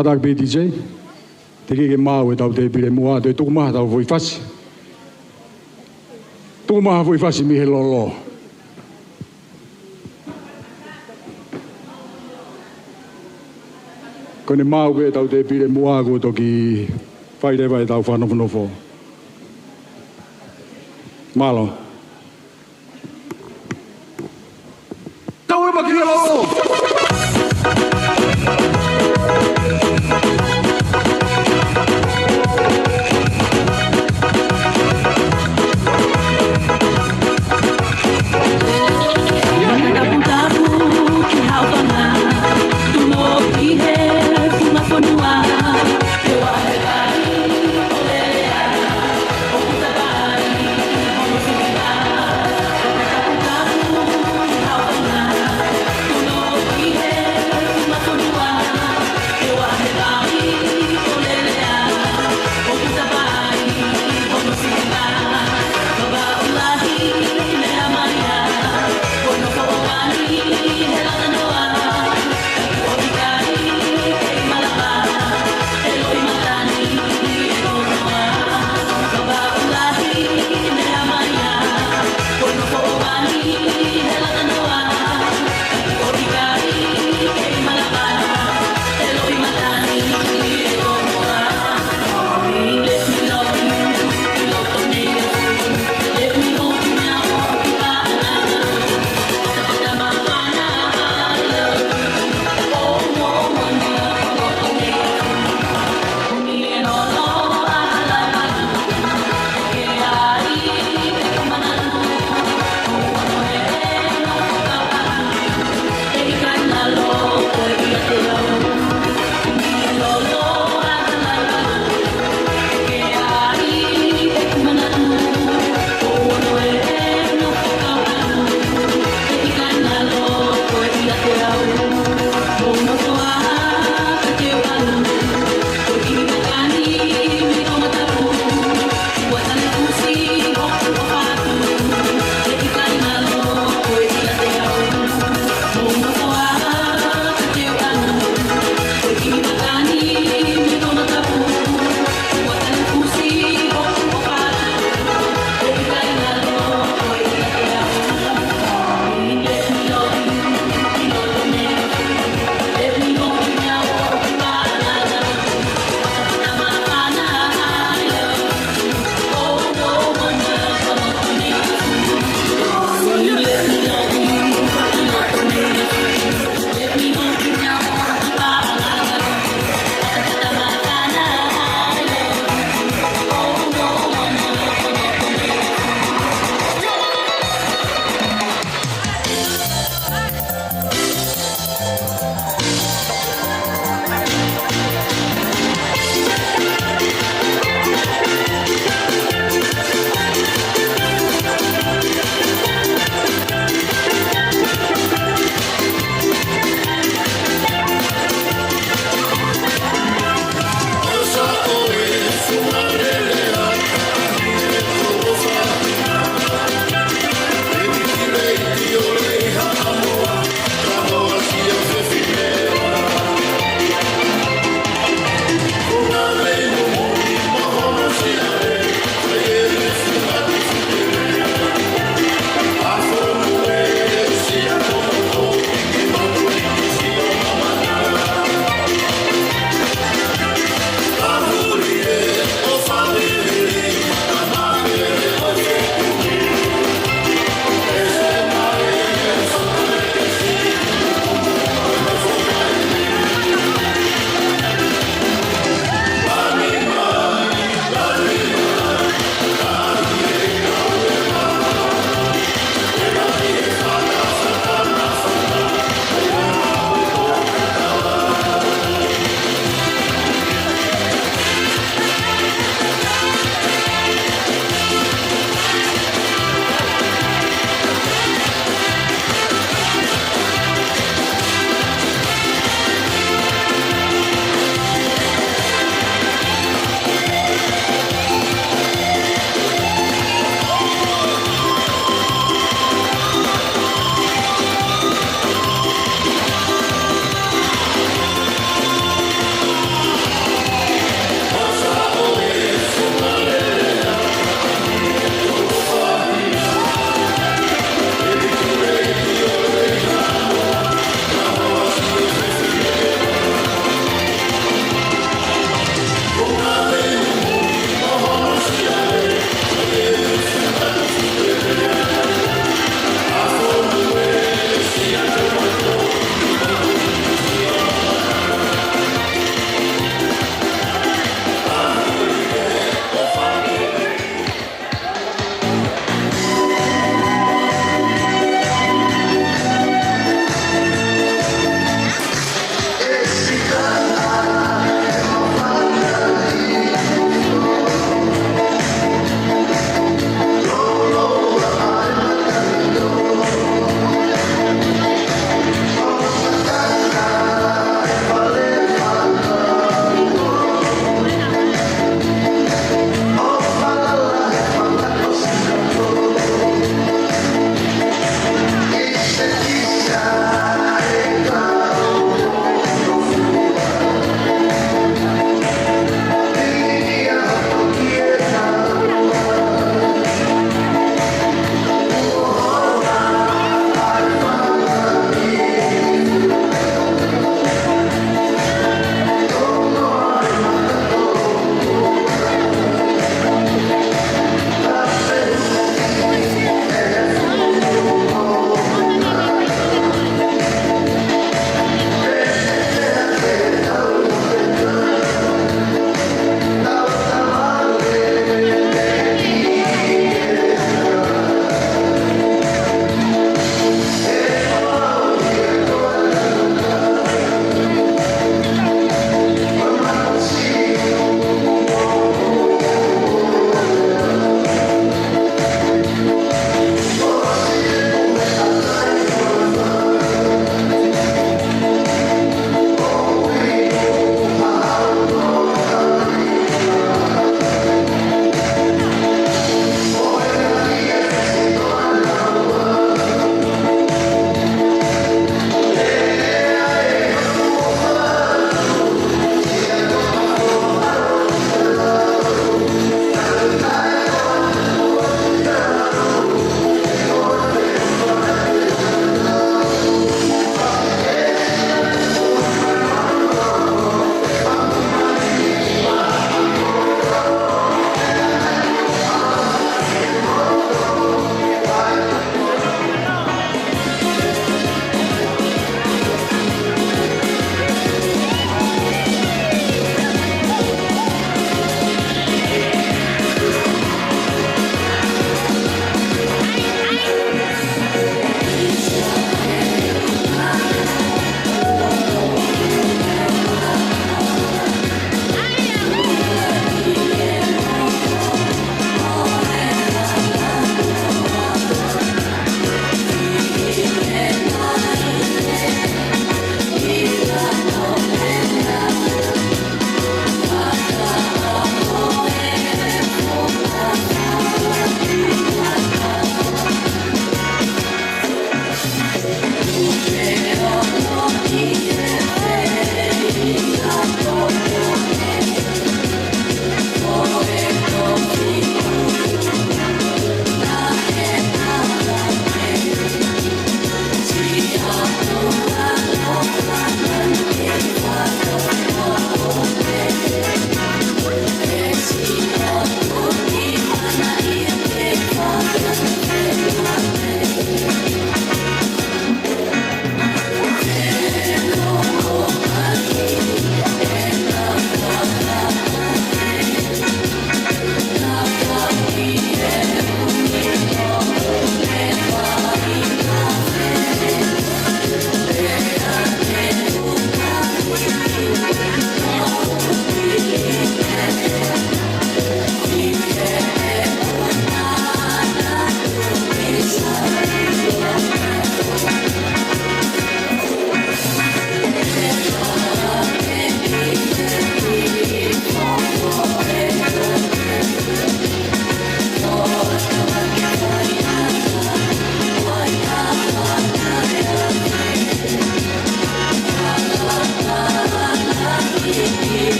Katak be DJ, teki ke mau e tau te pire mua te tuku maha tau voi fasi. Tuku maha voi fasi mi he lolo. Kone mau e tau te pire mua ko toki whairewa e tau whanofo. Malo. Tau e maki lolo! Olha,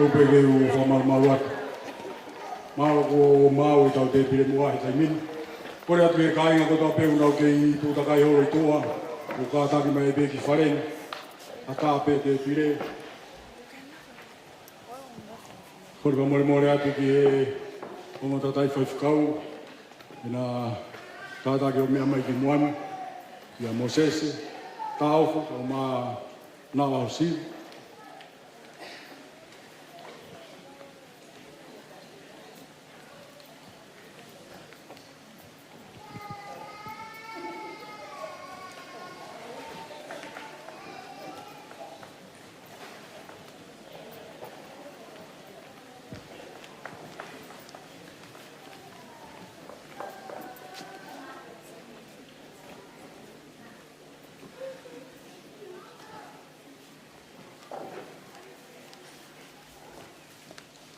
Tupege o whamal maluat. Mao ko mau i tau te pire mua i tai min. Kore atu e kāinga ko tau peu nau kei tūtakai horo i tōa. O kātaki mai e peki wharen. A tāpe te pire. Kore pa more atu ki e o tatai whaiwhikau. E nā tātaki o mea mai ki Moana. Ki a Mosese. Tāofu o mā nā au siu.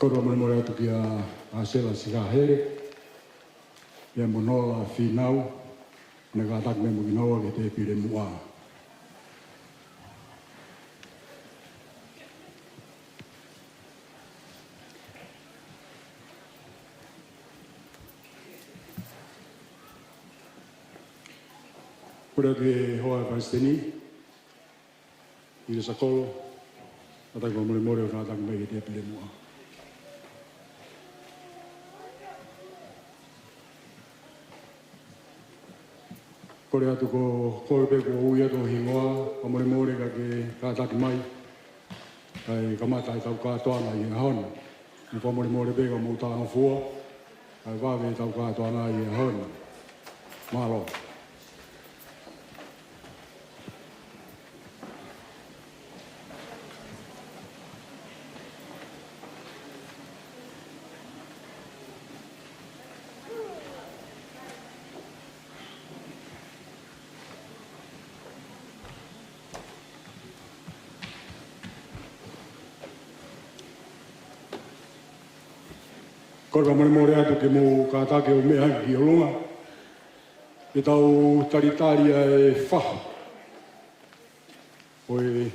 Koro more atu ki a Sela Sigahere. Ia monola whinau. Na kātaki me muki naua ke te pire mua. Kore atu e hoa e Palestini. I le sakolo. Ataki o more o kātaki me ke te pire mua. Kore atu ko koe pe ko ui atu hingoa, ka more ka ke kātaki mai. Kai kamata e tau kātoanga i a hona. Ni pa more pe ka mou tāna fua. Kai wawe e tau kātoanga i a hona. Malo. Kore pa more atu ke mou kātake o mea ki o lunga. E tau taritaria e whaha. Oi.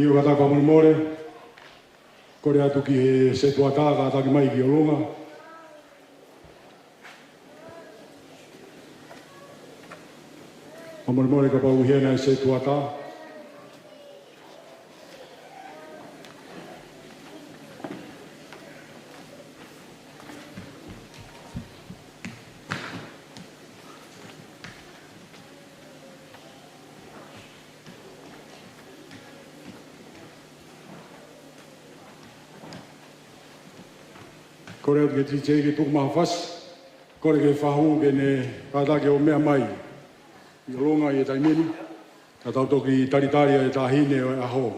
Io kata ka more. Kore atu ki he se tuata ka ataki mai ki o lunga. O more ka pau hiena e se tuata. Kore atu ke titei ki tuku maha whasi. Kore ke whahu ke ne kātake o mea mai. I longa i e taimini. Ka tau toki taritaria e tāhine o e aho.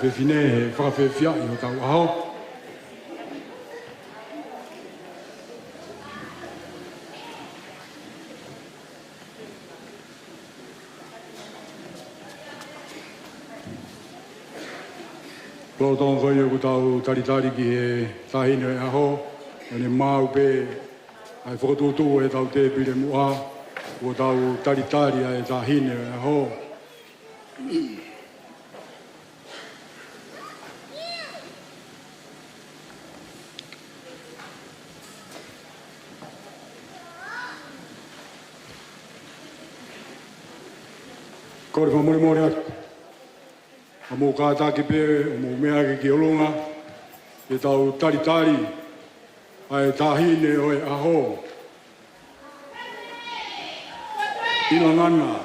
whawhine he whawhewhia I o tau aho. Klo tōng koe o tau taritari ki he tahine e aho, ane māu pē ai whakatūtū e tau te pire mua, o tau taritari e tahine e aho. Kore whamore atu. A mō kātaki pē, o mō mea ki olonga, e tau taritari, ai tahine o e aho. Ina ngana,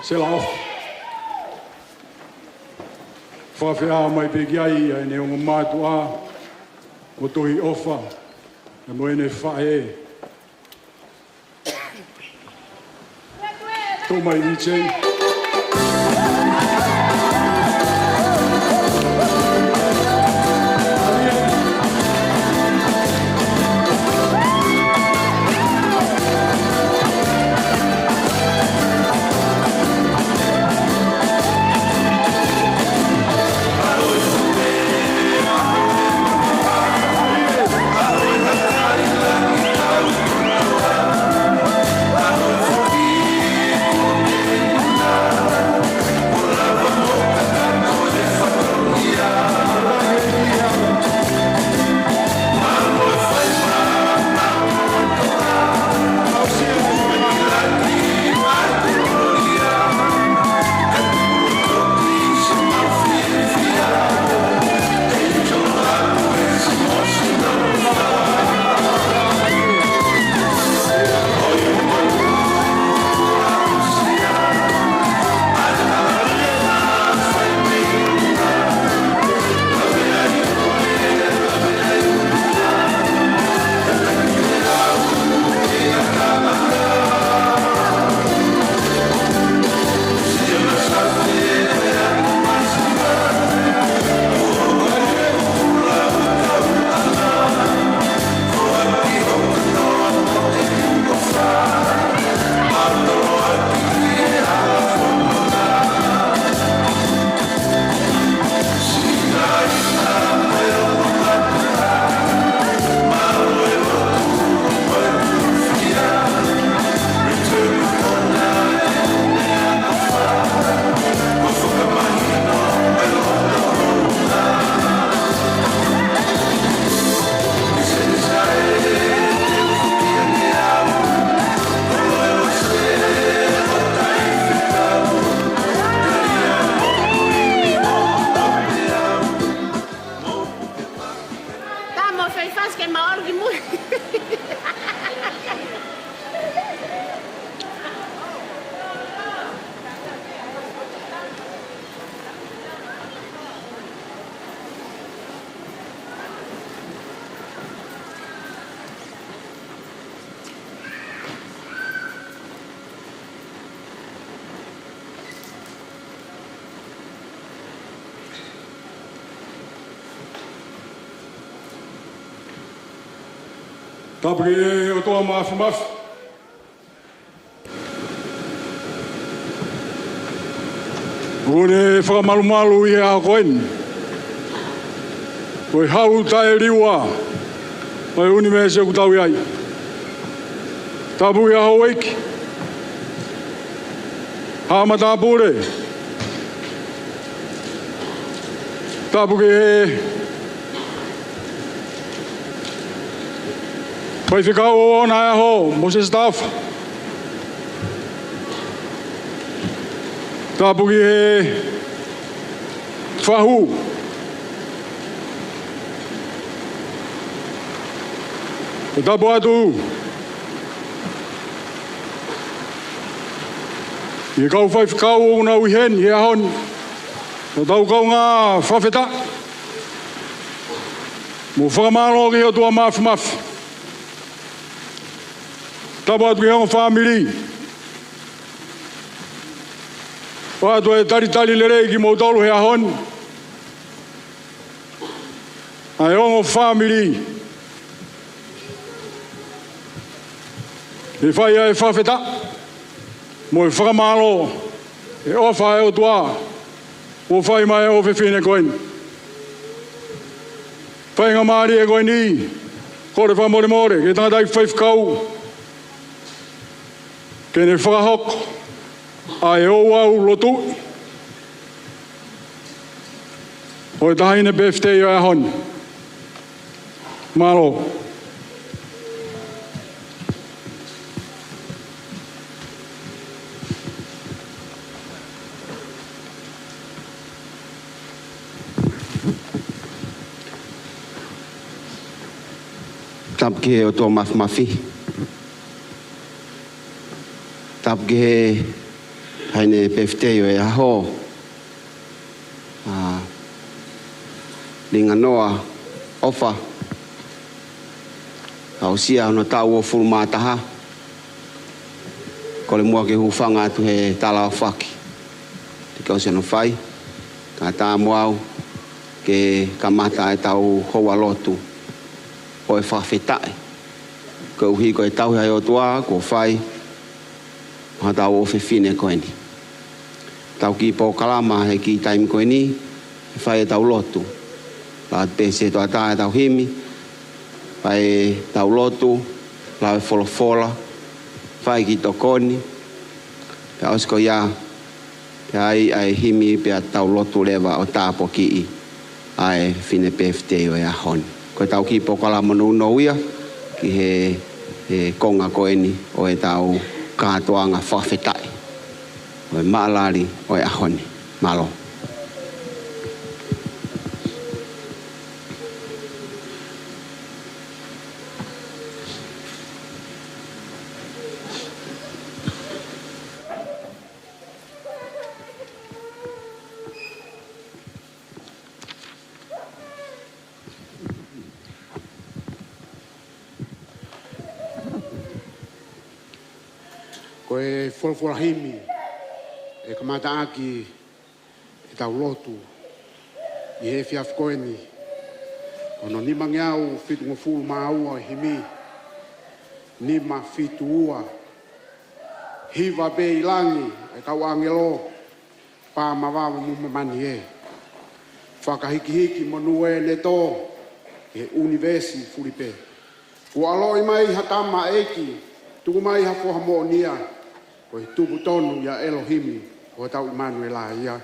sela off. Whawhea mai pē ki ai, ai ne o ngā mātu a, o tohi ofa, e mo ene whae. Tō mai ni chei. Tabre o toa mafu. Ngone whakamalu i he a koen. Koe hau tae riwa. Mai uni me se kutau iai. Tapu i a hau eiki. Hama tāpure. Tapu ki he pai whikau o ona e ho, mo se staff. Tapu ki he whahu. E tapu atu. I kau whai whikau o una uihen, i ahon. O tau kau ngā whawheta. Mo whakamalo ki o tua mafu. Tapu atu ki hong whamiri. Wa to e tari lere ki mo tolu he ahon. Ai ongo family. E fai e whawheta. Mo e whakamalo. E ofa e o tua. O whai mai o whiwhine koen. Whai ngā maari e koen ni. Kore wha more. Ke tangata i whaifkau. Ke ne whakahok. A e o au lotu. O e tahine birthday o e hon. Malo. Tapke o tō mafi. Tapke haine birthday o e aho. Linga noa ofa. Au sia no tau o fulma taha. Ko le mua ke hufanga atu he tala o whaki. Te kau se no whai. Ka tā moau ke kamata e tau hoa lotu. O e whawhetai. Ko uhi ko e tau hei o tua, ko whai. Ha tau o whiwhine koe ni. Tau ki pō kalama he ki taimi koe ni. E whai e tau lotu. La te se toa tā e tau himi. Whai e tau lotu. La e wholofola. Whai ki tokoni. Pe ausko ia. Pe ai himi pe a tau lotu lewa o tāpo ki i. Ai whine birthday o e ahoni. Ko tau ki pokala manu no ia ki he konga ko eni o e tau katoanga whawhetai. O e maalari o e ahoni. Malo. Ko e wholawhorahimi e kamata aki e tau lotu i he whiawhkoeni. Ono nima ngiau whitu ngofulu maua e himi. Nima whitu ua. Hiva be ilangi e kau angelo. Pā mawawa mumamani e. Whakahiki manu e le tō. E universi furipe. Ua aloi mai hatama eki. Tuku mai hafoha mo nia. Ko i tupu tonu ia Elohimi, o tau Immanuela ia.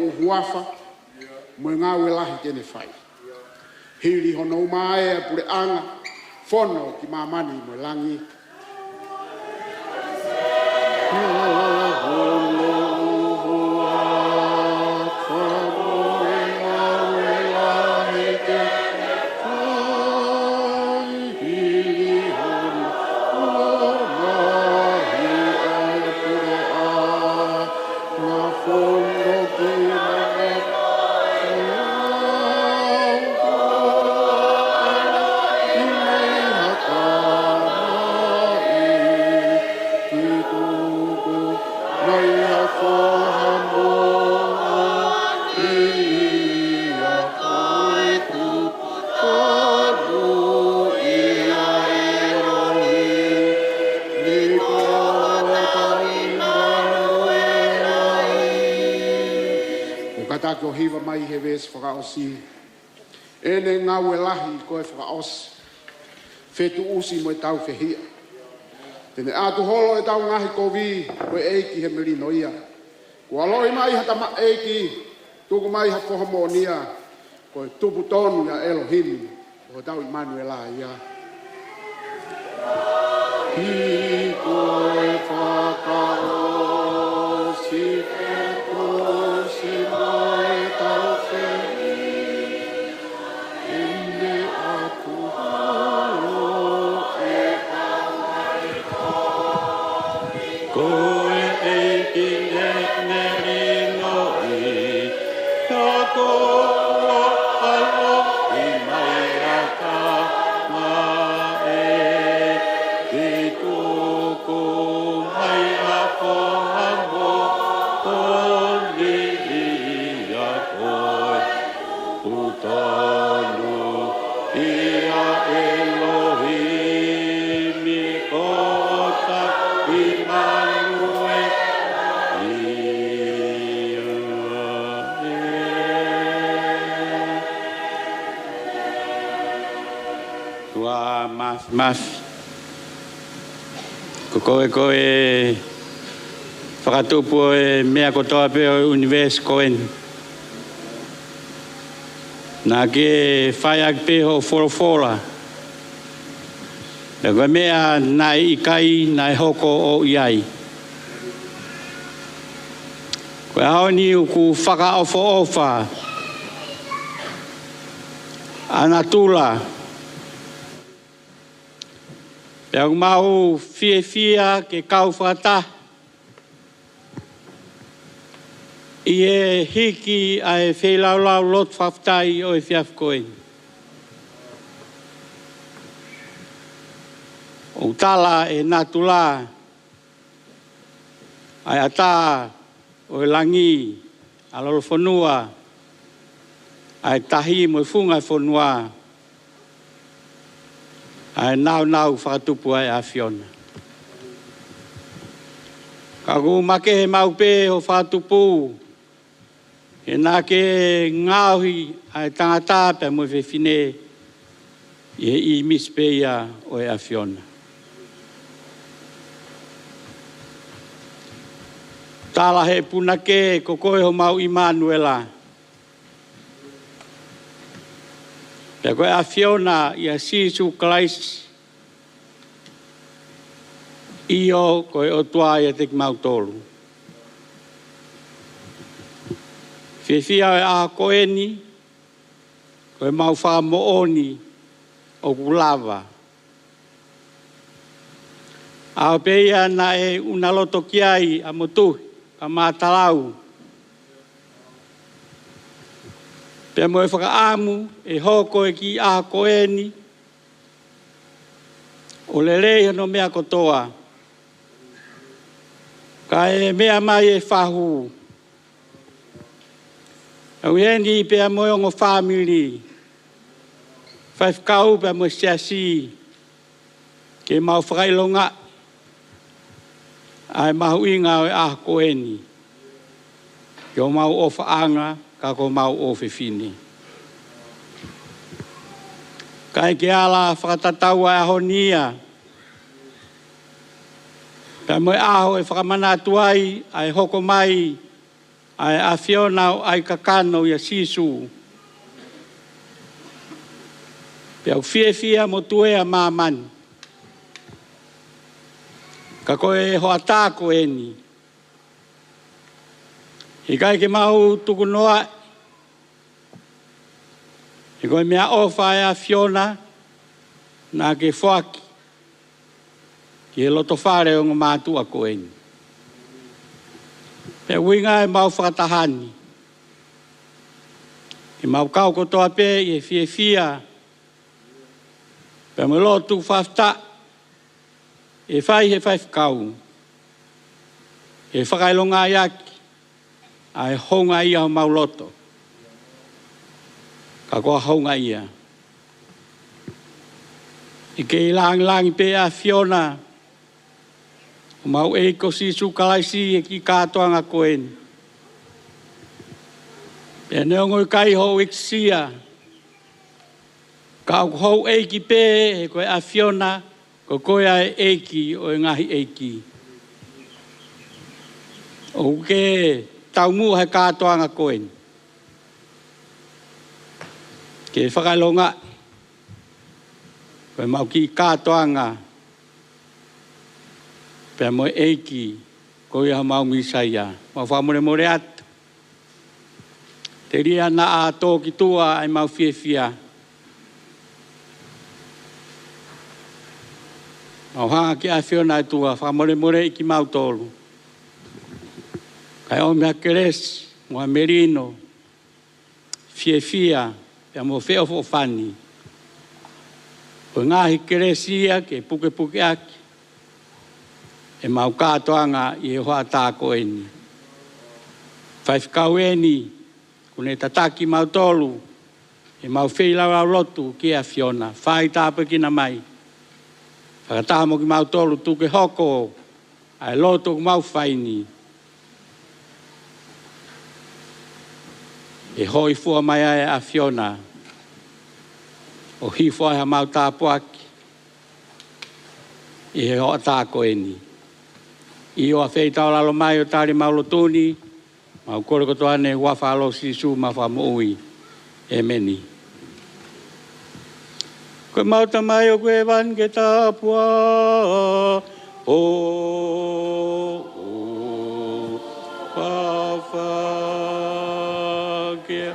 Uhuafa, mo ngā welahi tene whai. Hiri hono umae a pure anga, whono ki mamani mo langi. E ne ngau e lahi koe whakaos. Whetu usi mo e tau whehia. Tene atu holo e tau ngahi kovi koe eiki he merino ia. Kua loi mai hata ma eiki. Tuku mai ha whahamonia. Koe tupu tonu ya Elohim. Koe tau Immanuela ia. Hi koe whakaosi whekosi mai tau whehi. Ine atu holo e kamai koe eiki merino i. Tako alo i mai raka mae. Ki tuku mai ako hamo toni ia koe. Utanu ia Elohim i kota Immanuel. Tua mafi. Ko koe whakatupu e mea kotoa pe o Univers Koen. Nā ke whai ak pe ho whorofora. Na koe mea nai ikai, nai hoko o iai. Koe haoni uku whaka ofa. Ana tula. Pea mau fia ke kau whata. I e hiki a e whelaulau lot whaftai o e whiaf koe. O tala e natula. Ai ata o e langi a lolo whanua. Ai tahi mo e whunga whanua. Ai nau whakatupu ai a Fiona. Ka ku make he maupe o whakatupu. E nā ke ngāhi ai tangata pe mo whewhine. I mispeia o e a Fiona. Tala he punake ko koe ho mau Immanuela. Pea koe a Fiona i a Sisu Christ. Io koe o tua i a te mau tolu. Whiwhia e a koeni, koe mau wha mooni o kulava. A peia na e unaloto kiai a motu, a mātalau. Pea mo e whakaamu, e hoko e ki a koeni, o lelei no mea kotoa. Ka e mea mai e whahu. Au heni pea mo o family. Whaifkau pea mo siasi. Ke mau whakailonga. Ai mahu inga o e a koeni. Ke o mau o whaanga, ka ko mau o whiwhini. Kai ke ala whakatatau ai ahonia. Pea mo e aho e whakamanatua ai hoko mai. Ai a Fiona ai kakano ia Sisu. Pea fia mo tue a mamani. Ka koe ho ata koeni. I kai ke mau tuku noa. I koe mea ofa e a Fiona na ke whaki. Ki e loto whare o ngā mātua koeni. Pea winga e mau whakatahani. I mau kau kotoa pe i e fia. Pea mo lotu whafta. E whai he whaifkau. E whakailonga iaki. Ai honga ia o mau loto. Ka koa honga ia. I ke ilang pe a Fiona. Mau e ko Sisu kalaisi e ki katoanga koen. Pea neongo i kai ho iksia. Ka hou eiki pē he koe a Fiona, ko koe ai eiki o ngahi eiki. O ke tau mu he kātoanga koeni. Ke whakalonga, koe mau ki kātoanga, pēr mo eiki, koe ha mau misaia, mau whamore more atu. Te ria na a tō ki tua ai mau whiawhia. Mau hanga ki a Fiona ai tua, whamore more i ki mau tōlu. Kai o mea keresi, mua merino, whiawhia, pēr mo wheo fo whani. O ngāhi keresia ke puke puke aki. E mau kātoanga i e hoa tāko eni. Whaifkau eni, kune tataki mau tolu, e mau wheilau au lotu ki a Fiona, whai tāpe kina mai. Whakatamo ki mau tolu tuke hoko, ai lotu ki mau whaini. E hoi fua mai ai a Fiona, o hi fua ha mau tāpuaki, i he hoa tāko eni. I o a whei tau lalo mai o tāri maulotuni, mau kore koto ane wafa alo sisu ma wha moui. E meni. Koe mauta mai o koe wan ke tāpua, o wafa ke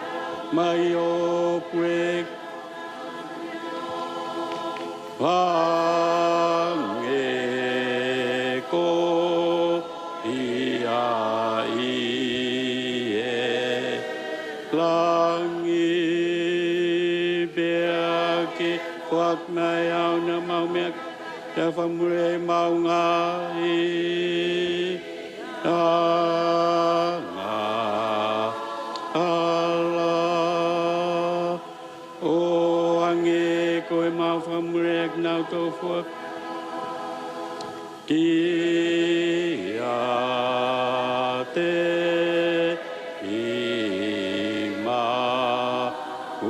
mai o koe wange ko ia i e langi bea ke wak mai au na mau mea te whamure mau ngā i ngā ala o ange koe mau whamure ak nau tō fuak ki a te i ma u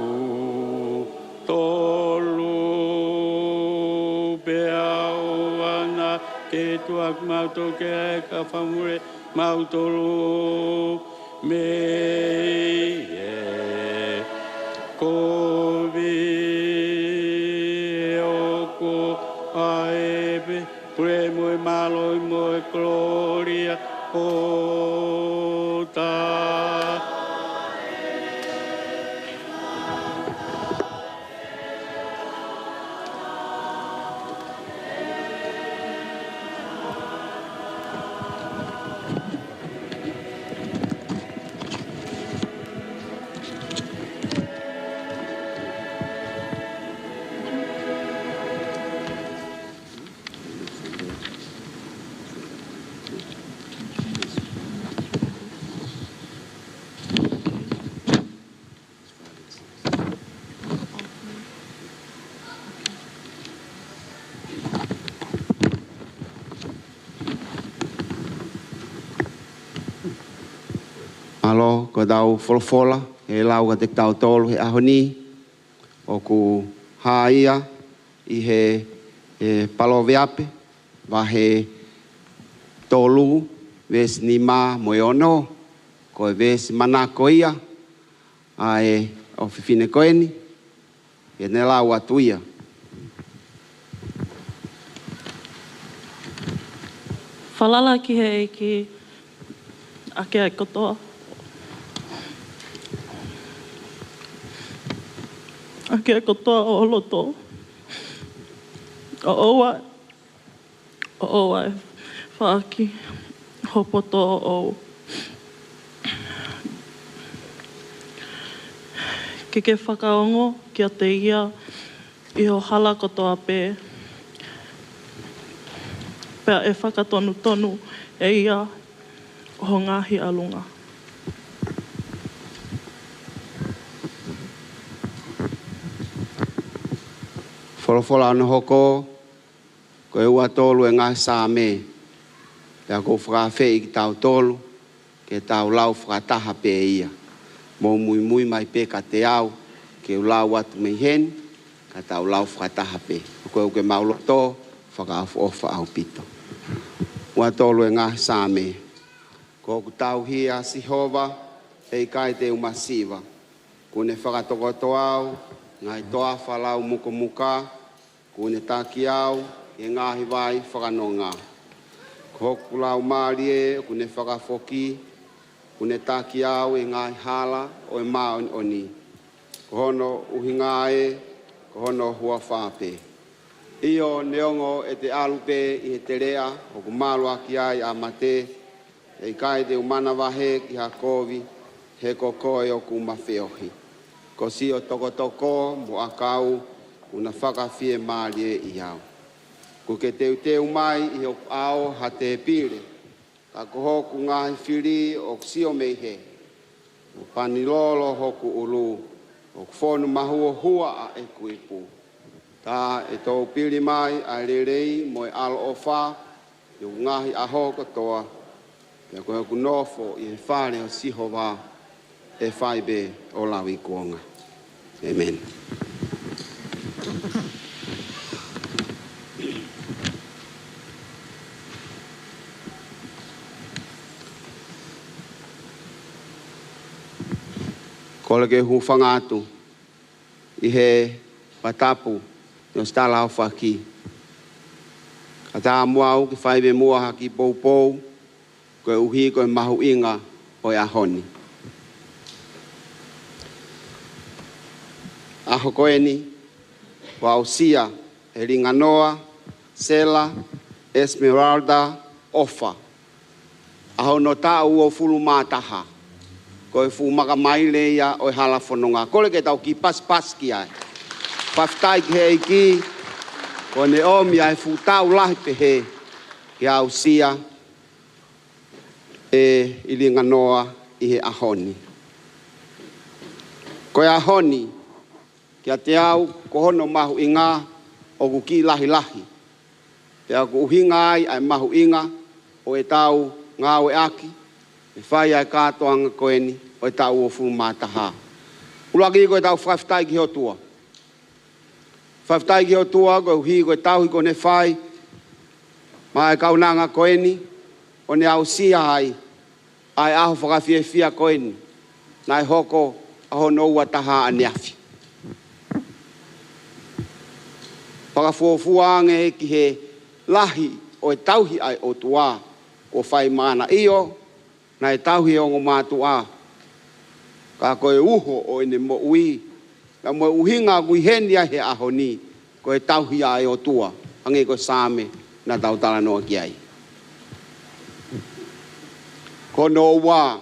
tolu bea o ana ke tuak mau tō ke ka whamure mau tolu me e kovi o ko aebe pure moe malo moe gloria o ta. Alo, ko dau folofola, e lau ka te tau tolu he ahoni, o ku haia i he palo veape, wa he tolu, ves ni ma moe ono, ko e ves mana koia, a e o fifine koeni, e ne lau atuia. Whalala ki he ki ake ai kotoa. Ake ai kotoa o loto. O oa e whaaki hopoto o. Ke whakaongo kia te ia i ho hala kotoa pē. Pea e whakatonu tonu e ia ho ngāhi alunga. Wholofola ana hoko, ko e ua tolu e ngāhi sā me. Pea ko whakawhei ki tau tolu, ke tau lau whakataha pē ia. Mō mui mai pē ka te au, ke u lau atu mei hen, ka tau lau whakataha pe. Koe uke mauloto, whakaafu ofa au pito. Ua tolu e ngā sāme. Ko ku tau hia sihova, ei kai te umasiva. Kune whakatokoto au, ngai toa whalau muko muka, kune taki au, e ngāhi vai whakanonga. Ko hoku lau maarie, kune whakafoki, kune taki au, e ngāhi hala, o e maa oni. Ko hono uhingae, ko hono hua whape. Io neongo e te alupe i he te rea, o ku mālua ki ai a mate, e kai te umana wahe ki ha kovi, he kokoe o ku mawheohi. Ko si o toko mo akau, una whakawhie maalie i au. Ko ke teu mai i o ao ha te pire, ka ko hoku ngahi whiri o sio meihe, o panilolo hoku ulu, o whonu mahua hua a e kuipu. Tā e tō piri mai a rerei mo e alo o whā, i o ngahi a hoko toa, ia koe hoku nofo i e whare o siho wā, e whaibe o lawi kuonga. Amen. Kole ke hu whangātu i he patapu no stala o whaki. Ka tā muau ki whaibe mua haki pou, koe uhi koe mahu inga o e ahoni. Aho koe ni, wa Usia, e ringa Noa, Sela, Esmeralda, Ofa. Aho no tā ua fulu mātaha. Koe fu maka maile ia o e hala whanonga. Kole ke tau ki pas ki ai. Paftai ki hei ki, ko ne omi ai fu tau lahi pe he, ki a Usia, e ilinga Noa i he ahoni. Koe ahoni, ki a te au, ko hono mahu inga, o ku ki lahi. Te au ku uhinga ai mahu inga, o e tau ngā o e aki, e whai ai kātoanga koe ni, o e tau o fu mātaha. Ulaki koe tau whaftai ki hotua. Whaftai ki hotua, koe uhi koe tau hi ko ne whai, ma e kaunanga koe ni, o ne au sia ai aho whakawhiewhia koe ni, nai hoko aho no ua taha a neafi. Whakafuafuange ki he lahi o e tauhi ai o tua, o whai mana iyo, na e tauhi o ngō mātua. Ka koe uho o ene mo ui, ka mo uhinga kui hendia he ahoni, koe tauhi ai o tua, ange koe sāme na tautala noa ki ai. Ko no wā,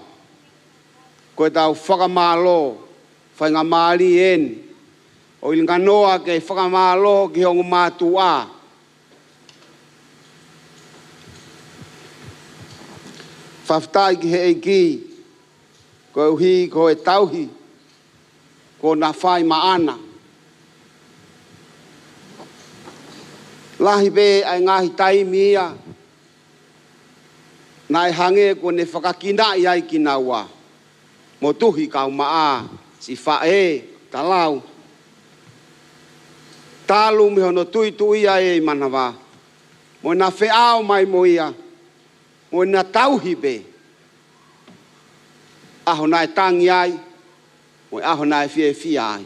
koe tau whakamālo, whainga māli eni, o ilinga noa ke whakamālo ki hongo mātua. Whaftai ki he eiki, koe uhi, koe tauhi, ko na whai maana. Lahi be ai ngahi taimi ia, nai hange ko ne whakakina i ai ki nā wā. Mo tuhi kau maa, si whae, talau. Tālu me hono tui ia e manawā. Mo na wheao mai mo ia, mo na tauhi be. Aho nai tangi ai, mo aho nai fie ai.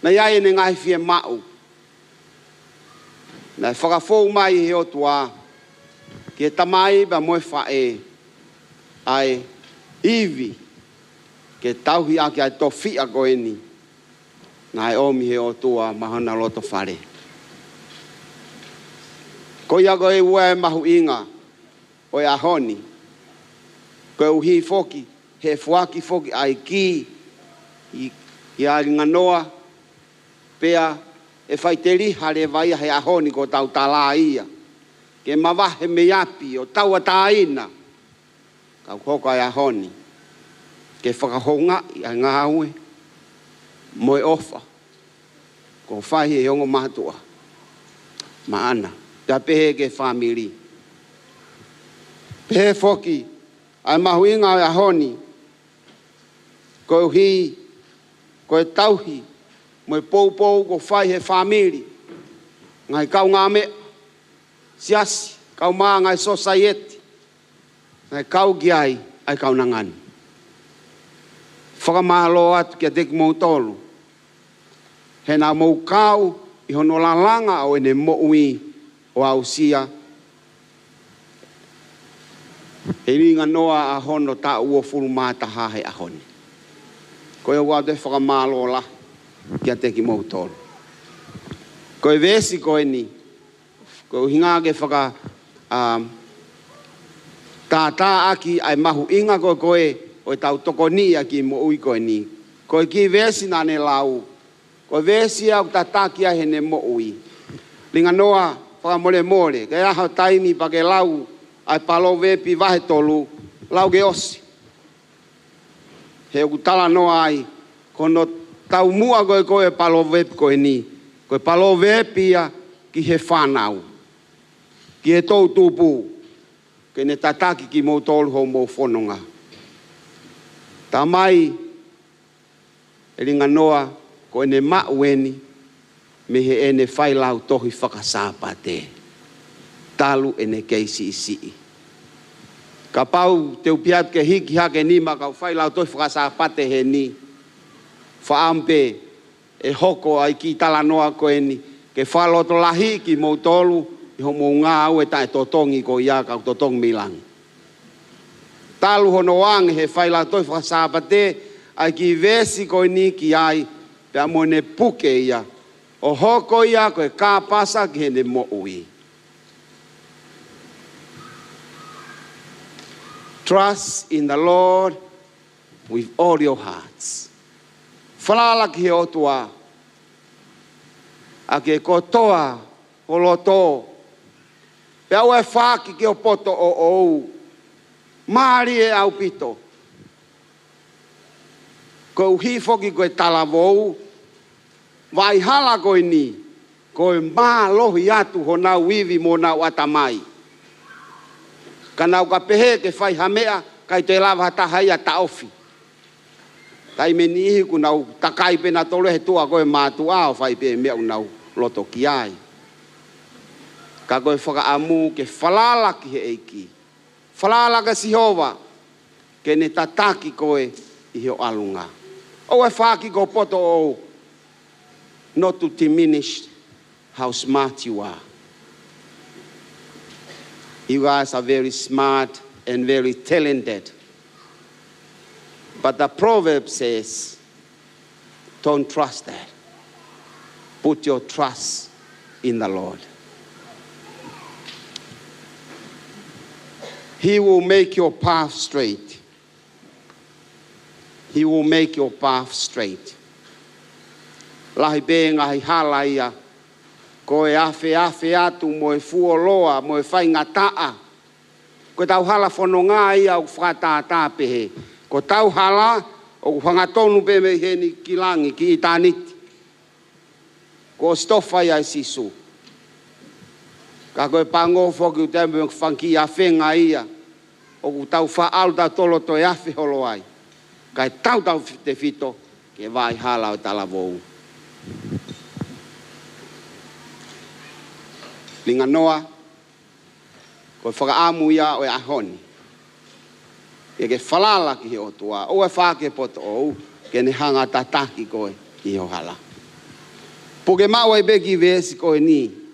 Na iai ne ngai fie mau. Na whakafou mai he o tua, ki e tamai ba moe whae, ai iwi, ke tauhi ake ai tofi a goeni, na e omi he o tua mahana loto whare. Ko ia goe ua e mahu inga, o e ahoni, koe uhi foki, he fuaki foki ai ki, i a ringa noa, pea e whai te riha le vai he ahoni ko tau tala ia. Ke mawahe me api o taua tāina. Kau koko ai ahoni. Ke whakahonga i a ngā ue. Moe ofa. Ko whai he hongo matua. Maana. Tea pehe ke whamiri. Pehe foki. Ai mahu inga ai ahoni. Ko uhi. Ko e tauhi. mo pou ko fai he family ngai kau ngā me siasi kau mā ngai society ngai kau giai ai kau nangan whakamahalo atu kia teki mou tolu he nā mou kau i hono lalanga o ene moui o ausia e ringa noa a hono ta ua furu mata hahe a honi koe wau te whakamahalo la kia teki mou tolu koe vesi koe ni koe hinga ke whaka tātā aki ai mahu inga koe o tau toko ni aki mo ui koe ni koe ki vesi nane lau koe vesi au tataki a hene mo ui linga noa whakamole mole kai ahau taimi pa ke lau ai palo vepi vahe tolu lau ke osi he uku tala noa ai kono tau mua koe palo vepi koe ni koe palo vepi a ki he whanau ki he tau tupu ke ne tataki ki mou tolu ho mou whanonga tā mai e ringa noa ko ene maueni me he ene whailau tohi whakasāpate talu ene keisi isi ka pau te upiat ke hiki hake ni ma kau whailau tohi whakasāpate he ni whaampe e hoko ai ki tala noa ko eni ke whaloto lahi ki mou tolu i ho mou ngā au e tae totongi ko ia kau totongi milang talu hono wange he whaila toi whakasāpate ai ki vesi koe ni ki ai pe amo ne puke ia o hoko ia koe kā pasa ki hene mo ui. Trust in the Lord with all your hearts. Whalala ki he otua a ke kotoa holoto pe au e whaki ki o poto o ou Māri e au pito. Ko uhi foki koe talavou, vai hala koe ni, koe mā lohi atu ho nau iwi mo nau atamai. Ka nau ka pehe ke whai hamea, kai te lava tahai a taofi. Tai meni ihi ku nau takai pena tole he tua koe mātu ao whai pe mea nau loto ki ai. Ka koe whakaamu ke whalala ki he eiki. Whalala ka Sihova, ke ne tataki koe i heo alunga. O e whaki ko poto o, not to diminish how smart you are. You guys are very smart and very talented. But the proverb says, don't trust that. Put your trust in the Lord. He will make your path straight. He will make your path straight. Lahi be ngahi hala ia, ko e afe atu mo e fuoloa, mo e whai ngataa. Ko tau hala whanonga ia o whakatata pehe. Ko tau hala o whangatonu pe me heni ki langi, ki itaniti. Ko stofa ia sisu. Ka koe pango foki u tembe whanki a whenga ia. O ku tau whaalu tau tolo to e awhi holo ai. Ka e tau te whito ke vai hala o talavou. Linga noa, koe whakaamu ia o e ahoni. E ke whalala ki he otua. O e whake poto ou, ke ne hanga tataki koe ki ho hala. Po ke mau ai be ki vesi koe ni.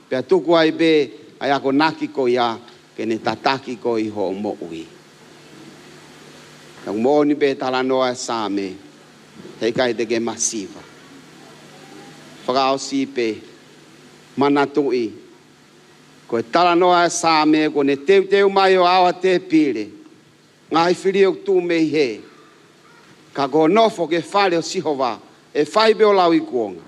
Pea tuku ai be ai ako naki ko ia ke ne tataki ko i ho mo ui. Nang mo ni be talanoa same hei kai te ke masiva. Whakao si pe manatui ko e talanoa same ko ne teu mai o awa te pire. Ngai whiri o tu mei he. Ka ko nofo ke whare o Sihova e whaibe o lau i kuonga.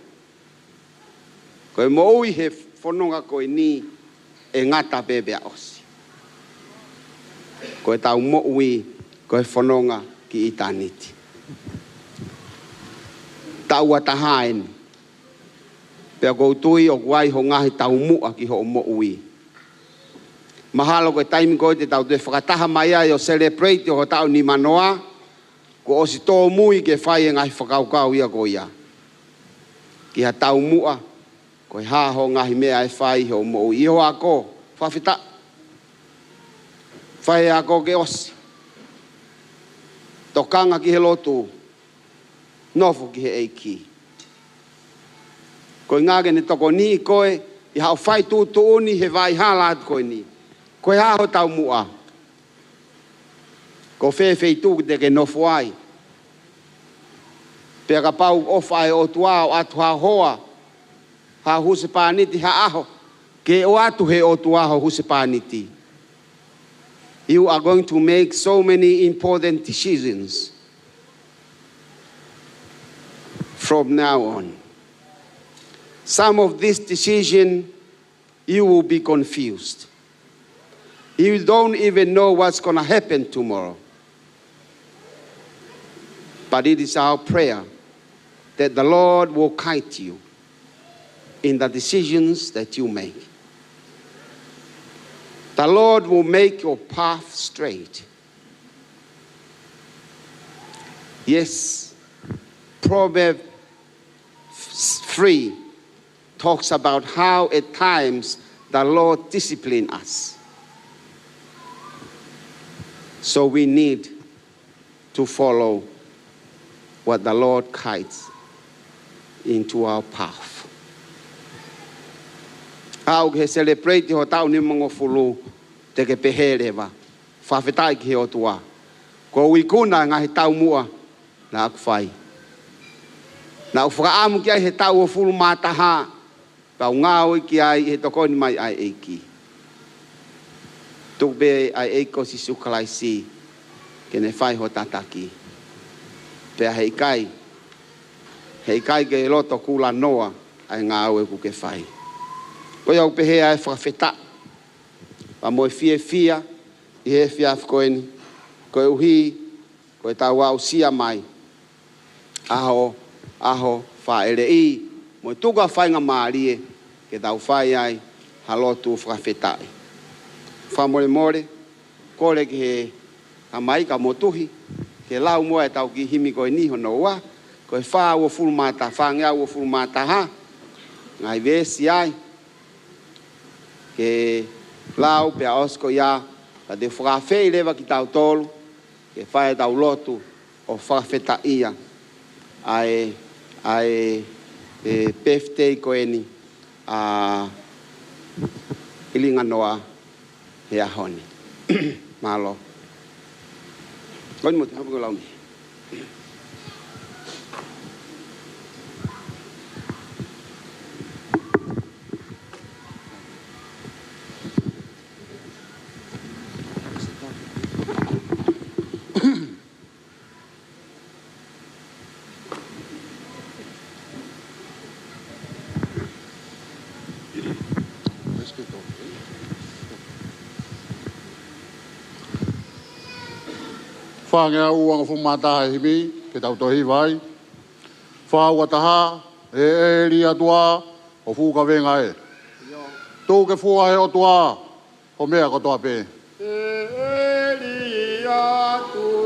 Ko e mo ui he whanonga koe ni e ngata bebe a osi. Ko e tau mo ui ko e whanonga ki itaniti. Tau atahaen. Pea kou tui o kuai ho ngahi tau mua ki ho mo ui. Mahalo koe taimi koe te tau te whakataha mai ai o celebrate o tau ni manoa. Ko osi tō mui ke whai e ngahi whakaukau ia ko ia. ki ha tau mua, ko ha ho ngahi mea e whai ho mo i ho ako, whawhita. Whai ako ke osi. Tokanga ki he lotu, nofu ki he eiki. Koe ngāge ne toko ni koe, i hao whai tūtu uni he vai hala atu koe ni. Koe ha ho tau mua. Ko whewhei tūku te ke nofu ai. Pea ka pau o whae o tuao atu ha hoa, ha huse pāniti ha aho, ke o atu he o tuaho huse pāniti. You are going to make so many important decisions from now on. Some of this decision, you will be confused. You don't even know what's going to happen tomorrow. But it is our prayer that the Lord will guide you in the decisions that you make. The Lord will make your path straight. Yes, Proverbs 3 talks about how at times the Lord disciplines us. So we need to follow what the Lord guides into our path. Au ke celebrate ho tau ni mongo fulu te ke peherewa. Whawhetai ki he o tua. Ko wikuna ngā he tau mua na aku whai. Na u whakaamu ki ai he tau o fulu mātaha. Pau ngā oi ki ai he tokoni mai ai eiki. Tuk be ai eiko si sukalai si. Ke ne whai ho tataki. Pea hei kai. Hei kai ke loto kula noa ai ngā oi ku ke whai. Ko iau pehea e whakawheta. Pa moe fia, i he fia koeni. Ko e uhi, ko e tau au sia mai. Aho, whaere i. Moe tuka whainga maarie, ke tau whai ai, halotu whakawhetai. Whamore, kore ki he kamai ka motuhi, ke lau moe tau ki himi koe niho no wa, ko e wha ua fulmata, whangea ua fulmata ha. Ngai vesi ai. Ke lau pe osko ia ka de whakawhei lewa ki tau tolu ke whae tau lotu o whakawheta ia ai birthday koeni a ilinga noa he ahoni. Malo. Koini mo te hapu ko launi. Whangea uanga whumataha himi, ke tau tohi vai. Whaua taha, e ri atua, o whuka venga e. Tō ke whua he o tua, o mea kotoa pē. E ri atua,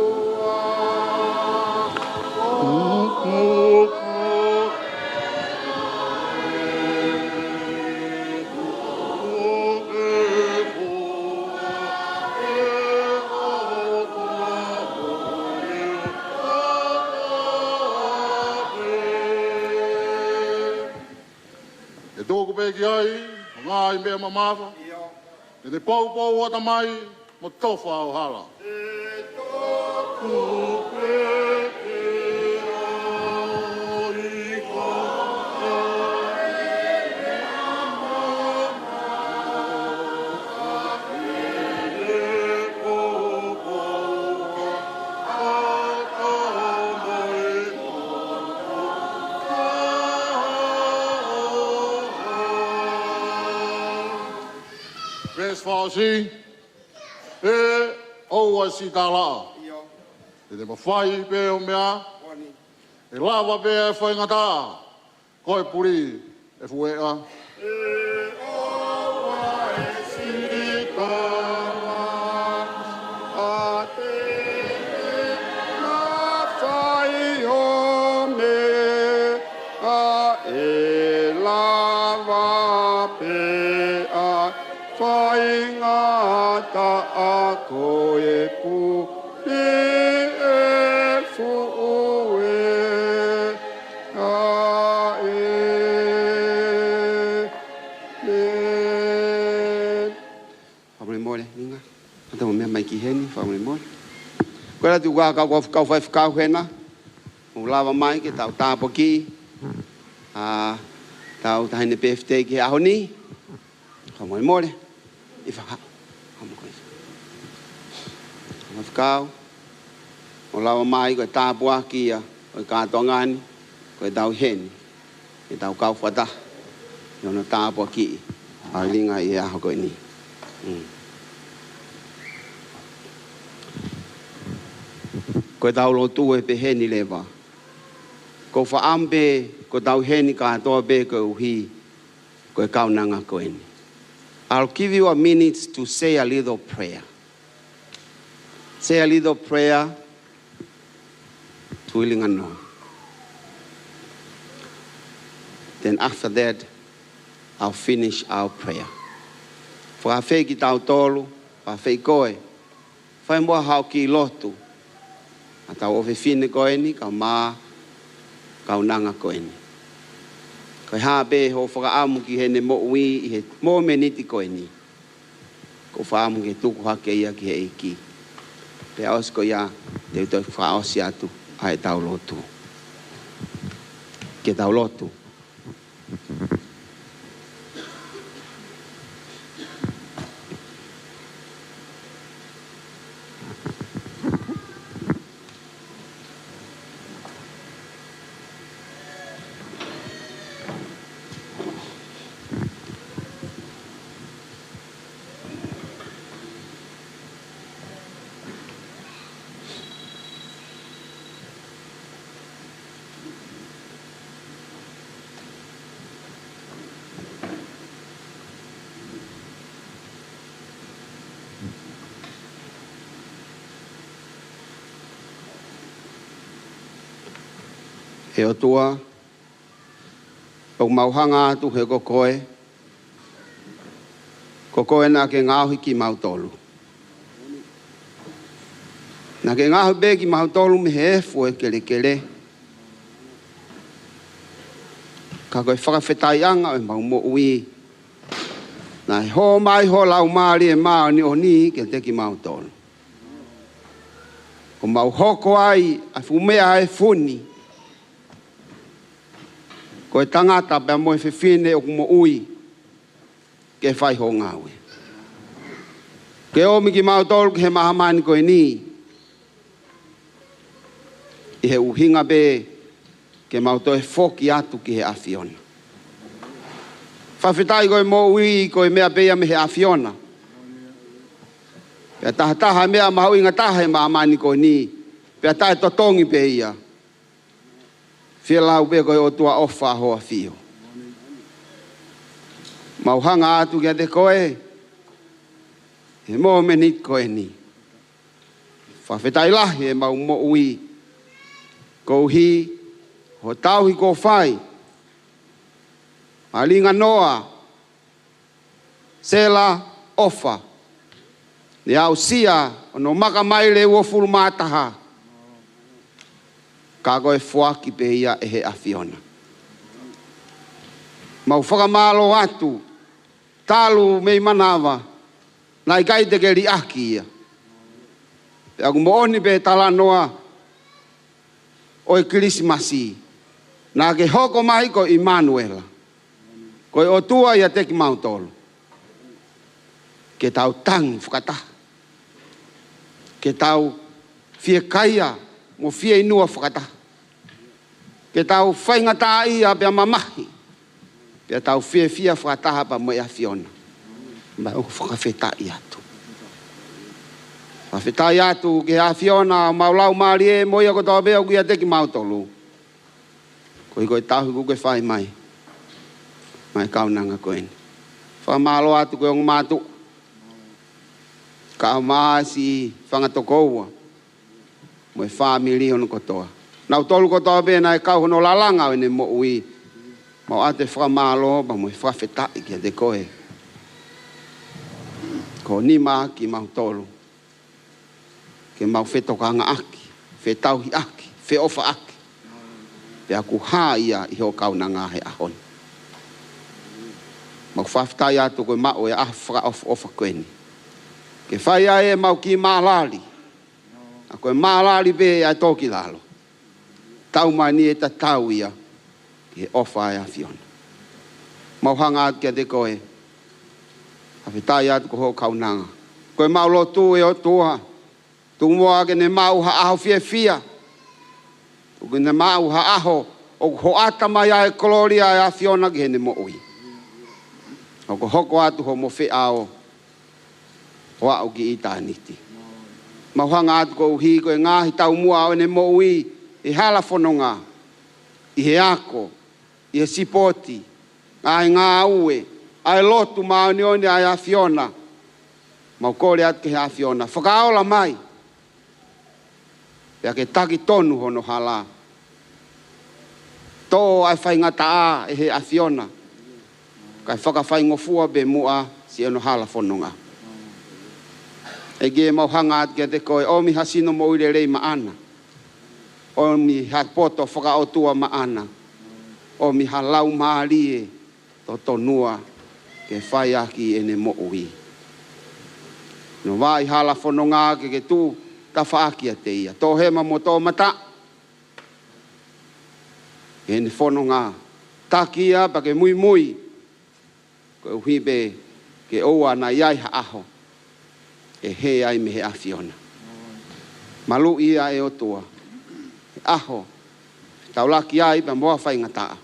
tōku pēki ai, o ngā i mea mamāwha. E te pau o tamai, mo tofa o hala. e tōku pēki ai, Pēs whaosi, e oua si tā laa. E te mawhai pē o mea, e lawa pē e whaingata, koe puri e fuea. e oua e sika, a te na whai o me, a e a ko e pu e fu e a e Famole mole, ninga. Ata mo me mai ki heni, famole mole. Ko la tu ga ka fa ka hena. O lava mai ke tau tapo ki. Tau tahine PFT ki ahoni. Famole mole. I fa ha. Famole ko. Mo kau. O lava mai ko tapo ki a o ka tongani ko tau heni. Ke tau kau fata. Yo no tapo ki. A linga ia ho ko ni. Ko tau lo tu e pe heni leva. Ko fa ambe ko tau heni ka to be ko uhi ko kau nanga ko eni. I'll give you a minute to say a little prayer. Say a little prayer to Ilingano. Then after that, I'll finish our prayer. For a fei ki tau tolu, a fei koe, fai mua hau ki lotu, a tau ofe fine koe ni, kau maa, kau nanga koe ni. Koe haa be ho whakaamu ki hene mo ui, i he mo meniti koe ni. Ko whaamu ke tuku hake ia ki he iki. Pe aus ko ia, te utoi whaosi atu, a he tau lotu. Ke tau lotu. E o tua, o mauhanga atu he kokoe, kokoe na ke ngāhui ki mautolu. Na ke ngāhui be ki mautolu me he efu e kele kele. Ka koe whakawhetai anga o mau mo ui. Na he ho mai ho lau maari e maa ni o ni ke te ki mautolu. O mau hoko ai, a fumea e funi. Ko e tangata pe mo e whiwhine o kumo ui ke whai ho ngāwe. Ke omi ki mautolu ke he mahamani koe ni. I he uhinga be ke mauto e whoki atu ki he awhiona. Whawhitai koe mo ui koe mea beia me he awhiona. Pea taha mea mahau inga taha he mahamani koe ni. Pea tae totongi pe ia. Fia lau be koe o tua ofa hoa fio. Mauhanga atu kia te koe. He mo menit koe ni. Whawhetai lahi e mau mo ui. Kou hi, ho tauhi ko whai. Malinga noa. Sela ofa. Ni au sia, ono maka mai le ua furu mātaha. Ka koe whuaki pe ia e he awhiona. Mau whakamalo atu, talu mei manawa, nai kai te ke ri aki ia. Pe aku mo oni pe tala noa, oi Krismasi, nā ke hoko mai ko Immanuela. Koe o tua ia te ki mautolu. Ke tau tangi whakata. Ke tau fie kaia, mo fie inua whakata. Ke tau whaingata ia pia mamahi. Pia tau fie whakataha pa mo ia whiona. Mai o whakawheta i atu. Whawheta i atu ke a whiona maulau maari e mo ia ko tau bea kuia te ki mautolu. Koe koe tahu kuke whai mai. Mai kaunanga koe ni. Whamalo atu koe ongu mātu. Ka maasi whangatokoua. Mo e whamiri hono kotoa. Nau tolu kotoa be na e kau hono lalanga o ne mo ui. Mau ate whamalo ba mo e whawhetai kia te koe. ko nima ki mau tolu. Ke mau whetokanga aki, whetauhi aki, wheofa aki. Pe aku hā ia i ho kaunanga he ahon. Mau whaftai atu koe mao e ahwhaka ofa koeni. Ke whai ae mau ki maalali. A koe maalali be ai tōki lalo. Tau mai ni e ta tau ia ki he ofa e awhiona. Mau hanga atu kia te koe. Hawhitai atu ko ho kaunanga. Koe mau lotu e o tua. Tungua ke ne mau ha aho fia fia. Uke ne mau ha aho. O ho ata mai ai koloria e awhiona ki he ne mo ui. O ko hoko atu ho mo whi ao. Hoa au ki i tāniti. Mau hanga atu ko uhi ko e ngāhi tau mua o ne mo ui. I hala whanonga. I he ako. I he sipoti. Ai ngā ue. Ai lotu mao ni oni ai awhiona. Mau kore atu ke he awhiona. Whakaola mai. Pea ke taki tonu hono hala. Tō ai whaingata a e he awhiona. Kai whakawhai ngofua be mua si eno hala whanonga. E ge mau hanga atu ke te koe. O mi hasino mo ire rei maana. O mi hapoto whakaotua maana. O mi halau maarie to tonua ke whai aki ene mo ui. No vai hala whanonga ke tu ta whaakia te ia. Tō hema mo tō mata. Ene whanonga. Takia pa ke mui mui. Ko uhi be ke oua na iai ha aho. E he ai me he awhiona. Malu ia e o tua. E aho. Tau laki ai pa moa whai ngataa.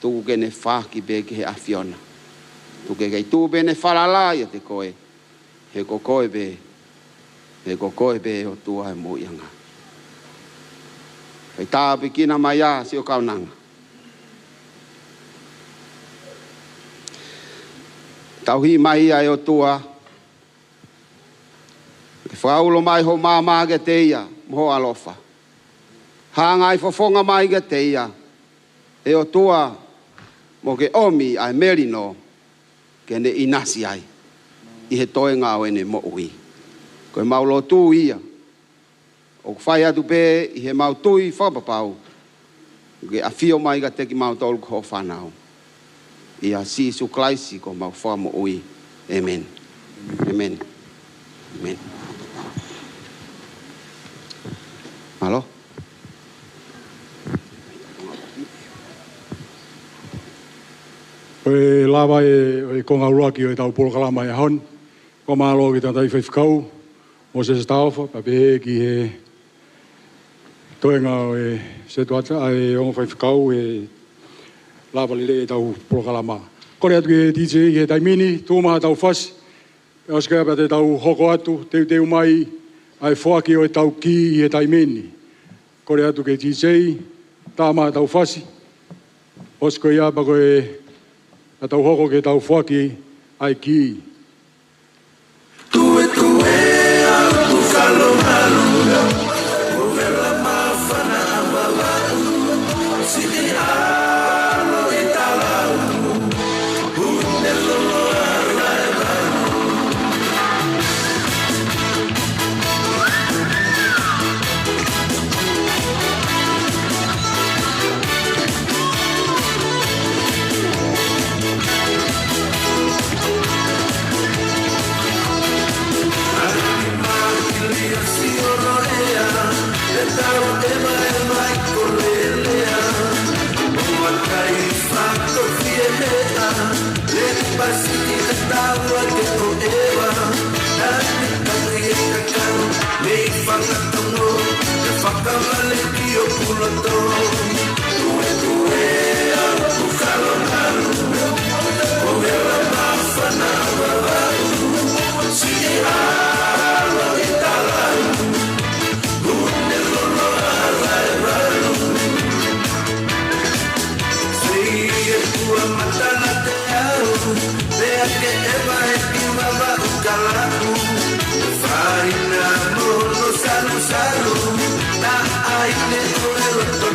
Tuku ke ne whaki be ke he awhiona. Tuku ke tu be ne whalala ia te koe. He ko koe be. He ko koe be o tua e mo ianga. Hei tāpi kina mai a si o kaunanga. Tauhi mai ai o tua. Ke whaulo mai ho māmā ke te ia, moho alofa. Hāngai fofonga mai ke te ia. E o tua, mo ke omi ai merino, ke ne inasi ai. I he toe ngā o ene mo ui. Koe maulo tū ia. O whai atu pē, i he mau tui whapapau. Ke awhio mai ka teki mau tolu ko whanau. I a sisu klaisi ko mau whamo ui. Amen. Amen. Amen. Malo? Oe lawa e konga uruaki o e tau polokalama e hon. Ko malo ki tātai whaifkau. Mo se staufa, pa pehe ki he toenga o e se tuata, ai ongo whaifkau e lawa lile e tau polokalama. Kore atu ke DJ he taimini, tūmaha tau whasi. E oskea pa te tau hoko atu, teu mai, ai whaki o e tau ki i he taimini. Kore atu ke DJ, tāmaha tau whasi. Osko ia pa koe a tau hoko ke tau whaki ai ki. Farina, mono, salu, salu, na aine, no,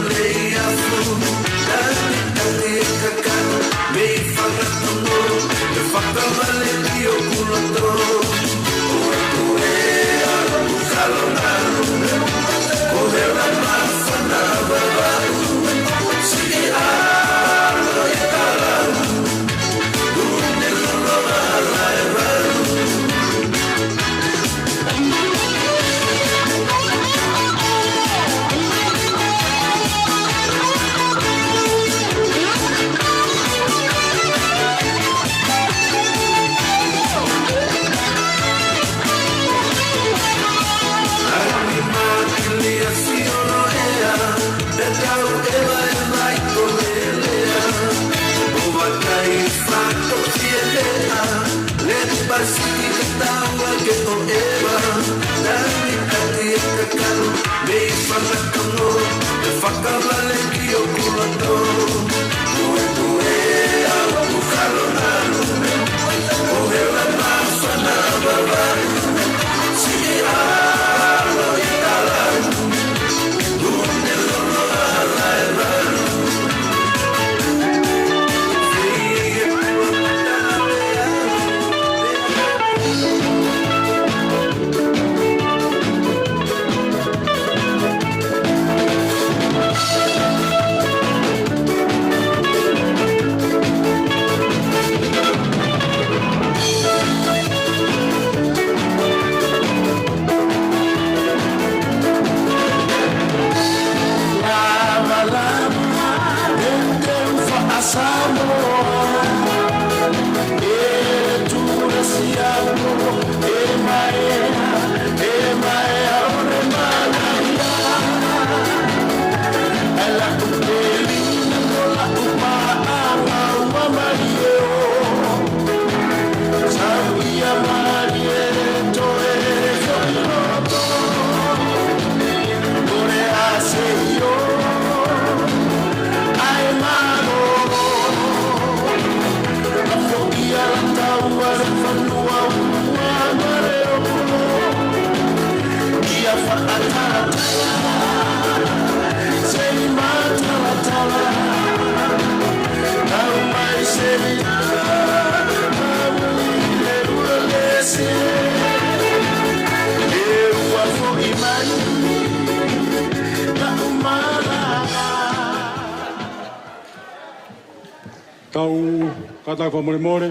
Tau kata whamore more.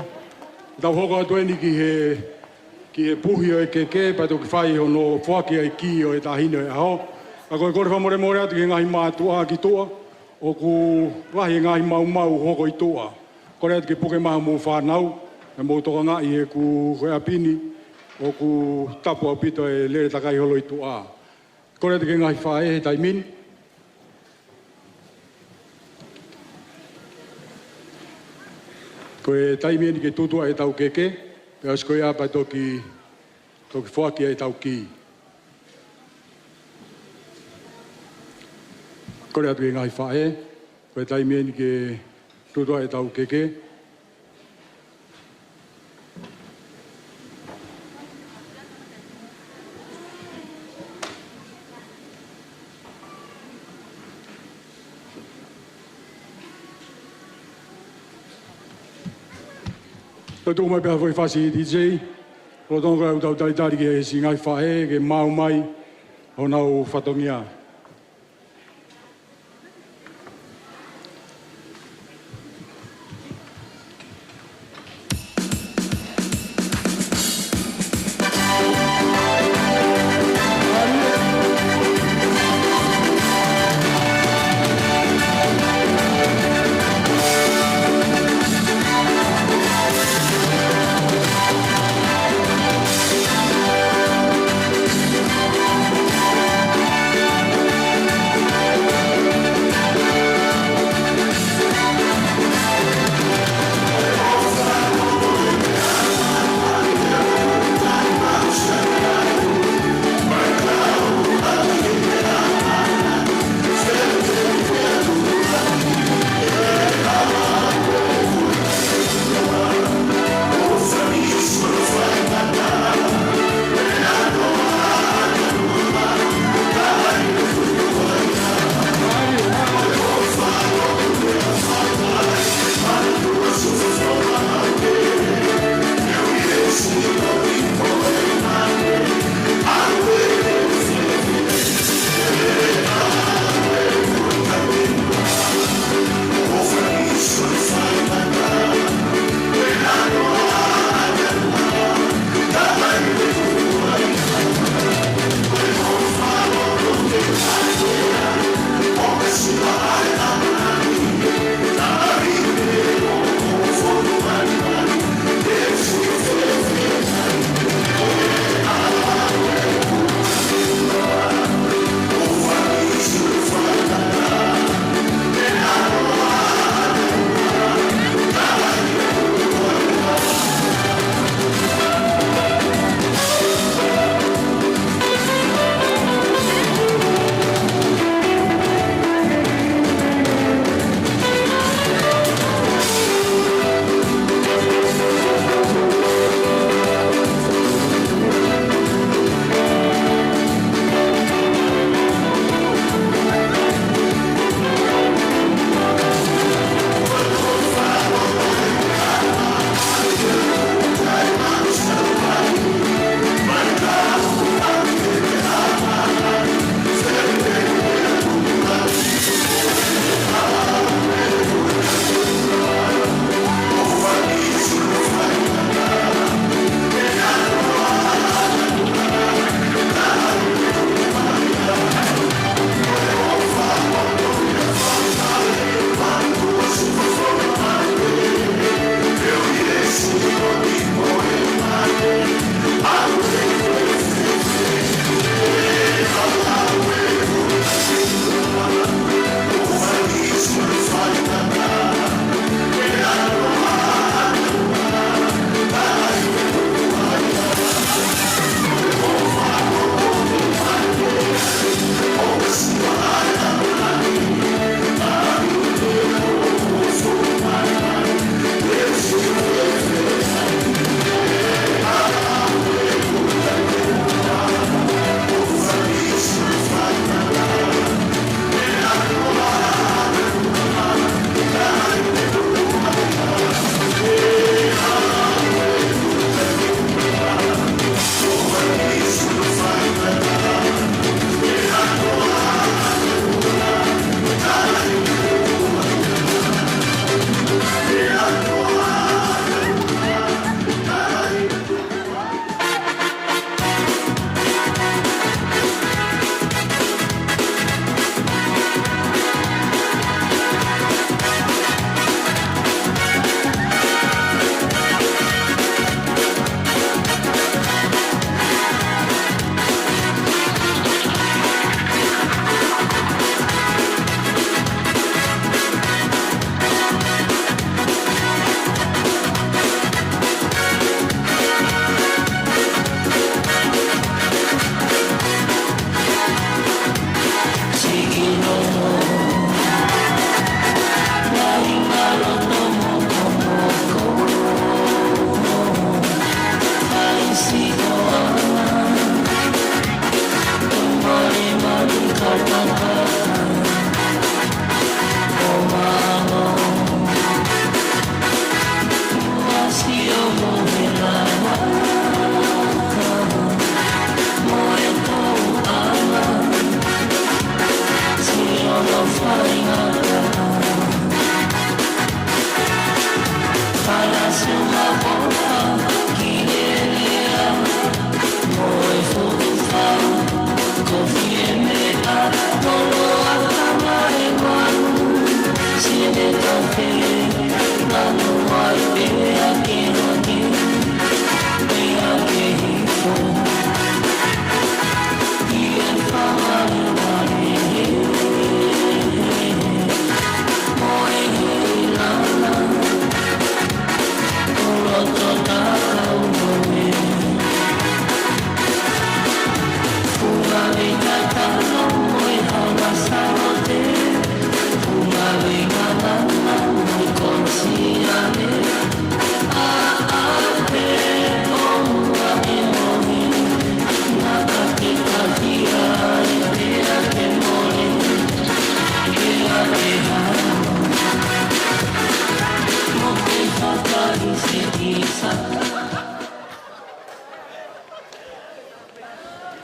Tau hoko atu eni ki he puhi o e keke, pato ki whai ho no whaki ai ki o e tahine e aho. A koe kore whamore more atu ki ngahi mātua ki toa, o ku wahi ngahi mau hoko i toa. Kore atu ki puke maha mō whanau, e mō toka ngai e ku koe apini, o ku tapu au pito e lere takai holo i toa. Kore atu ki ngahi whae he taimini. Koe taimini ke tutua e tau keke, pe as koe apa toki whaki e tau ki. Kore atu e ngai whae, koe taimini ke tutua e tau keke. Tō mai pēha foi whasi i DJ, o tonga au tau taitari ke si ngai whae, ke mau mai, o nau whatongia.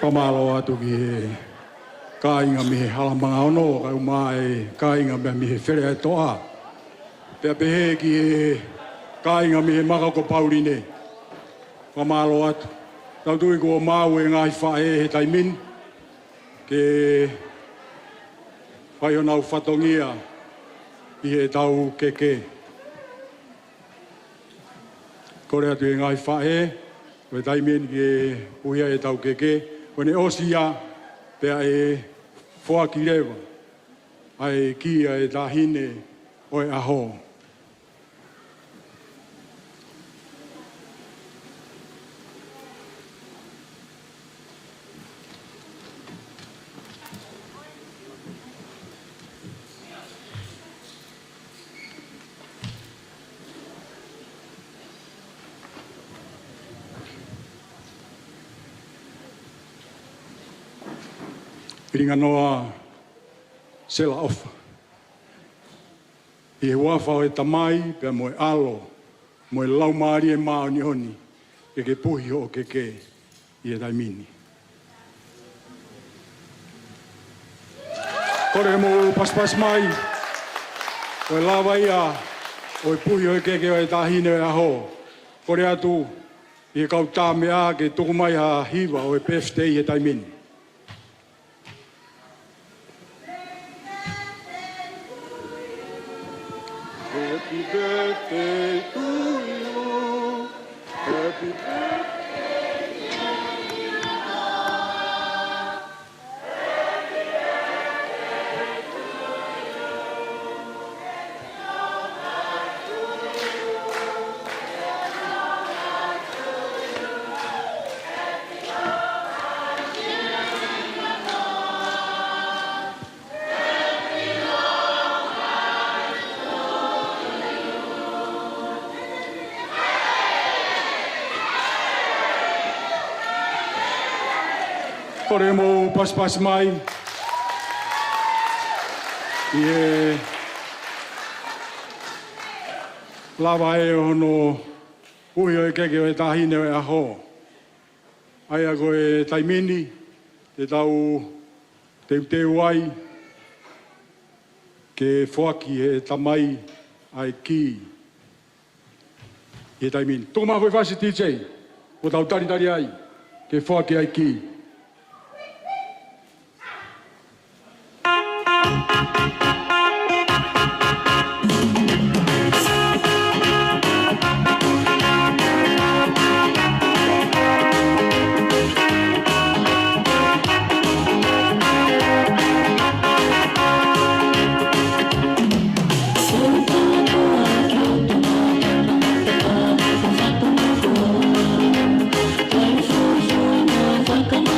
Pamalo atu ki he kāinga mi he halamanga ono, kau mai kāinga mi he where e toa. Pea pehe ki he kāinga mi he makako paurine. Pamalo atu. Tau tui ko mau e ngai whae he taimin. Ke whai o nau whatongia i he tau keke. Kore atu e ngai whae, koe taimin ki e uia e tau keke. Kone osia pea e whoaki rewa, ai kia e tahine o e aho. Ringa noa sela ofa. I he wafa o e tamai, pia moe alo, moe lau maari e maa ni honi, e ke puhi o keke i e taimini. Kore mo paspas mai, o e lawa ia, o e puhi o e keke o e tahine o e aho. Kore atu, i e kautā mea ke tuku mai ha hiwa o e pefte i e taimini. Happy birthday to you. Happy birthday to you. Kore mo paspas mai. I e lawa e hono uhi o e keke o e tahine o e aho. Aia ko e taimini, te tau teu ai, ke whoaki e tamai ai ki. I e taimini. Tuku maha koe whasi TJ, o tau taritari ai, ke whoaki ai ki. Come on.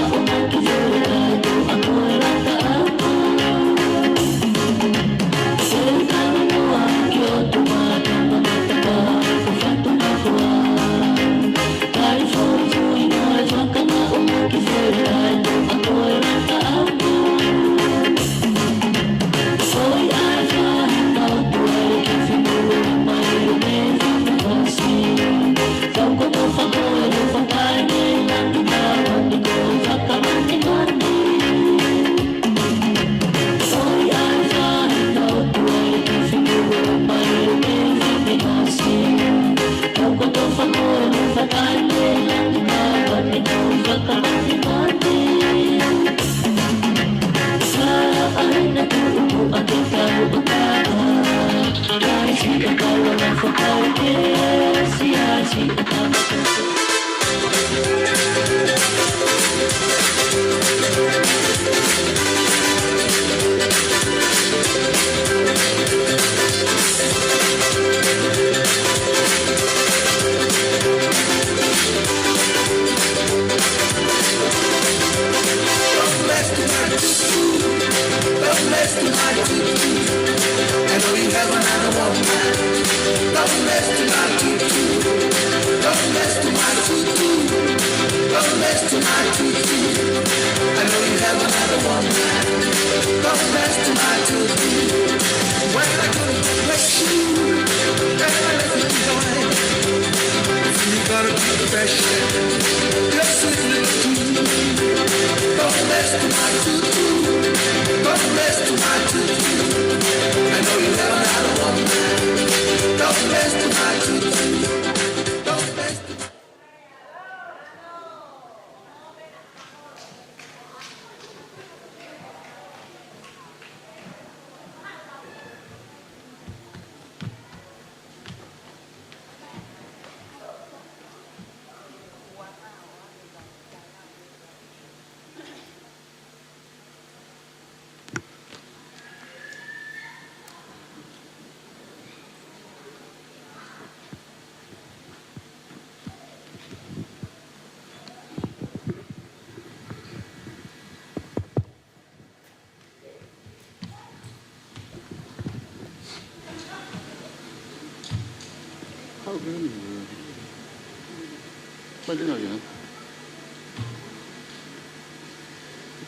Mấy đứa nào vậy?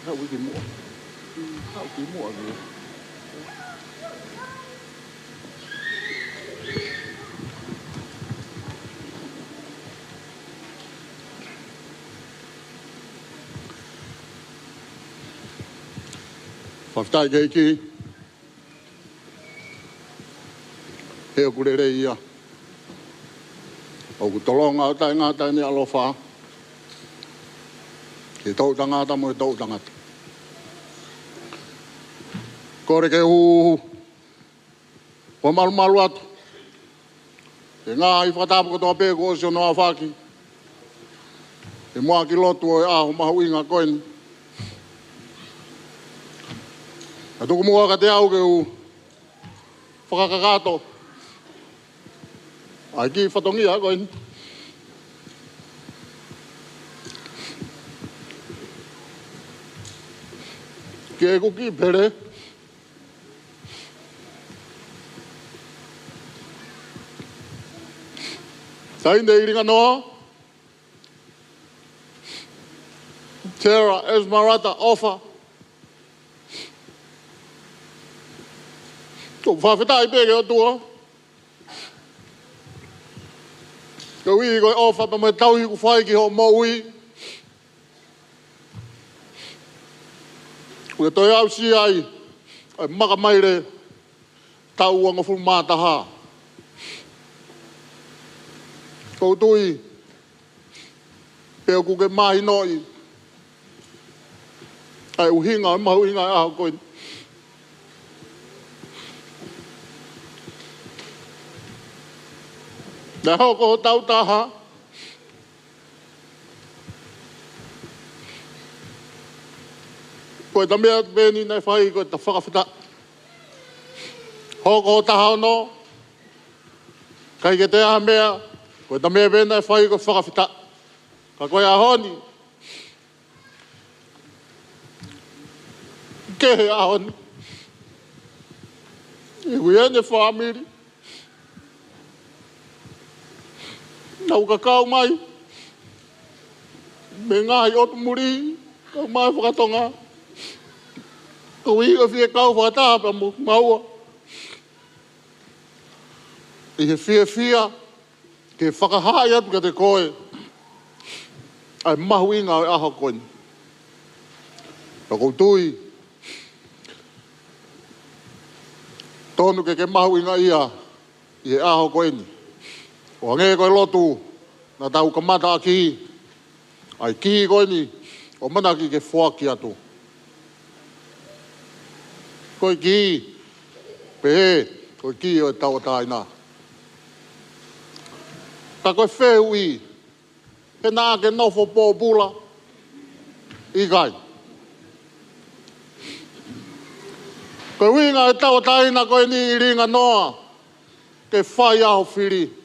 Hậu cái muộn. Hậu cái muộn gì? Phật tại cái chi? Hiệu của đây à? O tolong au tai ngata ni alofa. Ki tau tangata mo tau tangata. Kore ke hu. O malu atu. E ngā I whatapu kotoa pē ko osio noa whaki. E mua ki lotu o e aho mahu inga koeni. A tuku mua ka te au ke hu. Whakakakato. Ai ki whatongia koeni. Ke kuki pere. Tainde iringa noa. Terra Esmeralda offer. Tō whawhetai pēke o tua. Ka wii koe offer pa mai tauhi ku whai ki ho maui. Ue toi au si ai. Ai maka maire. Tau anga fu mātaha. Kou tui. Peo kuke mahi noi. Ai uhinga, mahu inga e aho koe. Nā hoko ho tau taha. Koe ta mea pēni nei whai koe ta whakawhita. Hoko ho taha no. Kai ke te aha mea. Koe ta mea pēni nei whai koe whakawhita. Ka koe ahoni. Kehe ahoni. I huiene whamiri. Nau ka kau mai. Me ngahi otu muri. Kau mai whakatonga. Kau iga whie kau whakataha pa maua. I he whia. Ke whakahai atu ka te koe. Ai mahu inga o aho koe. Ka kou tui. Tonu ke mahu inga ia. I he aho koe ni. O ngē koe lotu, nā tau ka mata a ki. Ai ki koe ni, o mana ki ke whaki atu. Koe ki, pehe, koe ki o e tau taina. Ka koe whehu I, he nā ke nofo pō pula. I kai. Koe winga e tau taina koe ni I ringa noa, ke whai aho whiri.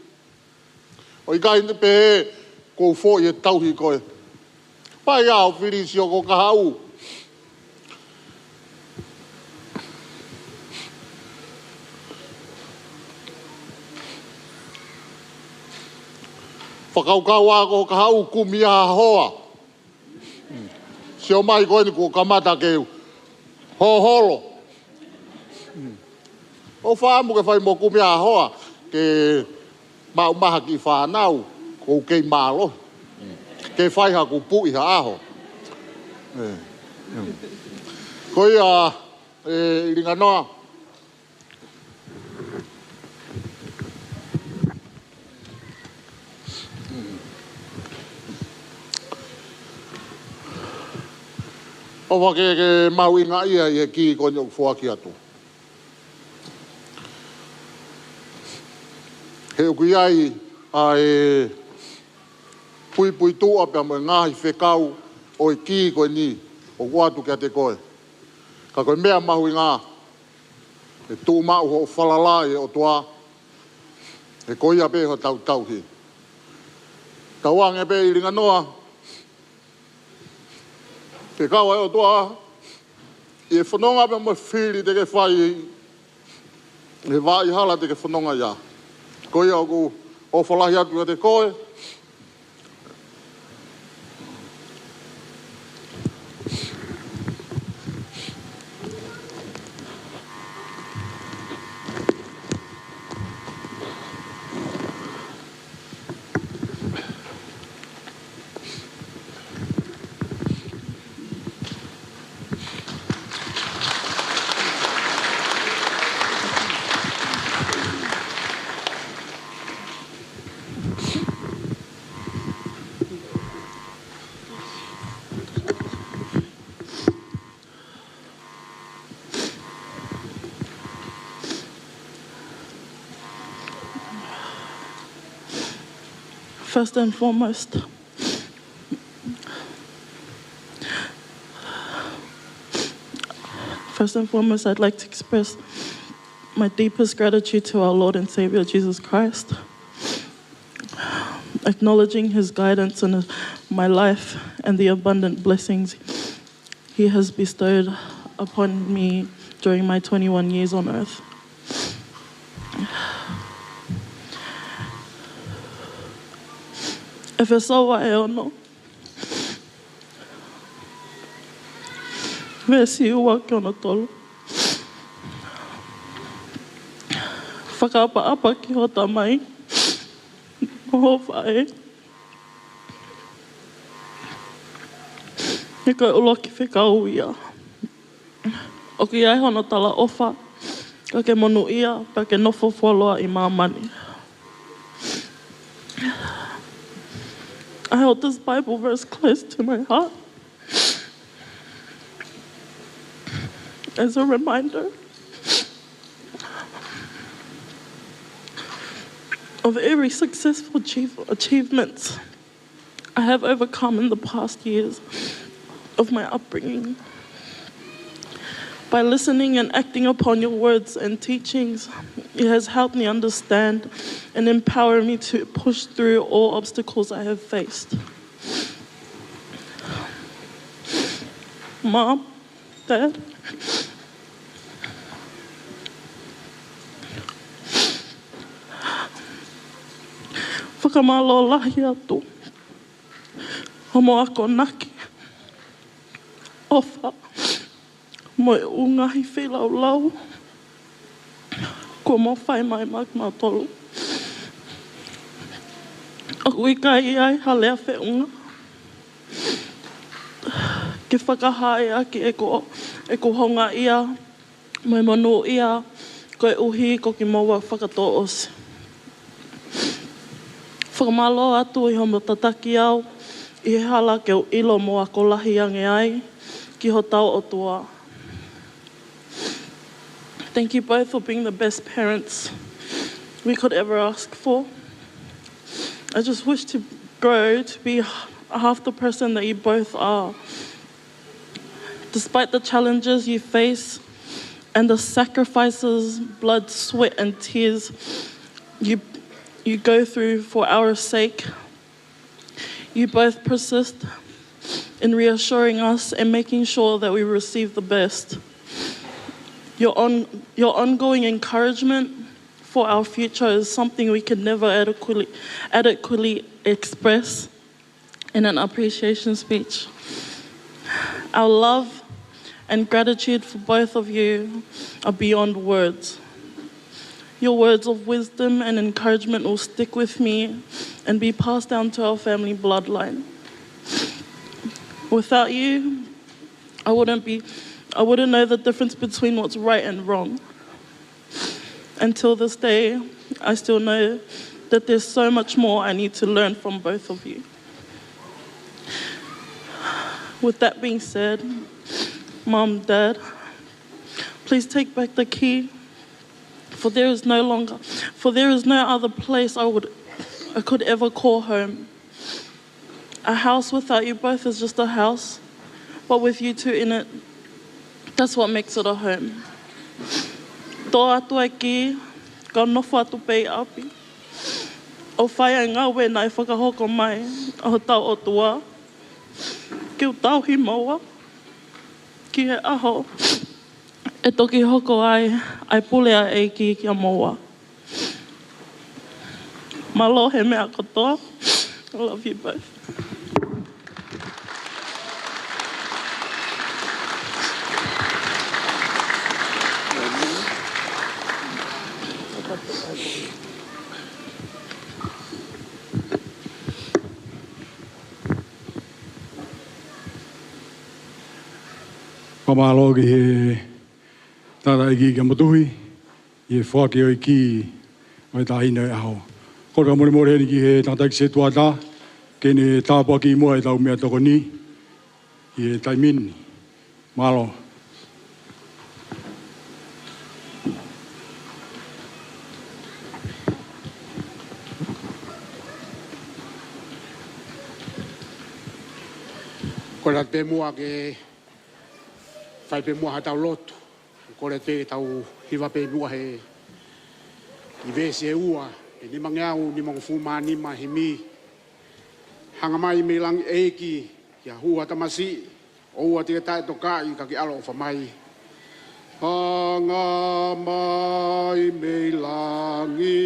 O I kai pe ko fo I tauhi koe. Pai au whiri si o ko kahau. Whakaukau ako ka hau kumia hoa. Sio mai koe ni kua kamata keu. Hoholo. O whaamu ke whai mo kumia hoa. Ke maumaha ki whanau. Ko kei malo. Ke whai haku pui ha aho. Koe a iringa noa. O wake ke mau inga ia i e ki konyo fuaki atu. He uki ai a e pui tu ape mo ngahi whekau o i ki koe ni o watu kia te koe. Ka koe mea mahu inga e tu mau ho whalala e o toa e koe ape ho tau hi. Tauang e pe i ringa noa ke kawa e o toa, i e whanonga pe mo whiri te ke whai, e wai hala te ke whanonga ia. Koe au ku o whalahi atu te koe. First and foremost, I'd like to express my deepest gratitude to our Lord and Savior Jesus Christ, acknowledging his guidance in my life and the abundant blessings he has bestowed upon me during my 21 years on earth. E whesawa e ono. Vesi ua ki ono tolu. Whakaapa ki hota mai. Noho whae. E koe ulo ki whekau ia. O ki ai hono tala ofa. Ka ke monu ia, pa ke nofo wholoa I mamani. I held this Bible verse close to my heart as a reminder of every successful achievements I have overcome in the past years of my upbringing. By listening and acting upon your words and teachings, it has helped me understand and empower me to push through all obstacles I have faced. Mom, Dad, whakamalo lahi atu, homo ako naki, ofa, mo e ungahi whilau lau, ko mo whai mai mau tolu. Aku I kai ai halea whiunga. Ke whakahae aki e ko honga ia, mai manu ia, ko e uhi ko ki maua whakatō osi. Whakamalo atu I homo tataki au, I he hala ke o ilo mo ako lahi ange ai, ki ho tau o tua. Thank you both for being the best parents we could ever ask for. I just wish to grow to be half the person that you both are. Despite the challenges you face and the sacrifices, blood, sweat, and tears you go through for our sake, you both persist in reassuring us and making sure that we receive the best. Your ongoing encouragement for our future is something we can never adequately express in an appreciation speech. Our love and gratitude for both of you are beyond words. Your words of wisdom and encouragement will stick with me and be passed down to our family bloodline. Without you, I wouldn't know the difference between what's right and wrong. Until this day, I still know that there's so much more I need to learn from both of you. With that being said, Mom, Dad, please take back the key, for there is no other place I could ever call home. A house without you both is just a house, but with you two in it, that's what makes it a home. Tō atu ai ki, ka nofo atu pei api. O whaia ngā wena I whakahoko mai, o tau o tua. Ki o tau hi maua. Ki he aho, e toki hoko ai pulea e ki a maua. Malo he mea katoa. I love you both. Pamalo ki he tara i ki kia matuhi, i he whake o i ki o e tahina e aho. Kora mori mori heni ki he tata ki se tuata, kene tāpua ki mua e tau mea toko ni, i he taimini. Malo. Kora te mua ke whai pe mua ha tau lotu. Kore te tau hiwa pe mua he i vese e ua. E ni mangeau ni mongo fuma nima he mi. Hanga mai me lang eiki kia hua tamasi. O ua tika tae tokai ka ki alo o whamai. Hanga mai me langi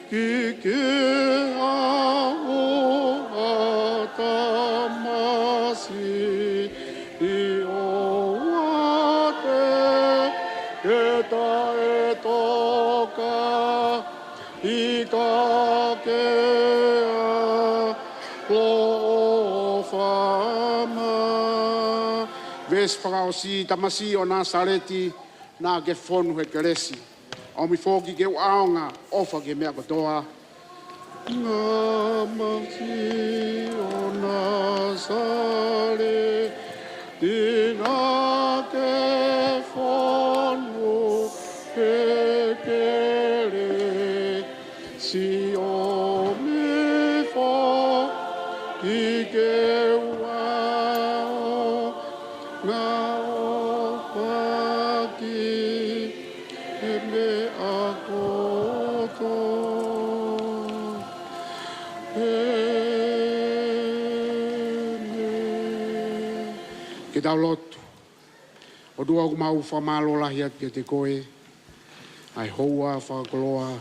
ki ke a o a tamasi. I o ate ke tae toka I ka ke a lo whama. Ves whakaosi tamasi o nā sareti nā ke whonu he keresi. O mi whoki ke uaonga ofa ke mea kotoa. Ngā masi o nā sareti Tina ke whanu ke kere si o me wha ki ke wao ngā o whaki e me a koto Ke tau lotu. O dua ku mau whamalo lahi atu ke te koe. Ai houa whakoloa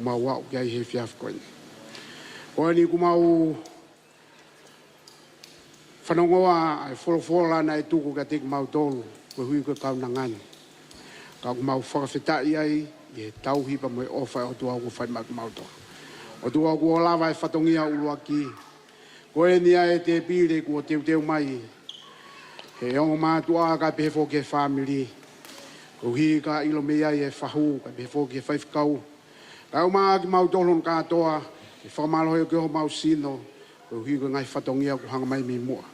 mau wau ki ai he whiaf koe. Koe ni ku mau whanongoa ai wholofola na e tuku ka te ku mau tolu. Koe hui koe kau nangani. Ka ku mau whakawhetai ai i he tauhipa mo e ofa o dua ku whaima ku mau toa. O dua ku o lawa e whatongia ulua ki. Koe ni ai te pire ku o teu mai. He ongo mātua ka pehefo ke family. Ko hi ka ilo mea e whahu ka pehefo ke whaifkau. Ka o maa ki mau tolon katoa. E whamalo he ke ho mau sino. Ko hi ka ngai whatongia ku hanga mai mi mua.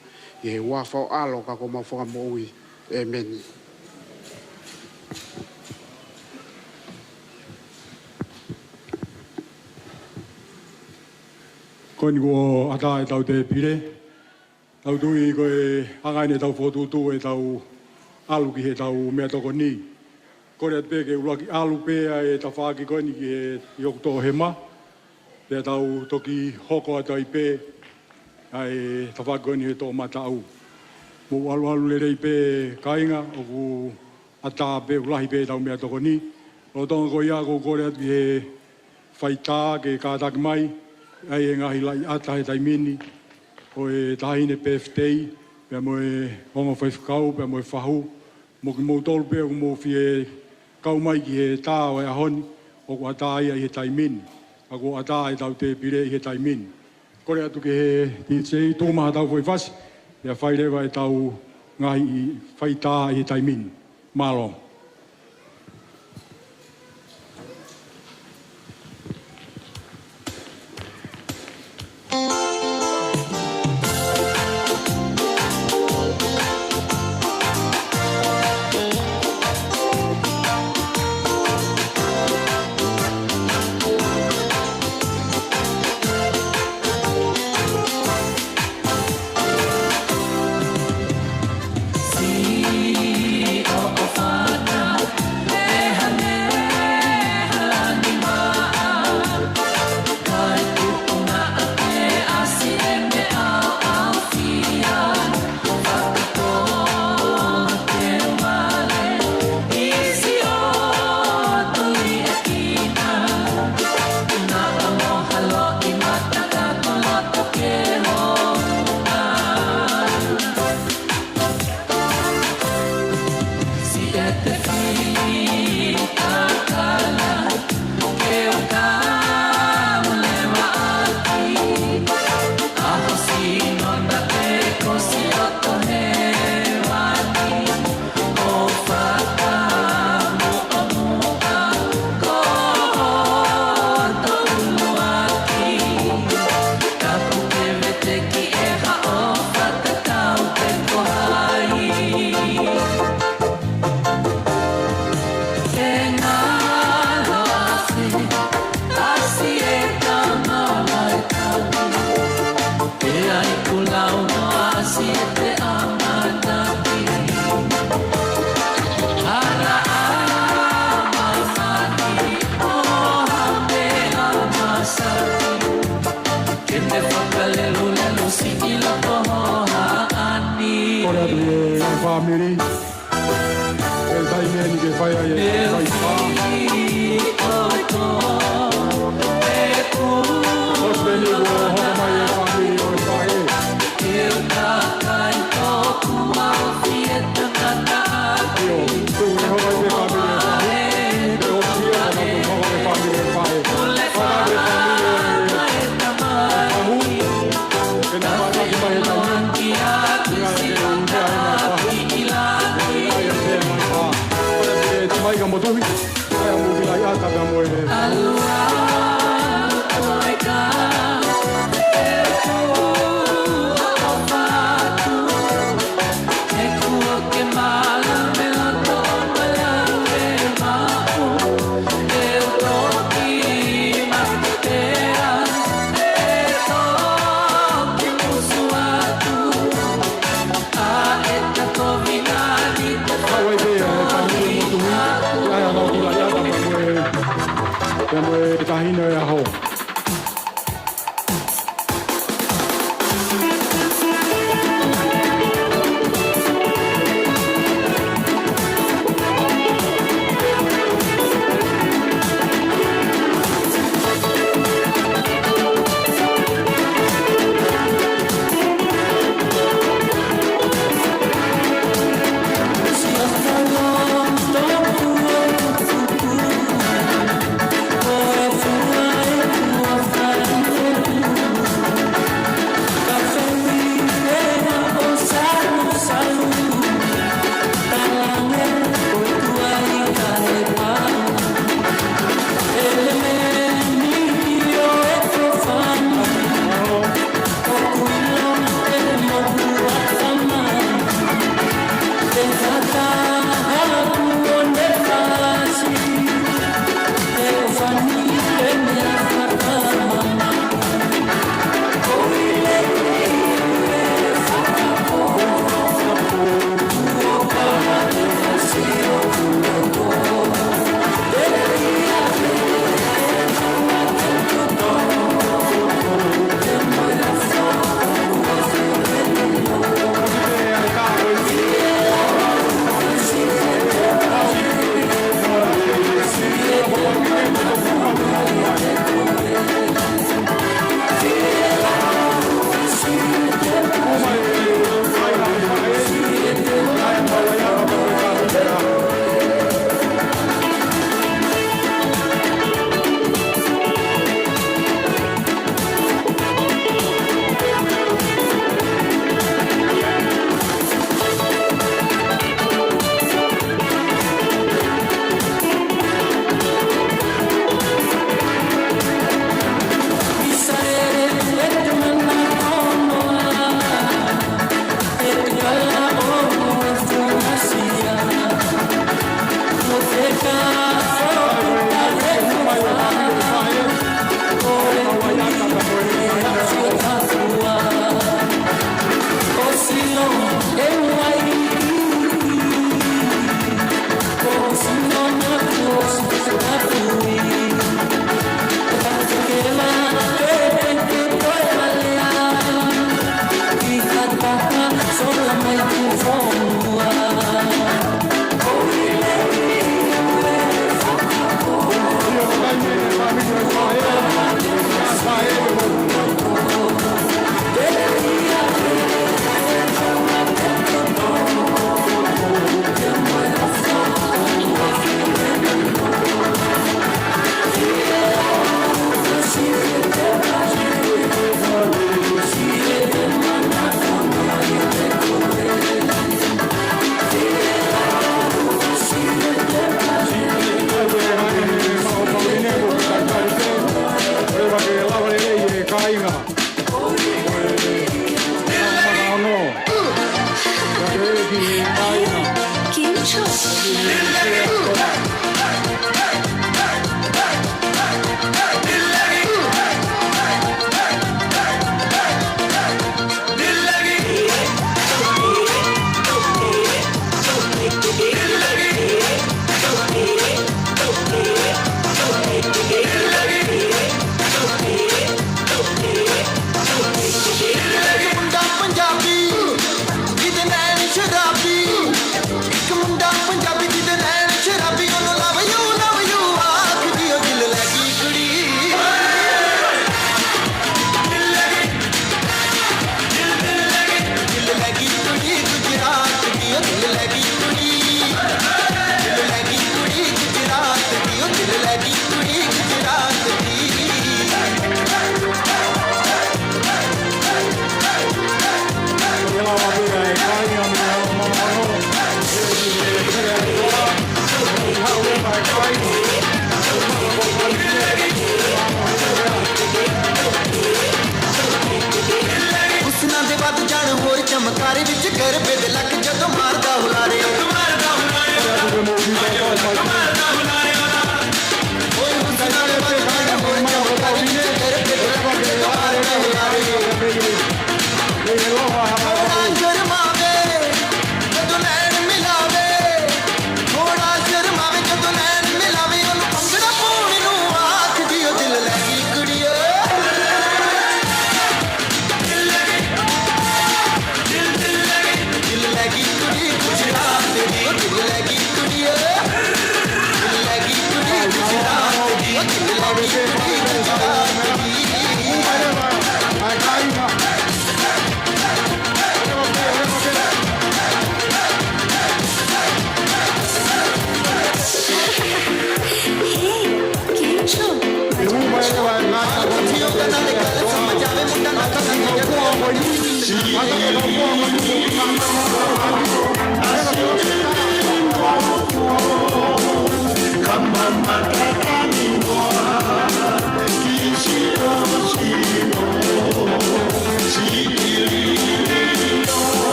I he wafao alo ka ko mau whakamoui. Amen. Ko ni ko ata e tau te pire. Tau tui ko e hangaine tau whotutu e tau alu ki he tau mea toko ni. Ko rea te peke ulaki alu pēa e ta whaaki koe ni ki he iokto hema. Pea tau toki hoko ata i pē. Ai ta whaaki koe ni he tō mata au. Mo alu alu le rei pē kainga o ku ata pē ulahi pē tau mea toko ni. O tonga ko ia ko rea ki he whaitā ke kātaki mai. ai e ngahi lai ata he taimini, o e tahine PFTI, pia mo e hongo whaifukau, pia mo e whahu, mo ki mou tolu pia mo fi e kau mai ki he tā o e ahoni, o ko ata ia i he taimini, a ko ata e tau te pire i he taimini. Kore atu ke he DJ tōmaha tau whai whasi, pia whairewa e tau ngahi i whai tā i he taimini. Mālong.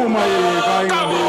Umai kai ngadi.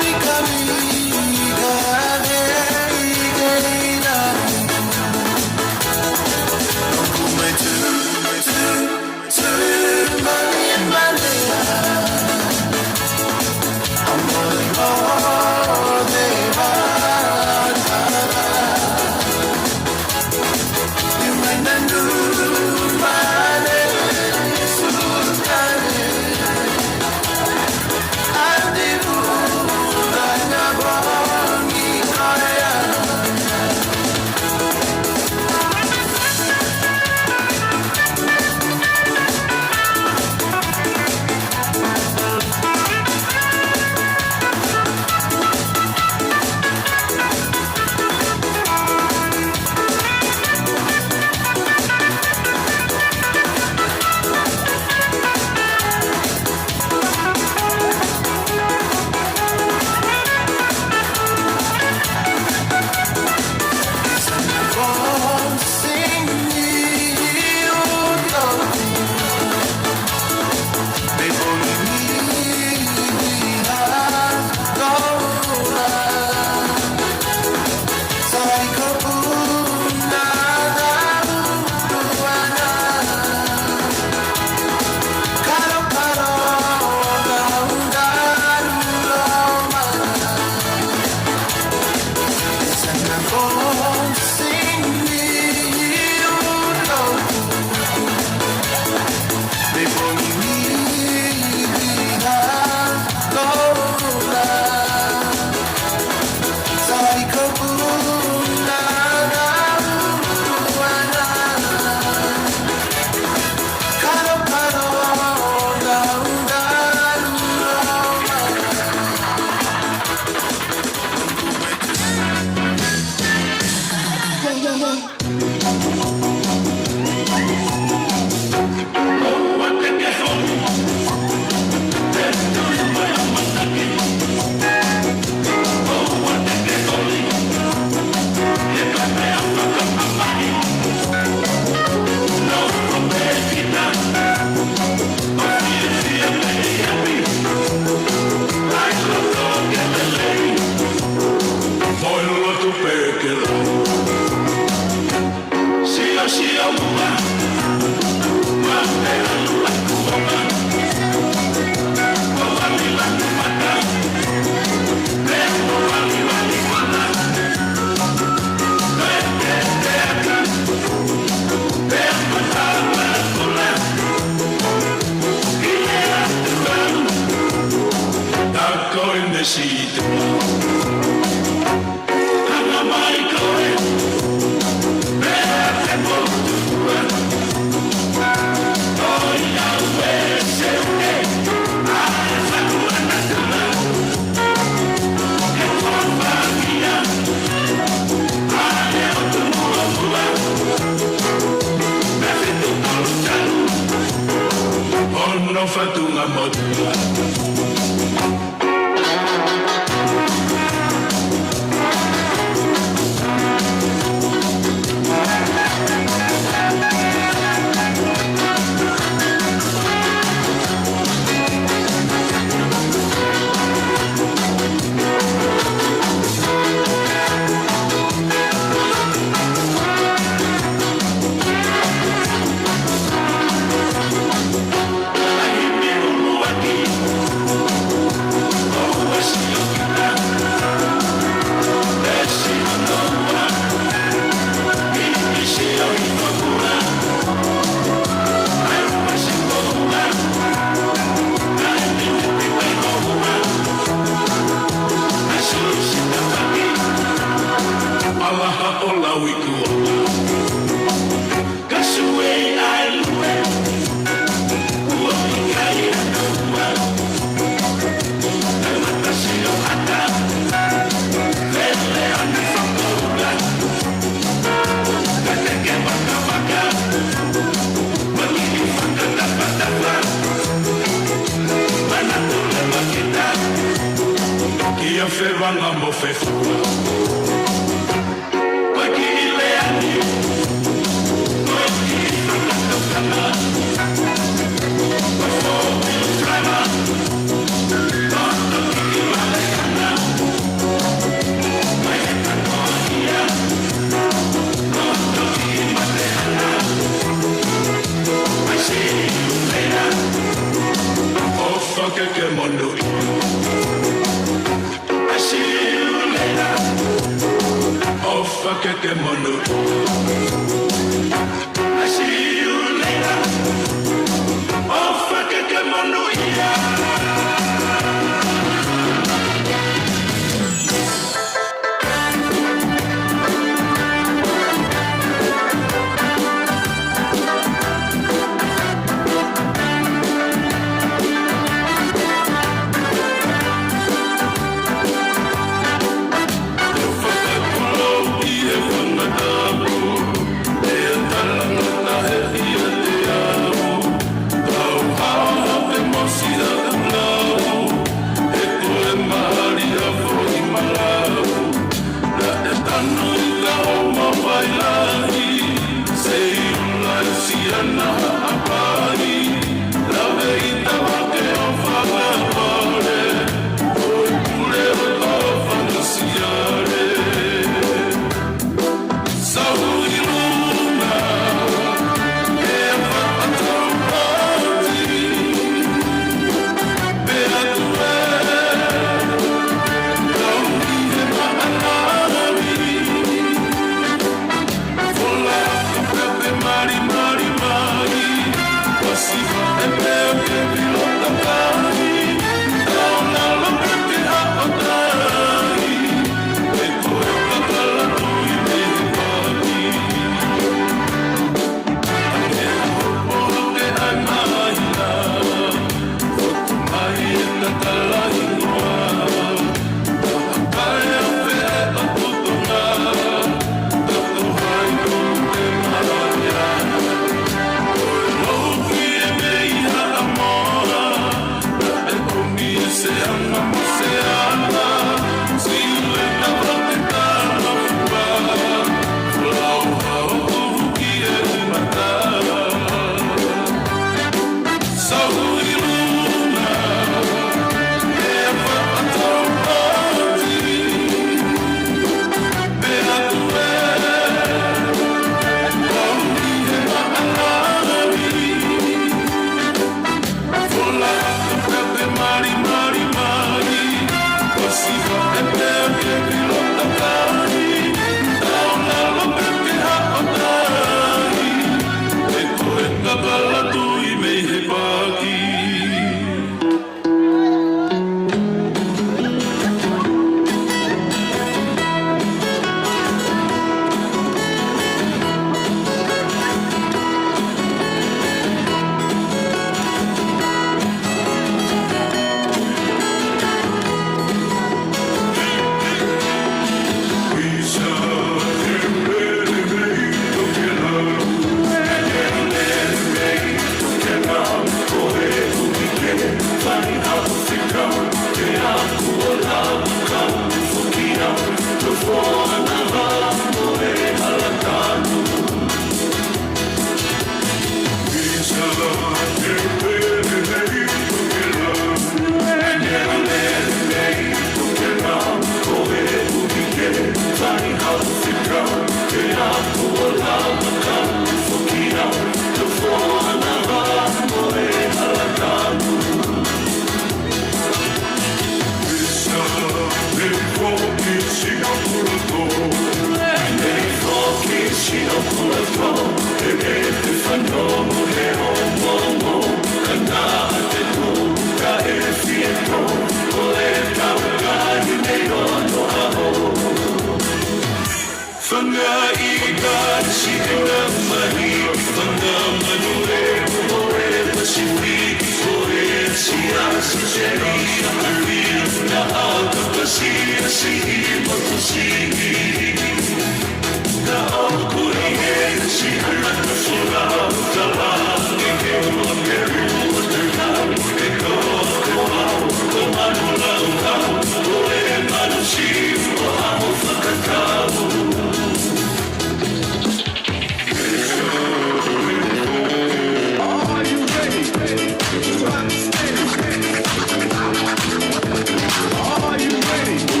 Are you ready?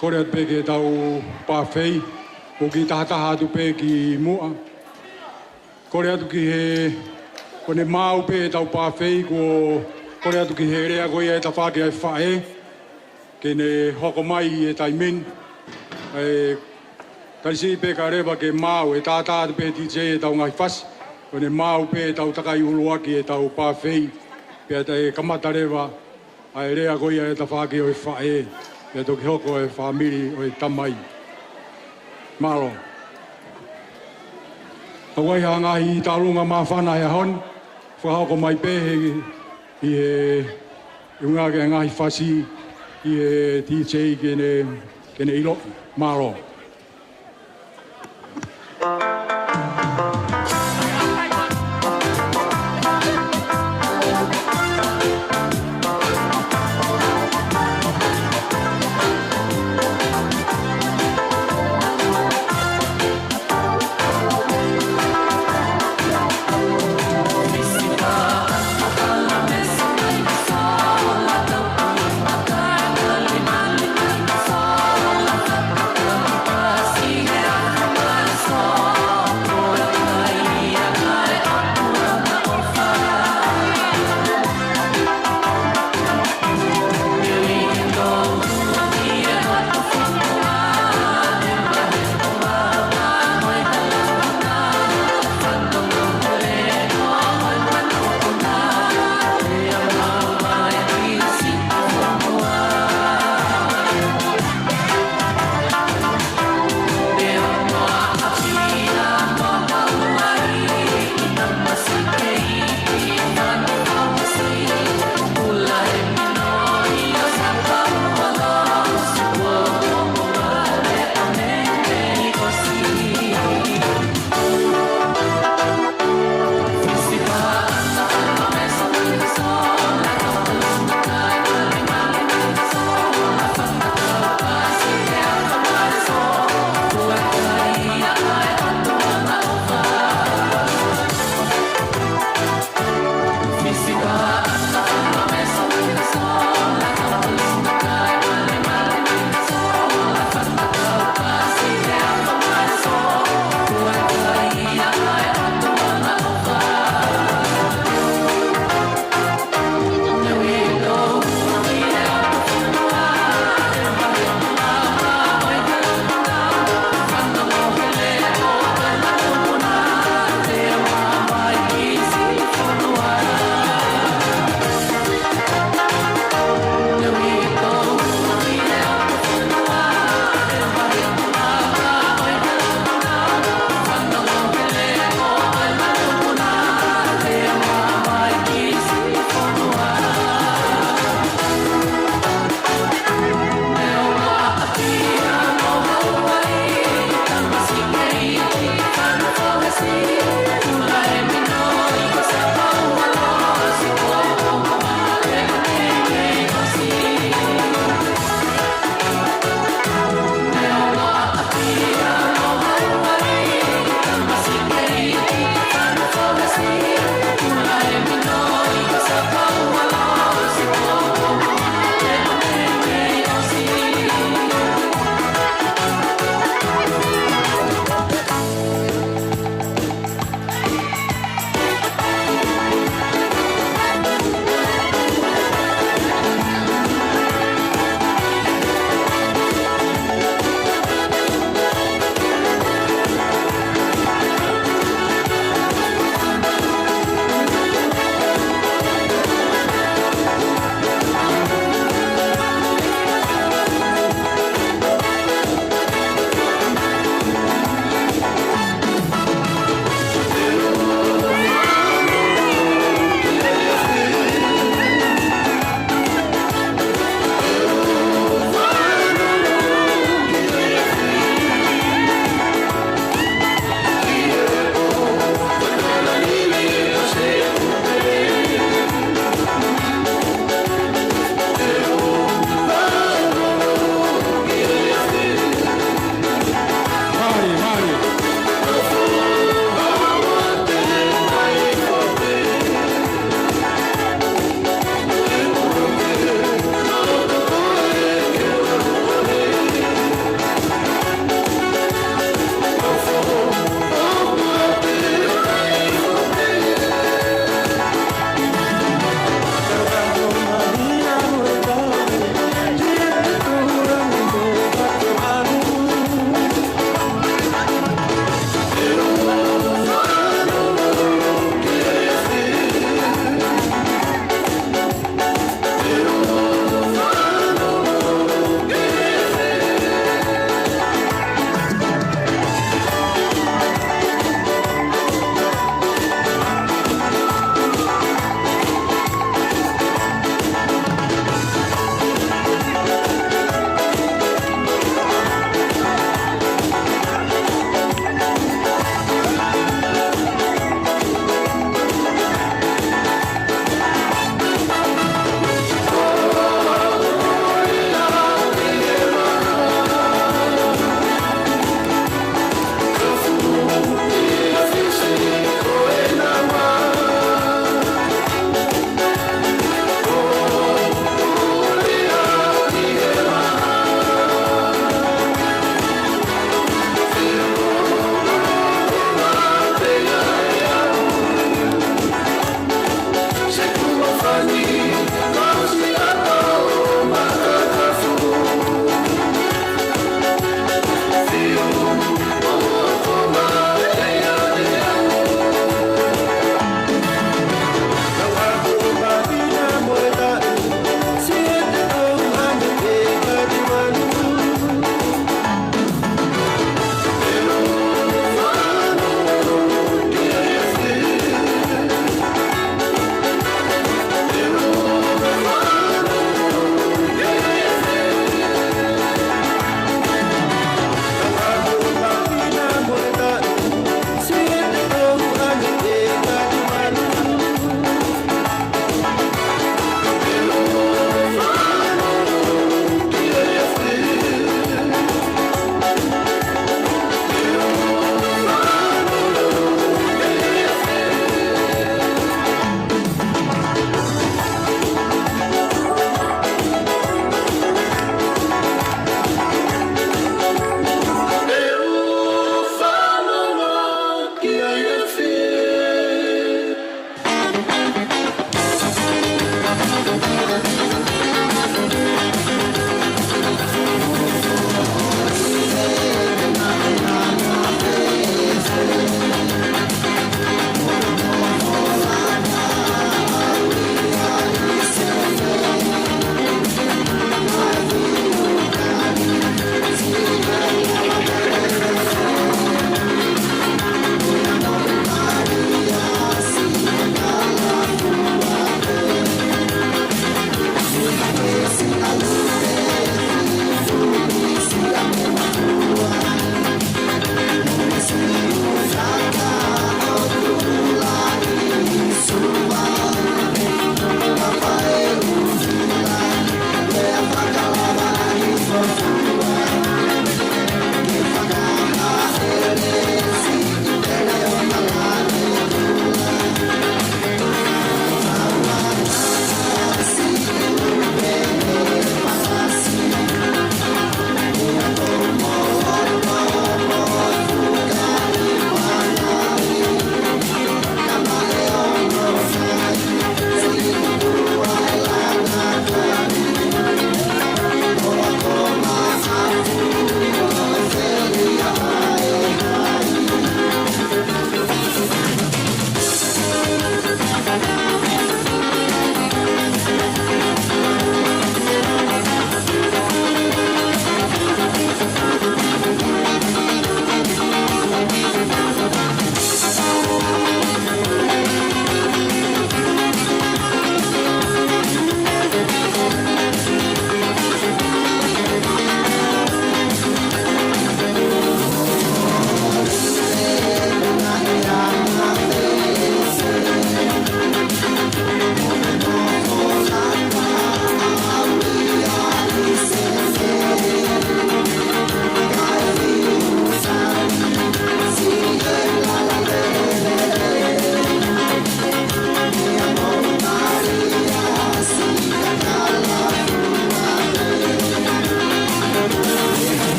kore atu pe ke tau pāwhei, o ki tahataha atu pe ki mua. Kore atu ki he, kone māu pe tau pāwhei, kore atu ki he rea koe e ta whake ai whae, ke ne hoko mai e taimin. Karisi pe ka rewa ke māu e tātā atu pe DJ e tau ngai whasi, kone māu pe tau takai uluaki e tau pāwhei, pe te kamata rewa, ai rea koe e ta whake o e whae, pe toki hoko e whamiri o e tamai. Malo. Awai ha ngahi ta lunga ma whana e hon, whahoko mai pehe i e unga ke ngahi whasi i e DJ kene ilo. Malo.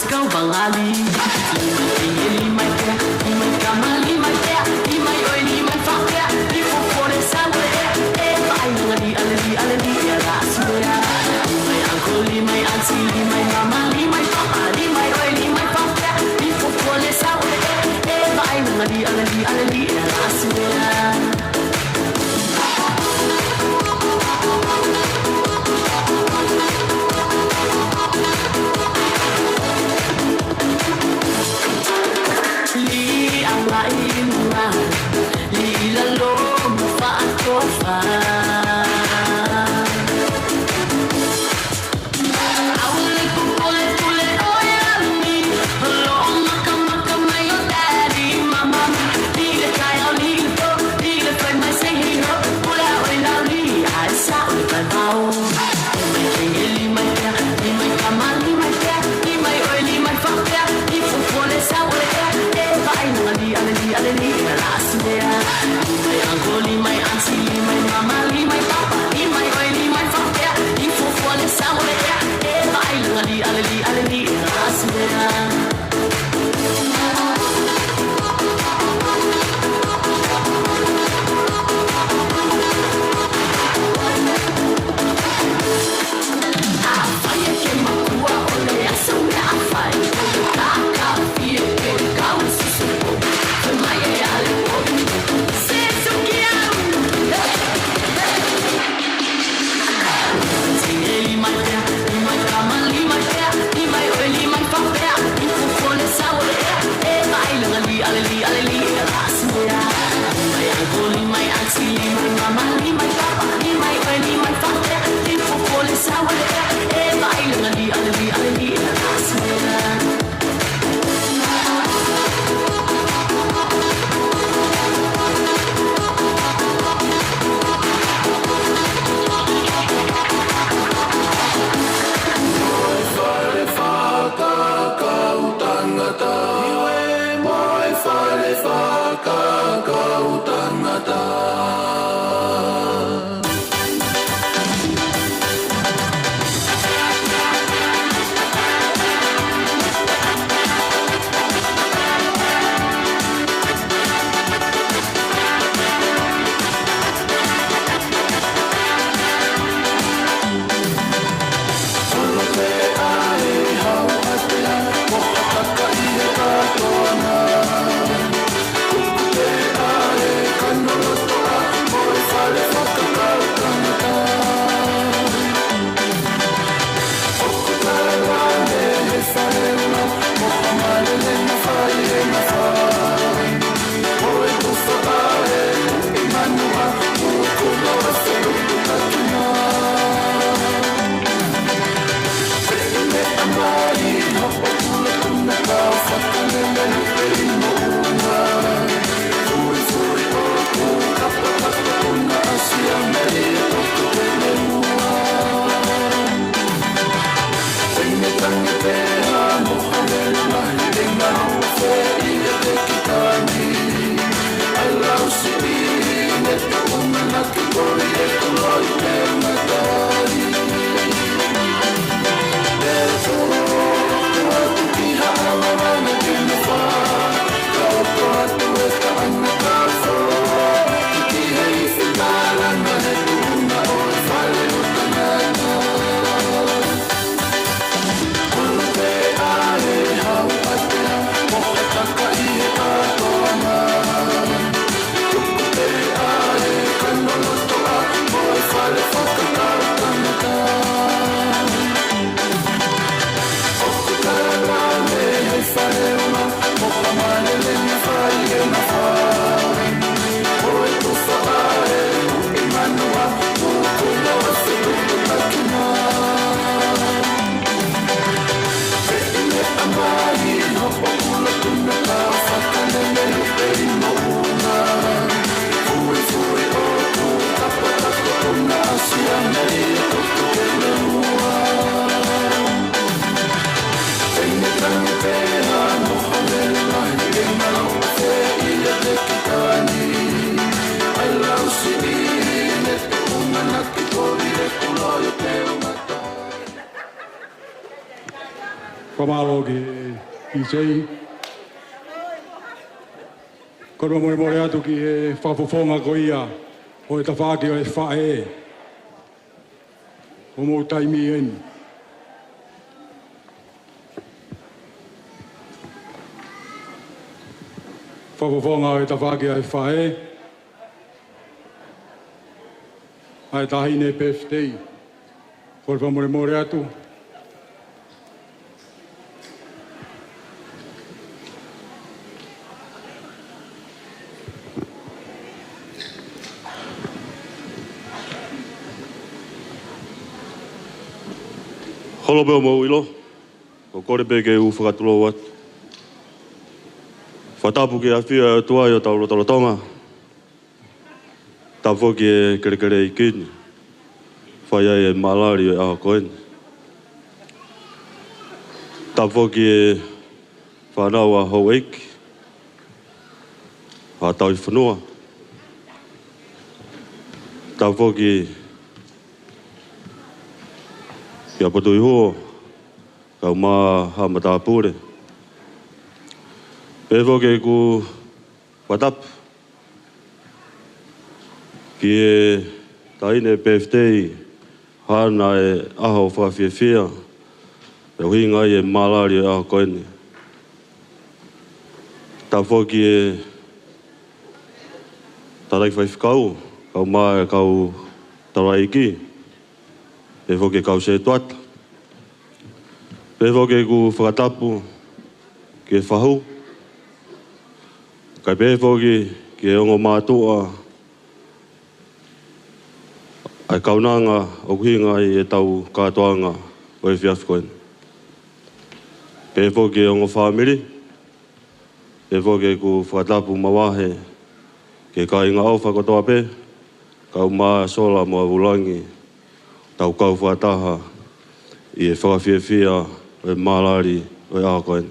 kau bangali lima kia lima kama lima kia lima oi lima fakia lima fore sawe ai ngali alali ya rasua lima uncle lima auntie lima mama lima papa lima oi lima fakia lima fore sawe ai ngali alali ya rasua Li ang lai Pamalo ki i sei. Kono mo mo atu ki e whafofonga ko ia. O e tawhaki o e whae. O mo taimi en. Whafofonga o e tawhaki o e whae. Ai tahine peftei. Kono pa mo atu. Holo peo mo ilo, o kore pe ke u whakatulo wat. Whatapu ke a whia tua i o tau tonga. Ta whoki e kere i kini. Whai ai e malari o aho koeni. Ta whoki e whanau a hou eiki. A tau i whanua. Ta whoki kia potu i hoa, kau maa hamata apure. Pevo ke ku watap, ki e taine peftei, hana e aho whawhiawhia, e huinga i e malari e aho koeni. Ta whoki e tarai whaifkau, kau maa e kau tarai ki. E whoke kau se tuata. E whoke ku whakatapu ki e whahu. Kai pe whoke ki e ongo mātua. Ai kaunanga o kuhinga i e tau kātoanga o e whiawhikoen. Pe whoke e ongo whamiri. E whoke ku whakatapu mawahe. Ke ka inga au whakotoa pe. Kau maa sola mua wulangi. Tau kau whataha i e whakawhiawhia o e malari o e aho koeni.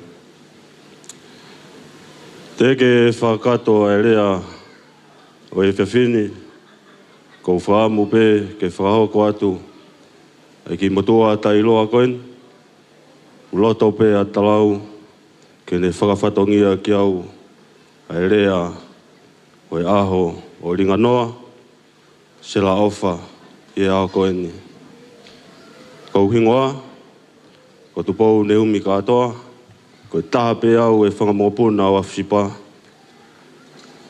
Te ke whakato e rea o e whiawhini, kou whaamu pe ke whakahoko atu e ki motua tai loa koeni, uloto pe a talau ke ne whakawhatongia ki au e rea o e aho o ringa noa, se la ofa i e aho koeni. Kau hingoa, ko tupou ne umi katoa, ko taha pe au e whangamopuna o awhipa.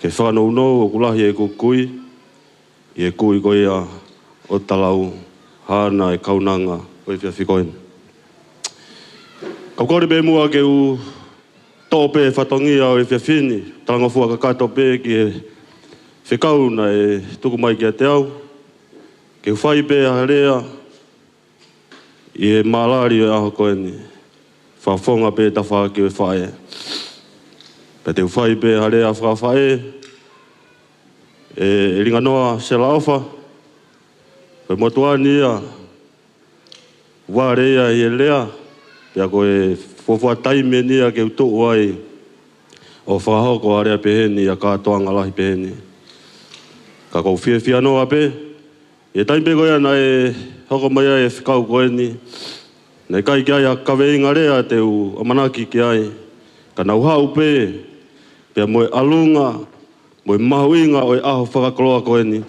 Ke whanau no o kulahi e kukui, i e kui ko ia o talau, hana e kaunanga o e whiawhikoen. Kau kore pe mua ke u tōpe e whatongia o e whiawhini, talangofua ka kato pe ki e whikau na e tuku mai ki a te au, ke whai pe a rea, i e malari o aho koeni. Whafonga pe ta whaki o e whae. Pe te whai pe harea whawhae. E ringa noa se la ofa. Pe motuani ia. Warea i e lea. Pea ko e fofua taime nia ke utoku ai. O whahoko harea peheni a kātoanga lahi peheni. Ka kou whiawhia noa pe. E taime koea na e hoko mai ai e whikau koeni. Nei kai ki ai a kaweinga rea te u amanaki ki ai. Ka nau hau pe. Pea moe alunga, moe mahuinga o e aho whakakoloa koeni.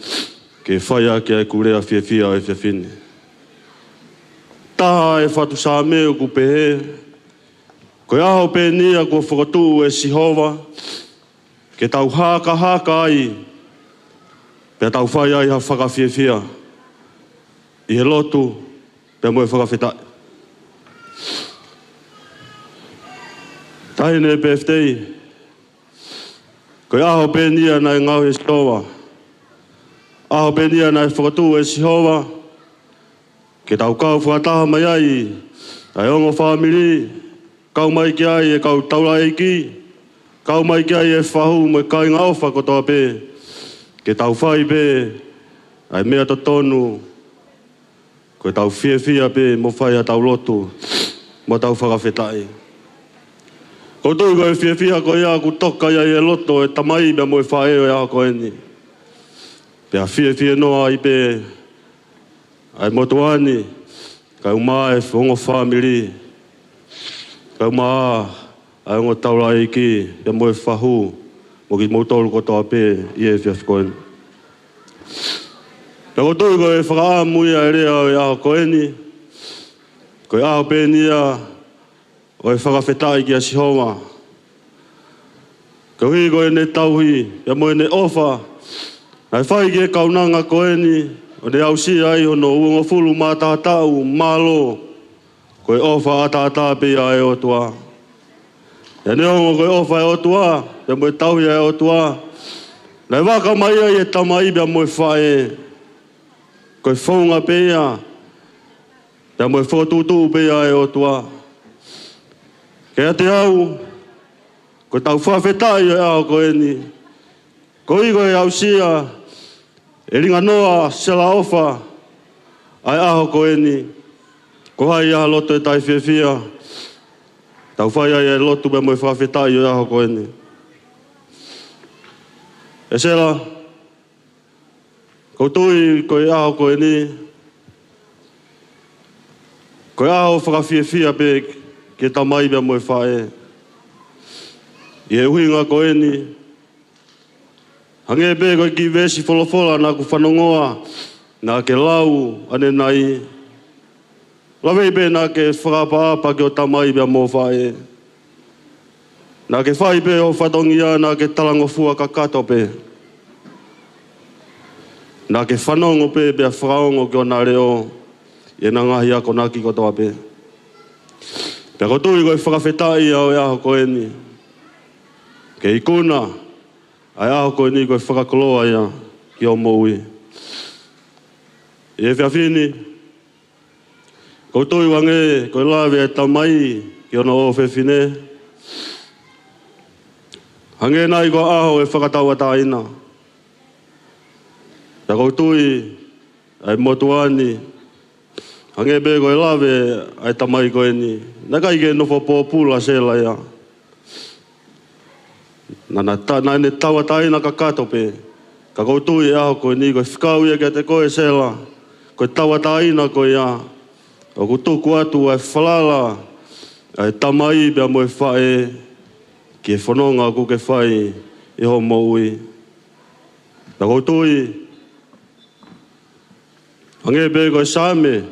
Ke whaia ki ai kurea whiawhia o e whiawhini. Taha e whatu sa meo ku pehe. Ko e aho pe nia kua whakatu e Sihova. Ke tau haka ai. Pea tau whaia i ha whakawhiawhia. I he lotu, pea moe whakawhitai. Tahine peftei. Ko aho penia na e ngau e Sihova. Aho penia na e whakatu e Sihova. Ke tau kau whakataha mai ai. Ai ongo whamiri. Kau mai ki ai e kau taura eiki. Kau mai ki ai e whahu mo e kai ngā ofa kotoa pe. Ke tau whai pe. Ai mea to tonu. Ko tau whiawhia pe mo whai a tau lotu, mo tau whakawhetai. Ko tau ko e whiawhia ko ia ku toka ia e loto e tamai mea mo e whae o ia koeni. Pea whiawhia noa i pe, ai motuani, ka umaa e whongo whamiri, Kau maa, ai ngō taura i ki, ia moe whahu, mo ki mōtolu ko toa pē, i e whiawhikoeni. Pea kotoi ko e whakaamuia e rea o e aho koeni, ko e aho pēnia o e whakawhetai ki a Sihoma. Ko hui ko e ne tauhi, ia moe ne ofa, ai whai ki e kaunanga koeni, o ne au si ai hono uongo fulu mātātau, mālo, ko e ofa atata pia e o tua. E ne ongo ko e ofa e o tua, ia moe tauhi e o tua. Nei waka mai ai e tamai bia moe whae, ko e whaunga pia, ia moe whotutu pia e o tua. Kea te au, ko tau whawhetai e ao koe ni. Ko i koe au sia, e ringa noa sela ofa, ai aho koe ni. Ko hai aha loto e tai whiawhia, tau whai ai e lotu me moe whawhetai e aho koe ni. E sela, koutui koe aho koe ni, koe aho whakawhiawhia pe ke tamai bea moe whae. I e uhinga koe ni. Hange pe koe ki vesi wholofola nā ku whanongoa, nā ke lau ane nai. Lawei pe nā ke whakapaapa ke o tamai bea moe whae. Nā ke whai pe o whatongia nā ke talangofua ka kato pe. Nā ke whanongo pe bea whakaongo ke o nā reo, e nā ngahi ako nā ki kotoa pe. Pea kotui koe whakawhetai au e aho koe ni. Ke ikuna, ai aho koe ni koe whakakoloa ia ki o moui. E whiawhini, kotui wange koe lawe e tamai ki ono o whewhine. Hange nai ko aho e whakatau ata ina. Pea kotui ai motuani, hange be koe lawe ai tamai koe ni. Naka ike nofo pōpula sela ia. Nā ne tawa taina ka kato pe. Ka koutui e aho koe ni koe whikau ia kia te koe sela. Koe tawa taina koe ia. O kutuku atu ai whalala. Ai tamai bea moe whae. Ki e whanonga ku ke whai i ho moui. Ka koutui. Hange pe koe same.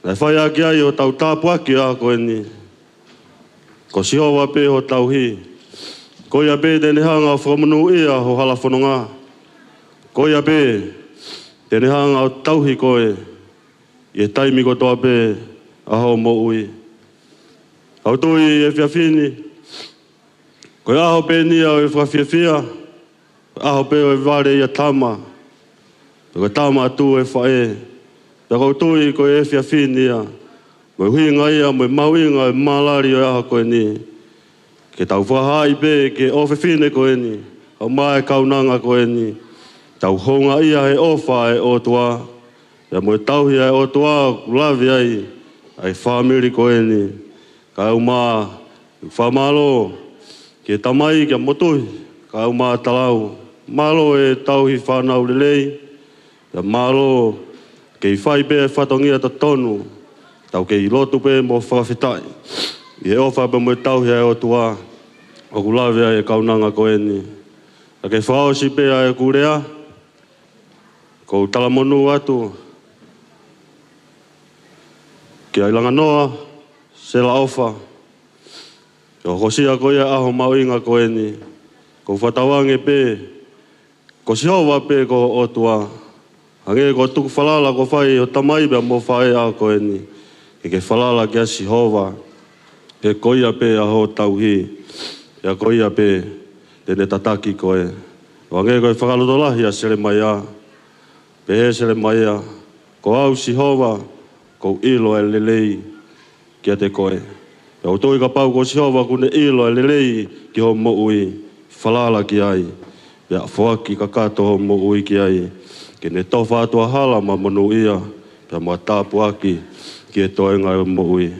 Nai whai aki ai o tau tāpuaki a koe ni. Ko sihowa pe ho tau hi. Ko ia pe tene hanga o whakamunu ia ho hala whanonga. Ko ia pe tene hanga o tauhi koe. I e taimi ko toa pe a ho moui. Au tui e whiawhini. Ko aho pe nia o e whawhiawhia. Aho pe o e ware ia tama. Ko tama atu e whae. Pea koutui ko e whiawhini ia. Mo huinga ia, mo mauinga e malari o e aho koe ni. Ke tau whahai pe ke ofewhine koe ni. Au mai kaunanga koe ni. Tau honga ia he ofa e o tua. Ia mo e tauhi e o tua lavi ai. Ai whamiri koe ni. Ka au maa whamalo. Ke tamai kia motui. Ka au maa talau. Malo e tauhi whanau lelei. Ia malo ke i whai pe e whatongia ta tonu. Tau ke i lotu pe mo whawhitai. I e ofa pe mo e tauhi e o tua. O kulawe ai e kaunanga koe ni. A ke whaosi pe ai e kurea. Ko talamonu atu. Ke ai langa noa. Sela ofa. Ko hosia koe aho mauinga koe ni. Ko whatawange pe. Ko sihowa pe ko o tua. Hange ko tuku whalala ko whai o tamai bea mo whae a koe ni. Ke whalala kia Sihova. Ke koia pe a ho tauhi. Ia koia pe tene tataki koe. Hange koe whakalotolahi a sele mai a. Pe he sele mai a. Ko au Sihova. Ko ilo e lelei kia te koe. Ia o toi ka pau ko Sihova kune ilo e lelei ki ho moui. Whalala ki ai. Ia whaki ka kato ho moui ki ai. Ke ne tofa atua hala ma manu ia. Pea mua tāpu aki ki e toenga e moui.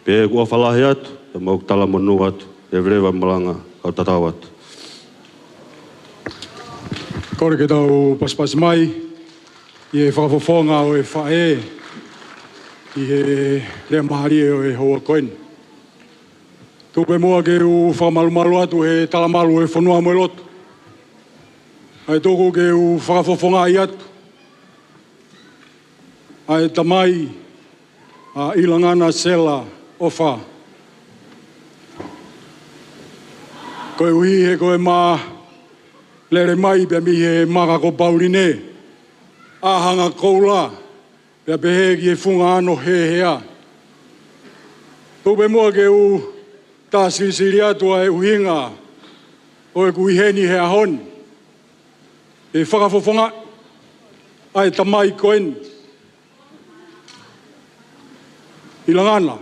Pe e kua whalahi atu. Pea mau tala manu atu. E vrewa malanga. Au tatau atu. Kore ke tau paspas mai. I e whakafofonga o e whae. I e rea mahari o e hoa koen. Tupe mua ke u whamalumalu atu he talamalu he whanua mo lotu. Ai toko ke u whakafofonga i atu. Ai tamai a ilangana sela ofa. Koe uhi he koe mā lere mai pia mi he maka ko paurine. Ahanga koula pia pehe ki he funga ano he hea. Tupe mua ke u tā sirisiri atu ai uhinga o e kuiheni he ahon. E whakafofonga ai tamai koen. Ilangana.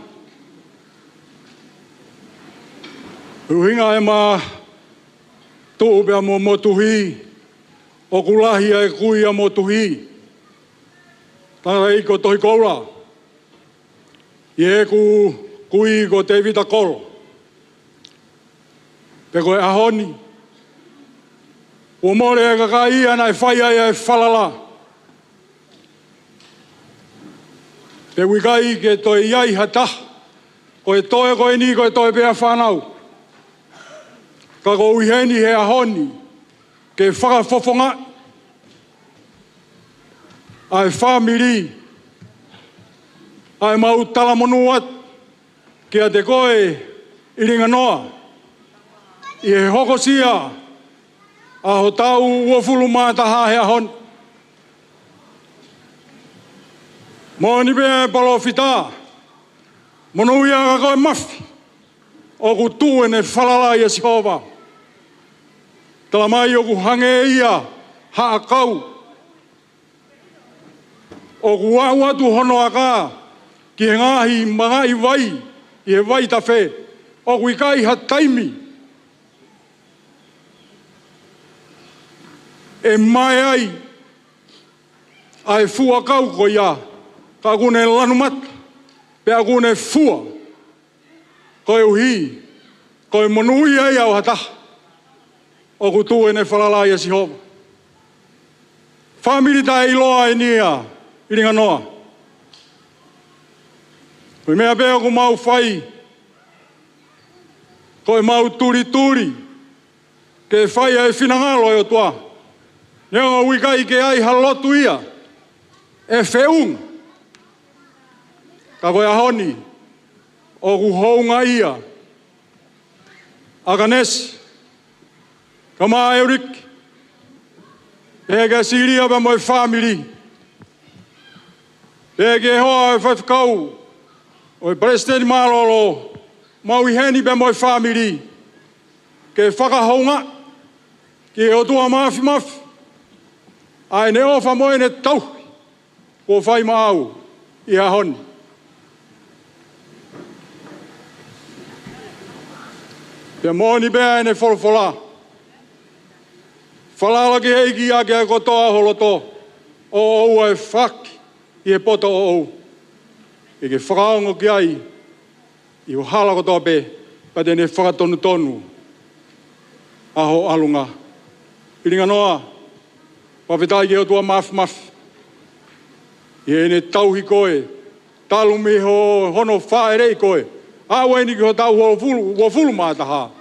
Uhinga e mā tō pia mo motuhi o kulahi ai kui a motuhi. Tāna i ko tohi koura. I e ku kui ko te vita kolo. Pe koe ahoni. O more e kakai ana e whai ai e whalala. Pe wikai ke toi iai hata. Koe toe koe ni koe toe pea whanau. Ka ko uheni he ahoni. Ke whakafofonga. Ai whamiri. Ai mau talamonuat. Kia te koe iringa noa. I he hokosia. A ho tau uafulu mātaha he ahon. Mo ni pia palo fita. Mono ia ka koe mafi. O ku tuene whalala ia Sihova. Tala mai o ku hange ia haa kau. O ku wau atu hono a ka. Ki he ngahi mangai vai. I he vai ta whe. O ku ikai ha taimi. E mai ai. Ai fua kau ko ia. Ka kune lanu mata. Pea kune fua. Koe uhi. Koe monui ai au hata. O ku tuene whalala ia Sihova. Whamiri ta iloa e nia. Iringa noa. Koe mea pea ku mau whai. Koe mau turi turi. Ke whai ai whinangalo e o toa. Nea wikai ke ai halotu ia. E whiung. Ka koe ahoni. O ku hounga ia. Aganesi. Ka maa eurik. Peke siria pa moi whamiri. Peke hoa e whaiwhakau. O e presidenti Malolo. Mau i heni pa moi whamiri. Ke whakahounga. Ki e o tua mafi mafi. Ai ne ofa moe ne tau. Ko whai maau. I ahoni. Pea mōni bea ne wholawhola. Whalala ki heiki a ke a kotoa holoto. O ou e whaki. I he poto o ou. I ke whakaongo ki ai. I o hala kotoa pe. Pa tene whakatonu tonu. Aho alunga. Iringa noa. Whawhetai ke o tua mafi mafi. I he ne tauhi koe. Talumi ho hono whaerei koe. Awe ni ki ho tau ho fulu mātaha.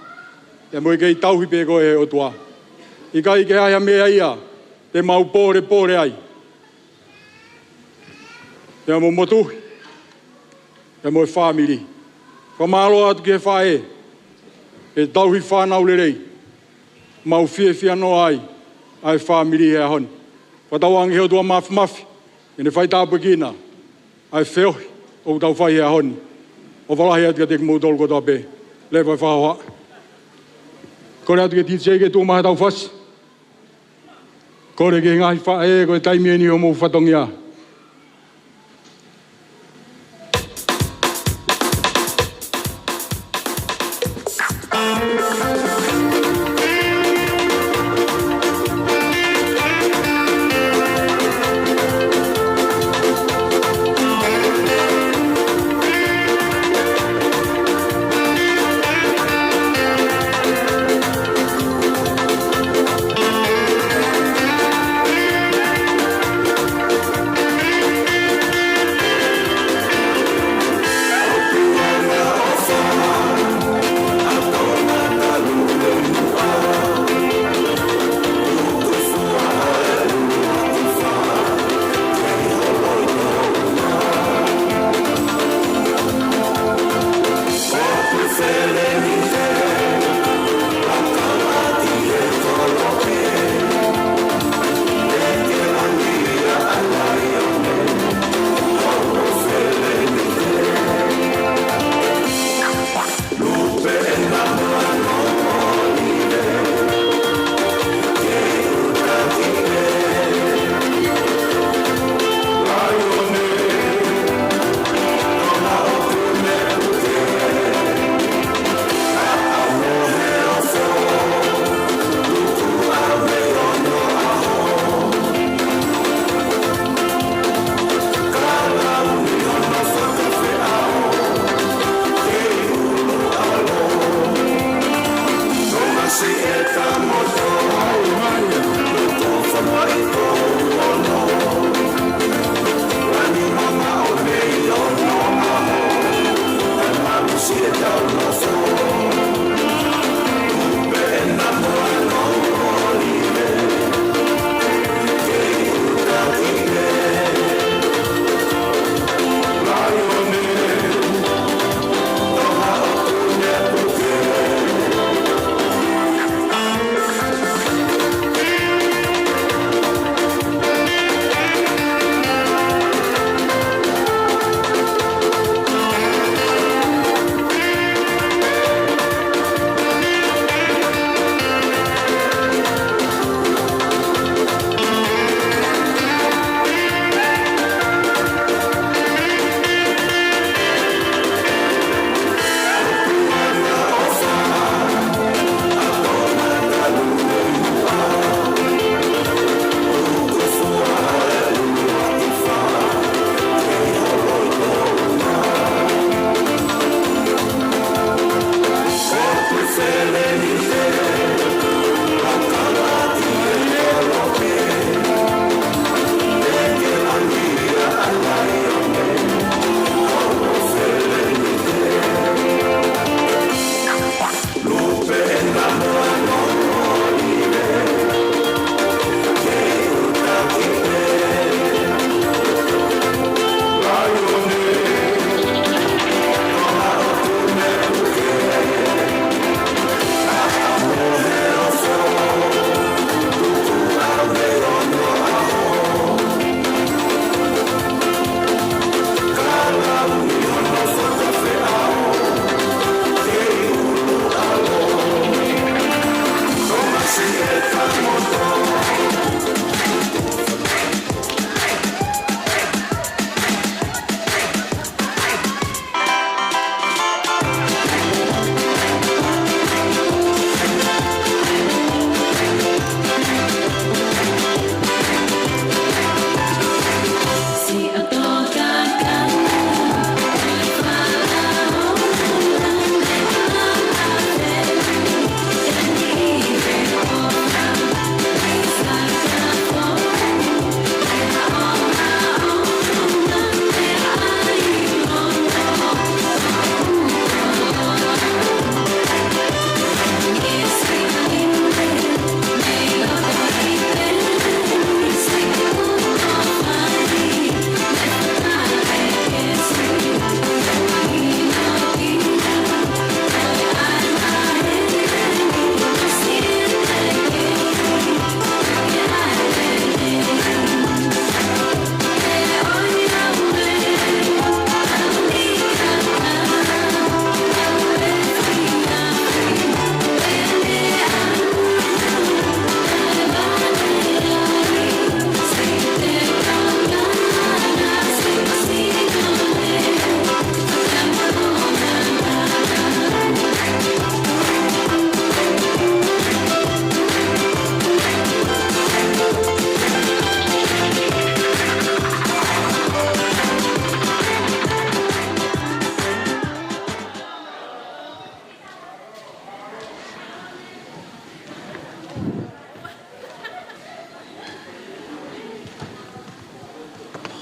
E moi kei tauhi pe koe he o tua. I kai ke aia mea ia. Te mau pōre ai. Te mo motuhi. Te moi whamiri. Whamalo atu ki he whae. E tauhi whanau lerei. Mau fia no ai. Ai whamiri he ahon. Whatawangi he o tua mafi mafi. E ne whai tāpu kina. Ai whiohi. O tau whai he ahoni. O walahi atu ka te kumau tolu kotoa pe. Le whai whahoa. Kore atu ke titsei ke tū maha tau whasi. Kore ke ngahi whae koe taimi e ni o mou whatongia.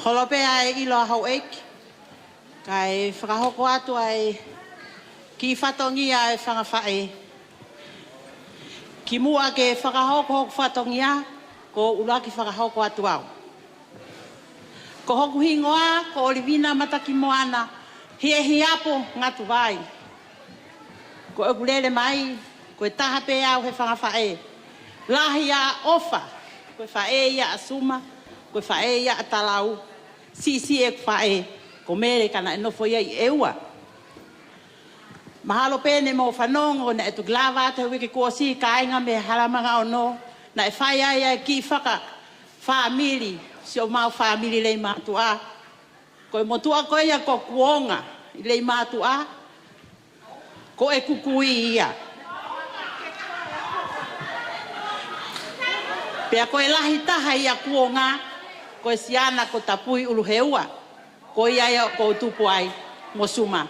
Holope ai ilo hau eik. Kai whakahoko atu ai ki whatongia e whangawhae. Ki mua ke whakahoko hoku whatongia ko ulaki whakahoko atu au. Ko hoku hingoa ko olivina mataki moana hie hiapo ngatu vai. Ko e kulele mai ko e taha pe au he whangawhae. Lahi a ofa ko e whae ia asuma ko e whae ia atalau. Si e whae ko mere kana e nofo ia i eua. Mahalo pene mo whanongo na e tu glava te wiki kua si kainga me haramanga o no na e whae ia ki whaka whaamiri si o mau whaamiri lei mātua. Ko e motua ko ia ko kuonga i lei mātua ko e kukui ia. Pea ko e lahi taha ia kuonga ko siana ko tapui ulu heua ko ia ko tupu ai mo suma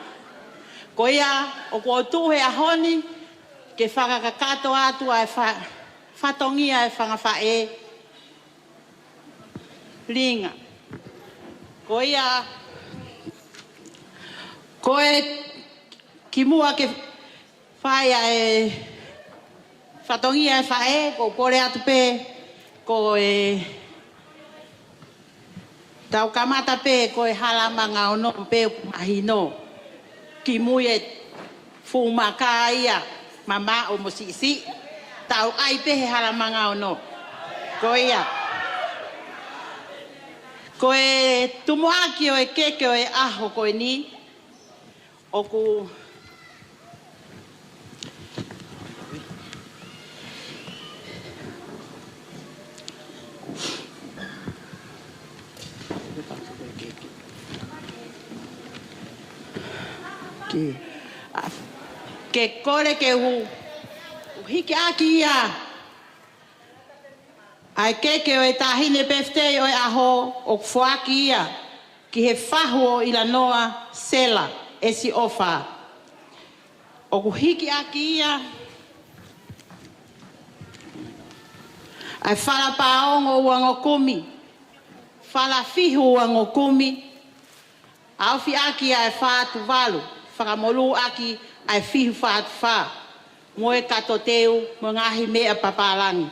ko ia o ko tu he ahoni ke whakakato atu ai whatongia e whangawhae ringa. Ko ia, ko e ki mua ke whaia e whatongia e whae, ko kore atu pe, ko e tau kamata pe, ko e halamanga ono pe mahino. Ki mui e fumaka ia, mama o mosisi, tau ai pe he halamanga ono. Ko ia. Ko e tumuaki o e keke o e aho ko e ni, o ku ke kore ke hiki aki ia. Ai keke o e tahine pefte o e aho o fuaki ia ki he whahu o ila noa sela e si ofa. O ku hiki aki ia ai whala paongo uango kumi, whala fihu uango kumi, au fi aki ai whaatu walu, whakamolu aki ai fihu whaatu wha, moe kato teu mo ngahi mea papalangi.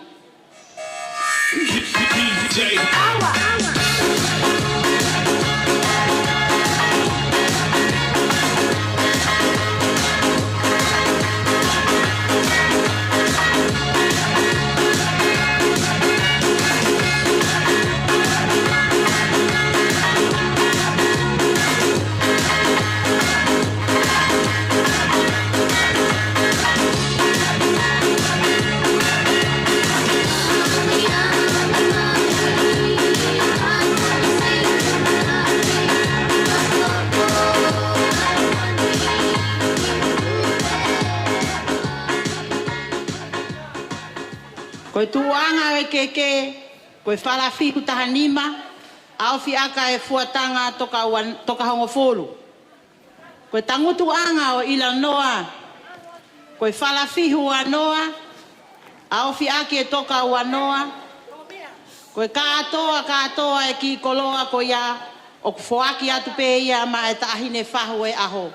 Koe tuanga e keke, koe whala fiku taha nima, au fi aka e fuatanga toka hongo fulu. Koe tangutu anga o ila noa, koe whala fihu a noa, au fi ake e toka ua noa, koe katoa e ki koloa ko ia, o kufoaki atu pe ia ma e tahine whahu e aho.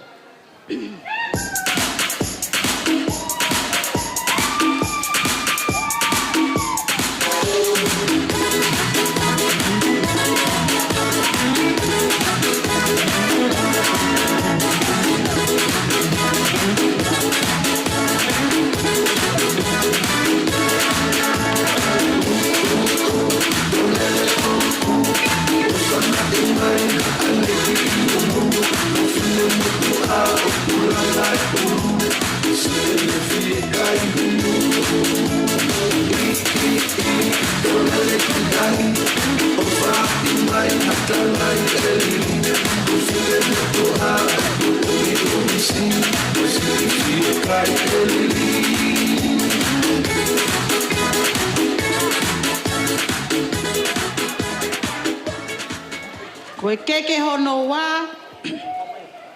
Koe keke hono wā,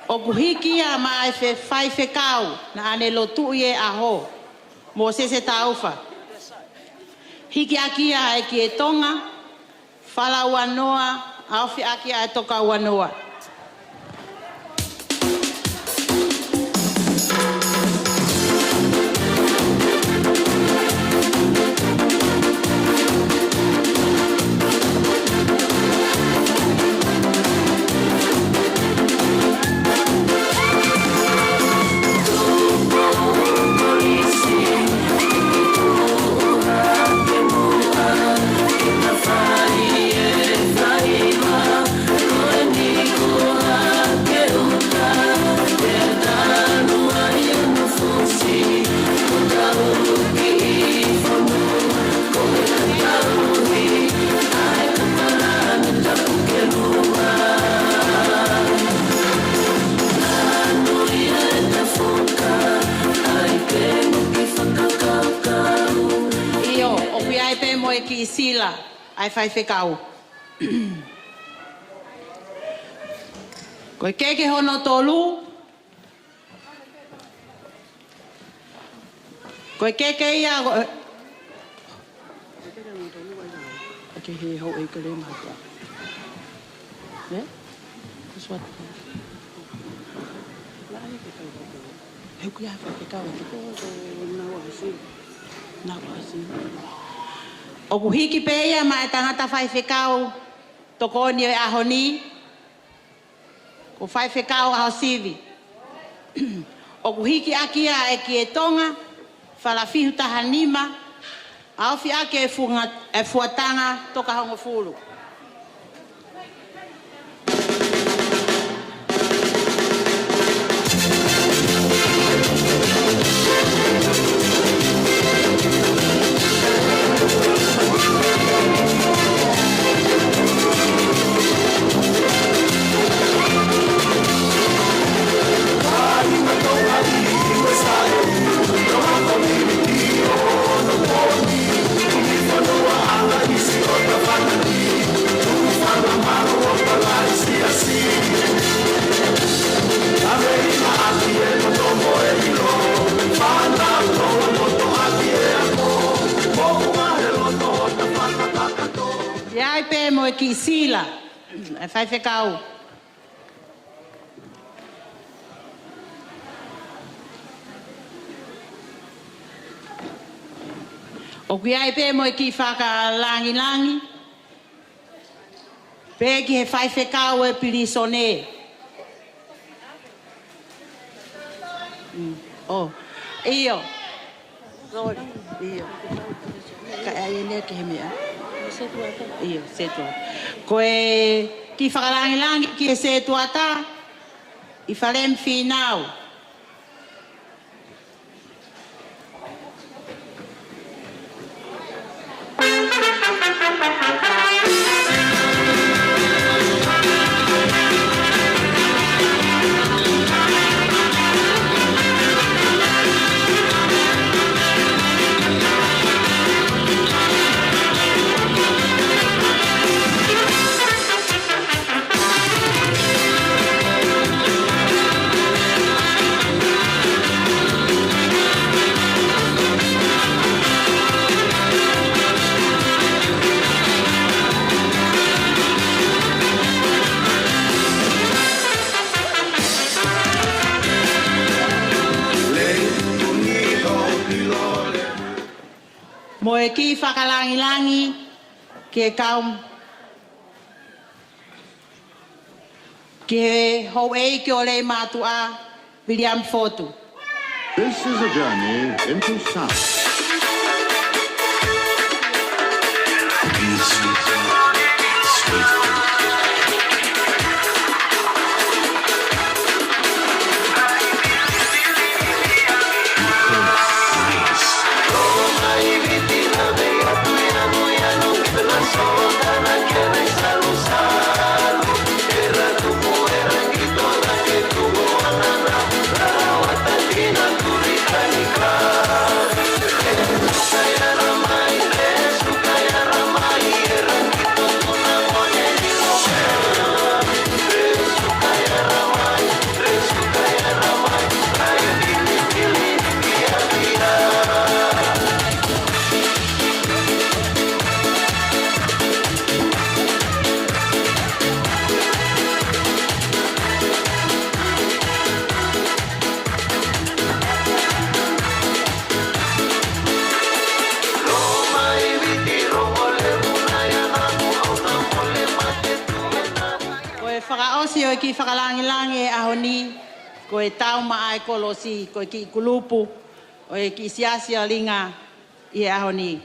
o kuhiki a ma e whai whekau na ane lotu i e aho, mō sese tauwha. Hiki aki a e ki e tonga, whala ua noa, awhi aki a e toka ua noa. Sila, ai whai whekau. Koe keke hono tolu. Koe keke ia Okay, he ho e kele mata. Yeah? That's what. He kuya fa ke ka ko na wa si. O kuhiki pe ia ma e tangata whai whekau toko ni e ahoni. Ko whai whekau aho sivi. O kuhiki akia e ki e tonga, whalafihu taha nima, awhi ake e fuatanga toka hongo fulu. Iai pe mo e ki sila, e whai whekau. O ki ai pe mo e ki whaka langi, pe ki he whai whekau e pirisone. Oh, iyo. Sorry, iyo. Ka ai ne ke he mea. Iyo, se tua. Koe ki whakalangi ki e se tuata, I whalem whinau. Mo e ki whakalangi ke kaum ke hou e ki o le matua William Fotu. This is a journey into sound. Whakaosi o ki whakalangi e ahoni, ko e tau maa e kolosi, ko e ki kulupu, o e ki siasi o linga I e ahoni.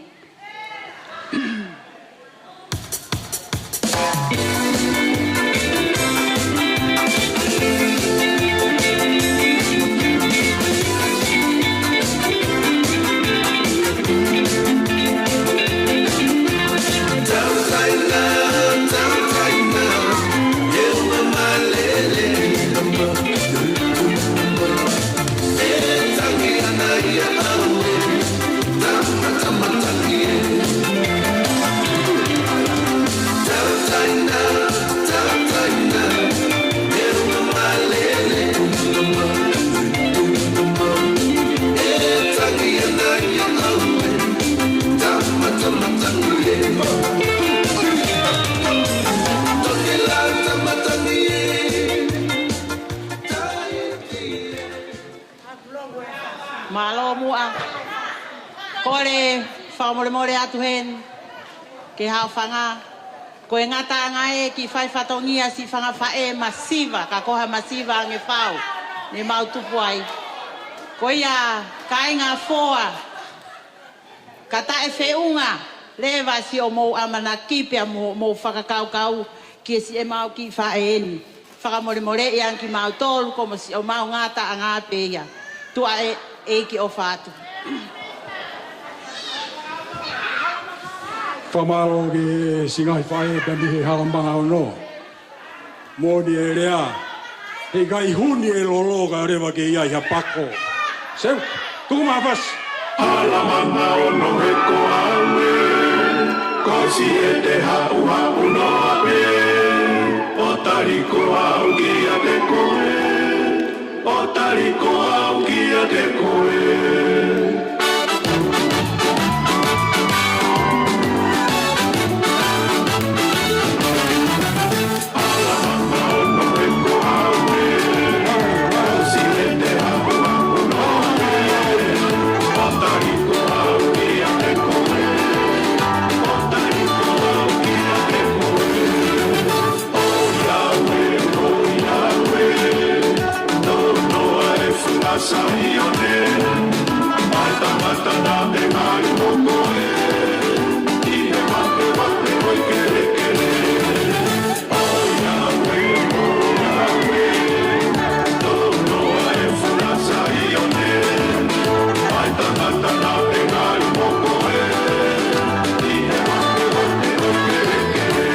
Tama Kore whakamore atu hen ke hao whanga. Ko e ngata ngai ki whai whatongia si whanga whae masiva, ka koha masiva nge whau, ne mau tupu ai. Ko ia kai ngā whoa, ka tae whiunga, lewa si o mou amana kipea mou whakakaukau, ki si e mau ki whae eni. Whakamore i anki mau tolu, ko mo si o mau ngata a ngā peia. Tua e ki o whātu. Whamaro ke singai whae pēni he haramanga o no. Mōni e rea, he gai huni e lolo ka rewa ke iai ha pako. Seu, tuku mawhas. Halamanga o no he ko aue, ko si e te hau hau no ape. O tariko au ki a te koe, o tariko au ki a te koe. Sayone, mata mata na te mai moko e, i he mate mate oi kere kere. Oh Yahweh, tono e funa sayone, mata mata na te mai moko e, i he mate mate oi kere kere.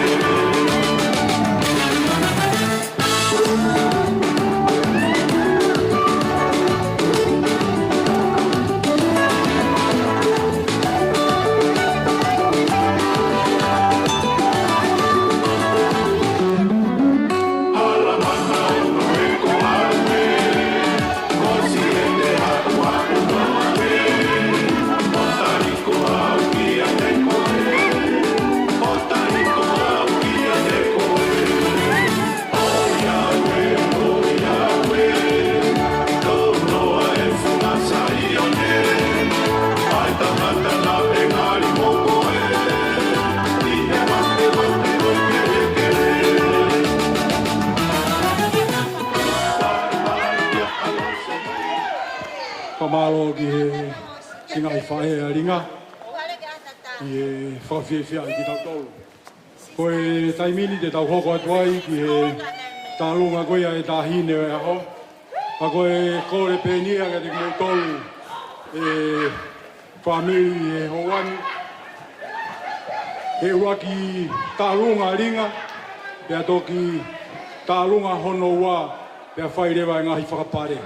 Whamaro ki he singai whae a ringa, ki he whawhiwhia i ki tau tolu. Ko e taimini te tau hoko atuai ki he tālunga koia e tāhine e aho. A ko e kore pēnia ka te kumei tolu e whamiri e hoani. He waki tālunga ringa, pia toki tālunga hono wā, pia whairewa e ngahi whakapare.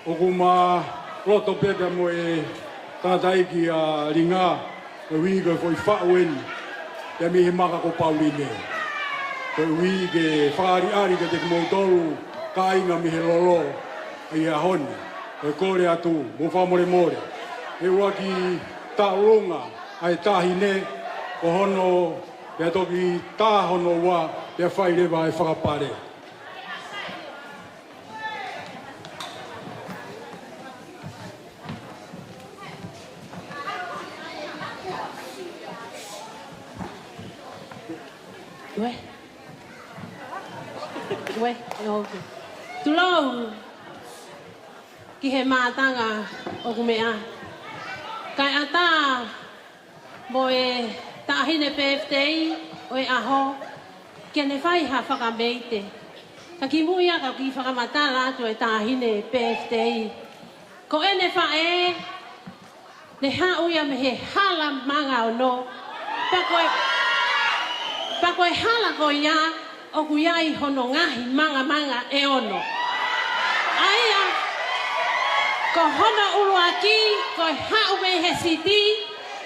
O kuma roto pepe mo e tātai ki a ringa, o wi ko foi whauen, pia mi he maka ko Pauline. Ko wi ke whaari ke te kumei tolu, ka inga mi he lolo, i a honi, e kore atu, mo whamore. E waki tālunga, ai tāhine, ko hono, pia toki tā hono wā, pia whairewa e whakapare. Ué, ok. Tulou, ki he mātanga o kumea. Kai ata, mo e tāhine PFTI, o e aho, kia ne whai ha whakameite. Ka ki muia ka ki whakamata rātu e tāhine PFTI. Ko e ne whae, ne ha uia me he hala manga o no. Pako e hala ko ia, o kuiai hono ngahi manga e ono. Aia, ko hono uruaki, ko hau me he siti,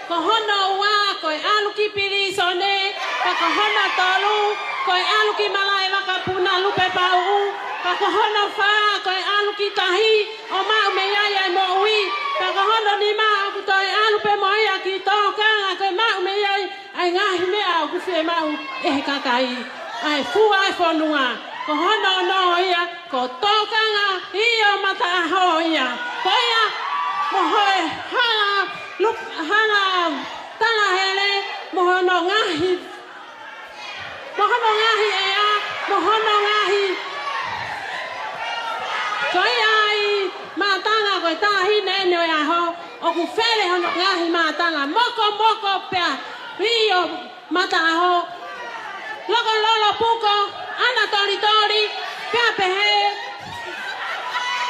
ko hono ua, ko aluki pirisone, ko hono tolu, ko aluki malai wakapuna lupe pau, ko hono fa, ko aluki tahi, o mau me iai mo ui, ko hono ni mau kuto alupe mo ia ki toka, ko mau me iai, ai ngahi me au kufi mau e kakai. Ai fua e whanua, ko hono no ia, ko tōkanga i o mata aho ia. Ko ia, mo hoi ngahi ea, mohono ngahi. Koi ai, matanga koe tahi nene o aho, o ku where hono ngahi matanga, moko pea, rio mata aho, loko lolo puko, ana tori, pea pehe,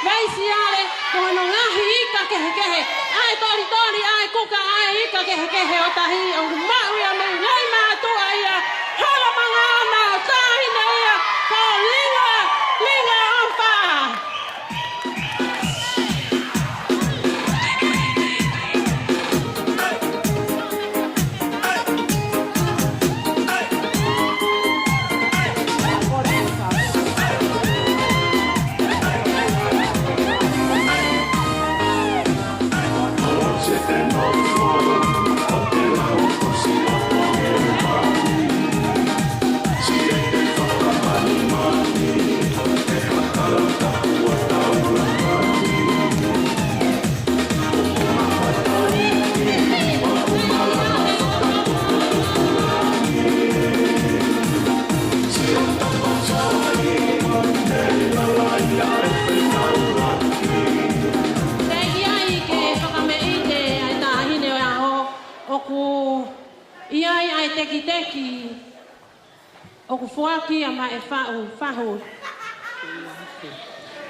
veisi ale, mohono ngahi ika kehe, ai tori, ai kuka, ai ika kehe o tahi, o mau ia me, nei mātua ia, hala mga ana, tahi ne ia, ko linga ofa. Teki o ku fuaki ama e fahu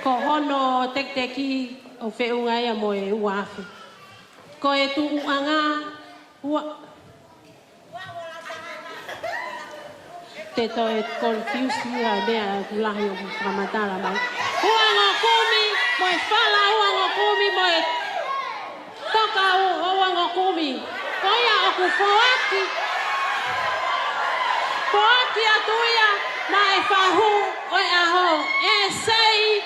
ko hono teki o feunga ia mo e uafi ko e tu uanga te to e confuse ia mea lahi o pramatala mai uanga kumi mo e fala uanga kumi mo e toka uanga kumi ko ia o ku fuaki Poaki atuia na e fahu o e aho e sei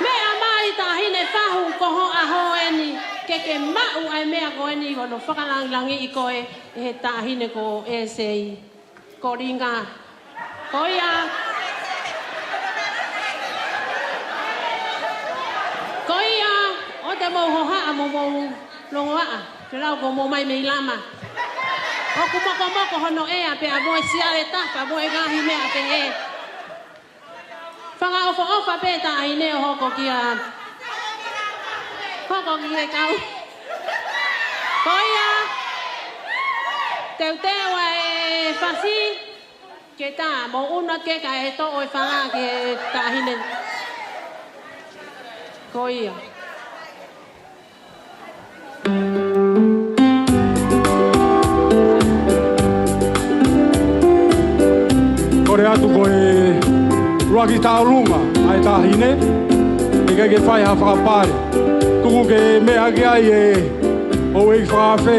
mea mai tahine fahu koho aho eni ke mau ai mea ko eni kono whakalangilangi i koe e tahine ko e sei ko ringa ko ia o te mau hoha a mo longoa Te lau ko mo mai mei lama. O ku moko hono e a pe a moe siare tapa, moe gahi mea pe e. Whanga ofa pe ta ai neo hoko ki a... Hoko ki e kau. Koia, teu tewa e whasi, ke ta, mo una ke ka e to o e whanga ke ta hine. Koia. Kore atu koe ruaki taurunga ai tahine e kai ke whai ha whakapare. Tuku ke mea ke ai e o e whakawhe.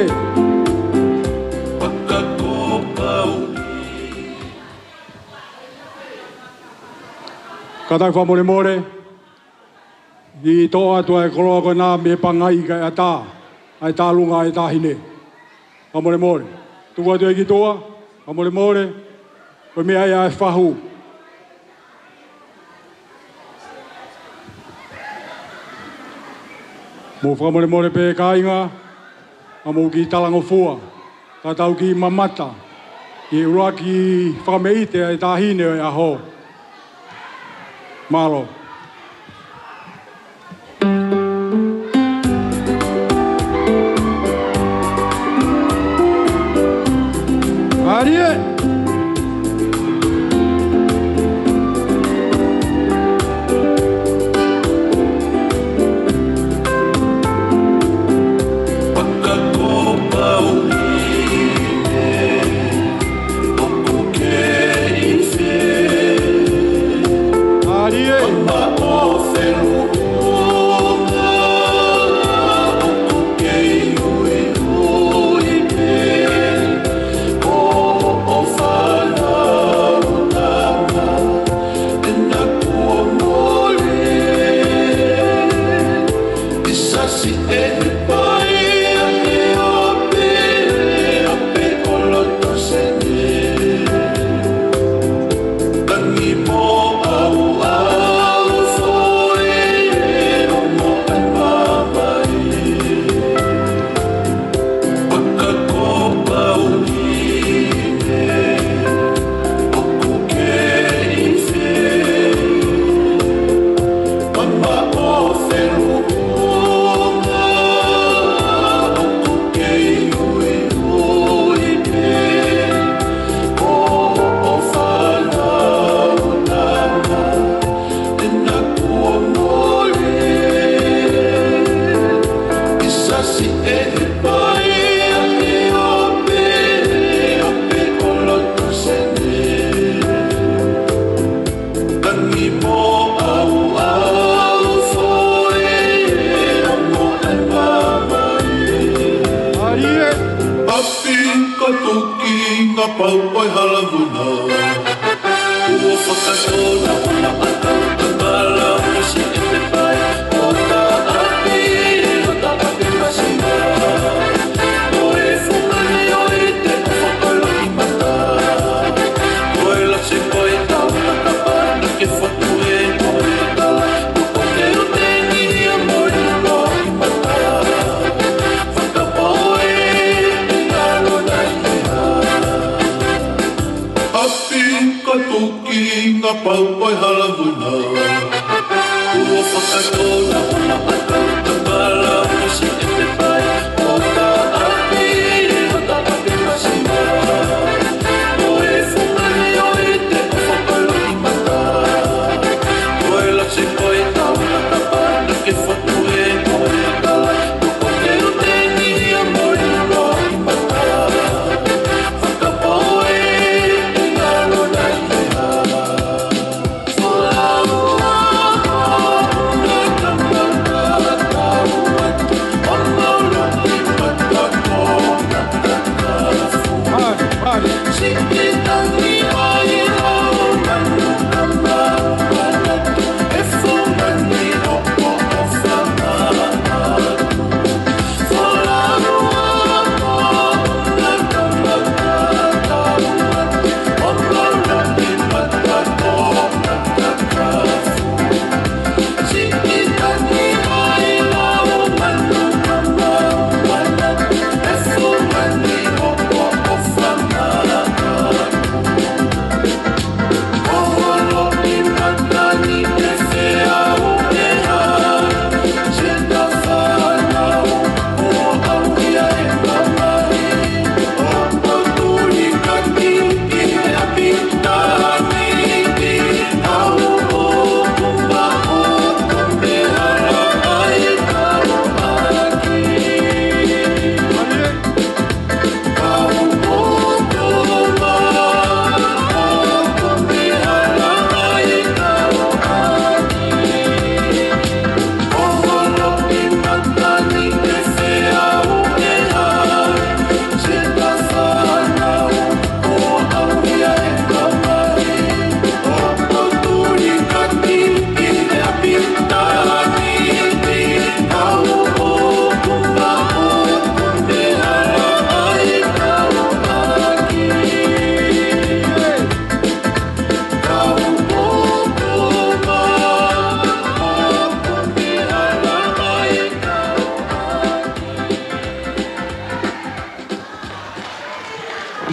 Katai whamore i tō atu ai koroa koe nā me pangai kai a tā ai taurunga ai tahine. Whamore. Tuku atu e ki toa, whamore. Koe mea ia e whahu. Mō whakamore pē kāinga, a mō ki talango fua, ka tau ki mamata, i ura ki whakameite ai tāhine e aho. Malo. Arie! pau oi halavuna. Ua whakatona wana atau tamala musi e te pai. O ta api masina. O e whumani o i te whakalo i mata. O e lase koe tau matapana ke whatu e no e tala. O te o te nihia mo i no i mata. Whakapau e ngalo nai mea. Api katuki ngā pau oi halavuna. Ua whakatona wana atau tamala musi e te pai. O ta api masina. O e whumani o i te whakalo i mata. O e lase koe tau matapana ke whatu e no e tala. O te o te nihia mo i no i mata. Whakapau e ngalo nai mea.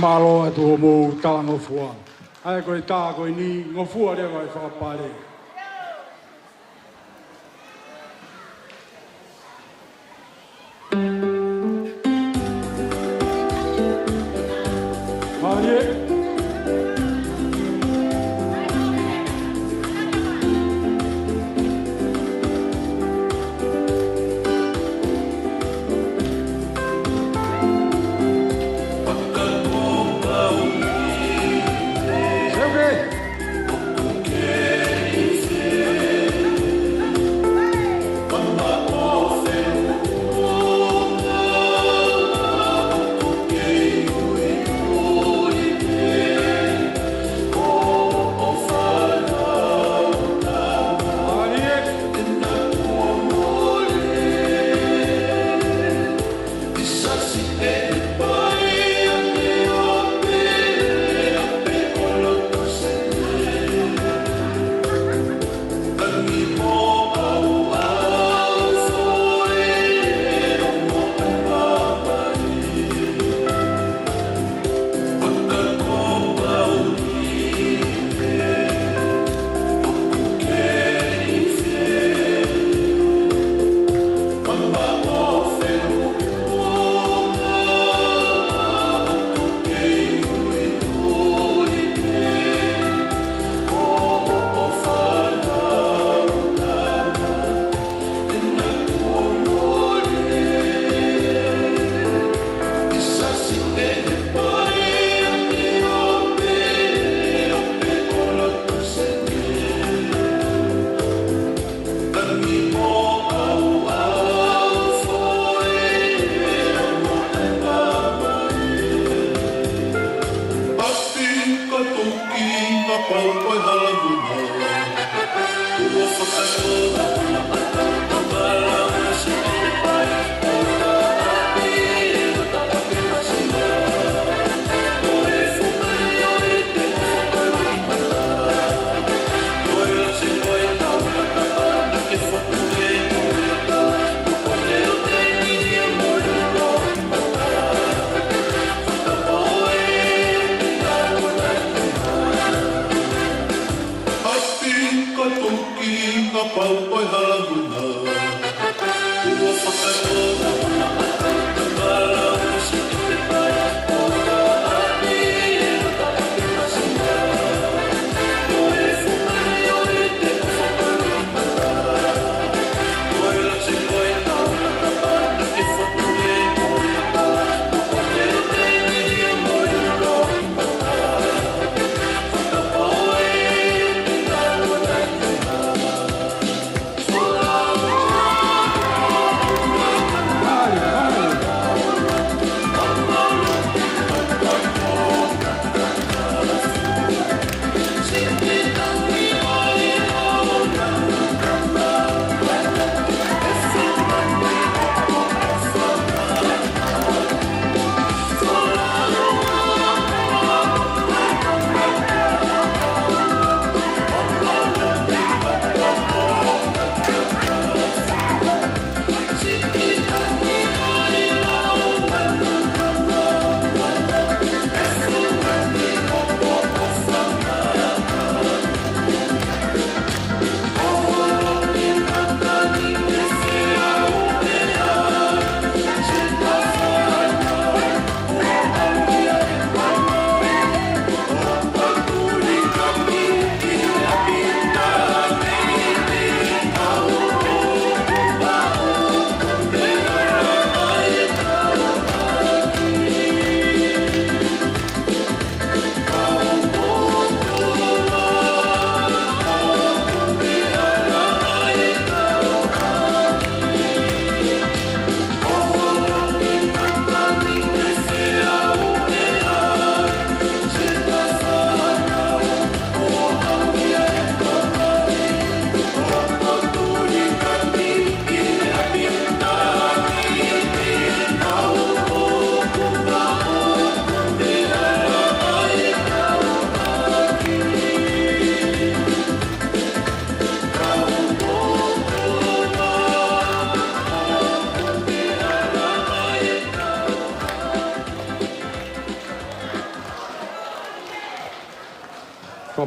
Malo atu o mou tala ngofua. Ai koe tā koe ni ngofua rea mai whakapare. Marie. Okay.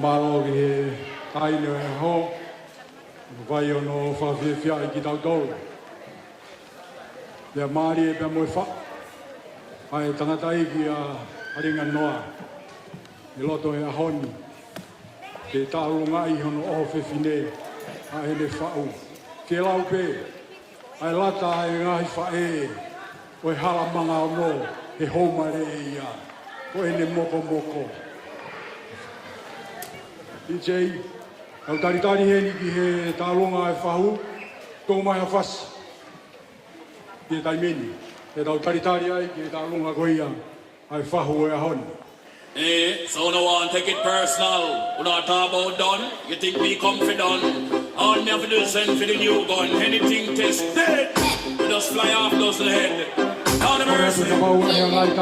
malo ki taino e ho. Vai ono whawhiwhia i ki tau tolu. Ia maari e pia moe wha. Ai tangata i ki a haringa noa. I loto e ahoni. Te tālunga i hono oho whiwhine. A hele whau. Ke lau pe. Ai lata e ngahi whae. O e hala manga o no. He haumare e ia. O e ne moko moko. DJ. Au taritari he ki he tālonga e whahu, tō mai a whas. Ki e taimeni. E tau taritari ai ki e tālonga koia, ai whahu e ahoni. Eh, so no one take it personal. We not talk about done. You think we confident? All me have to do is send for the new gun. Anything test dead. We just fly off those the head. All the mercy. Look at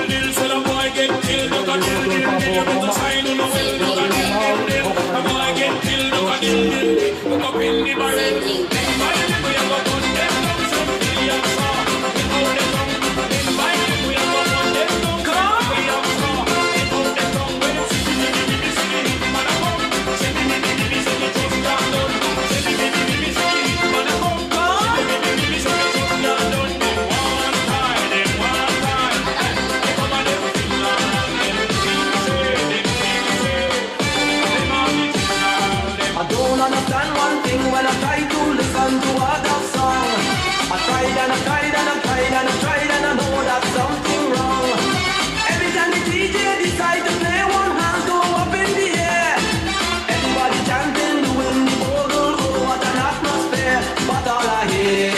the so the boy get killed. Look at the sign on the well. Look at the boy get killed. Look at the look up in the barrel. We have a gun. Them down some billion saw. Get out the tongue. We have a gun. Them down some billion saw. Get out the tongue. When it's city, man a come. City, just down done. City, man a come. City, just down done. Understand one thing when I try to listen to other song. I tried and I tried and I tried and I tried and I know that something wrong. Every time the DJ decide to play, one hand go up in the air. Everybody chanting, doing the bogle, oh what an atmosphere. But all I hear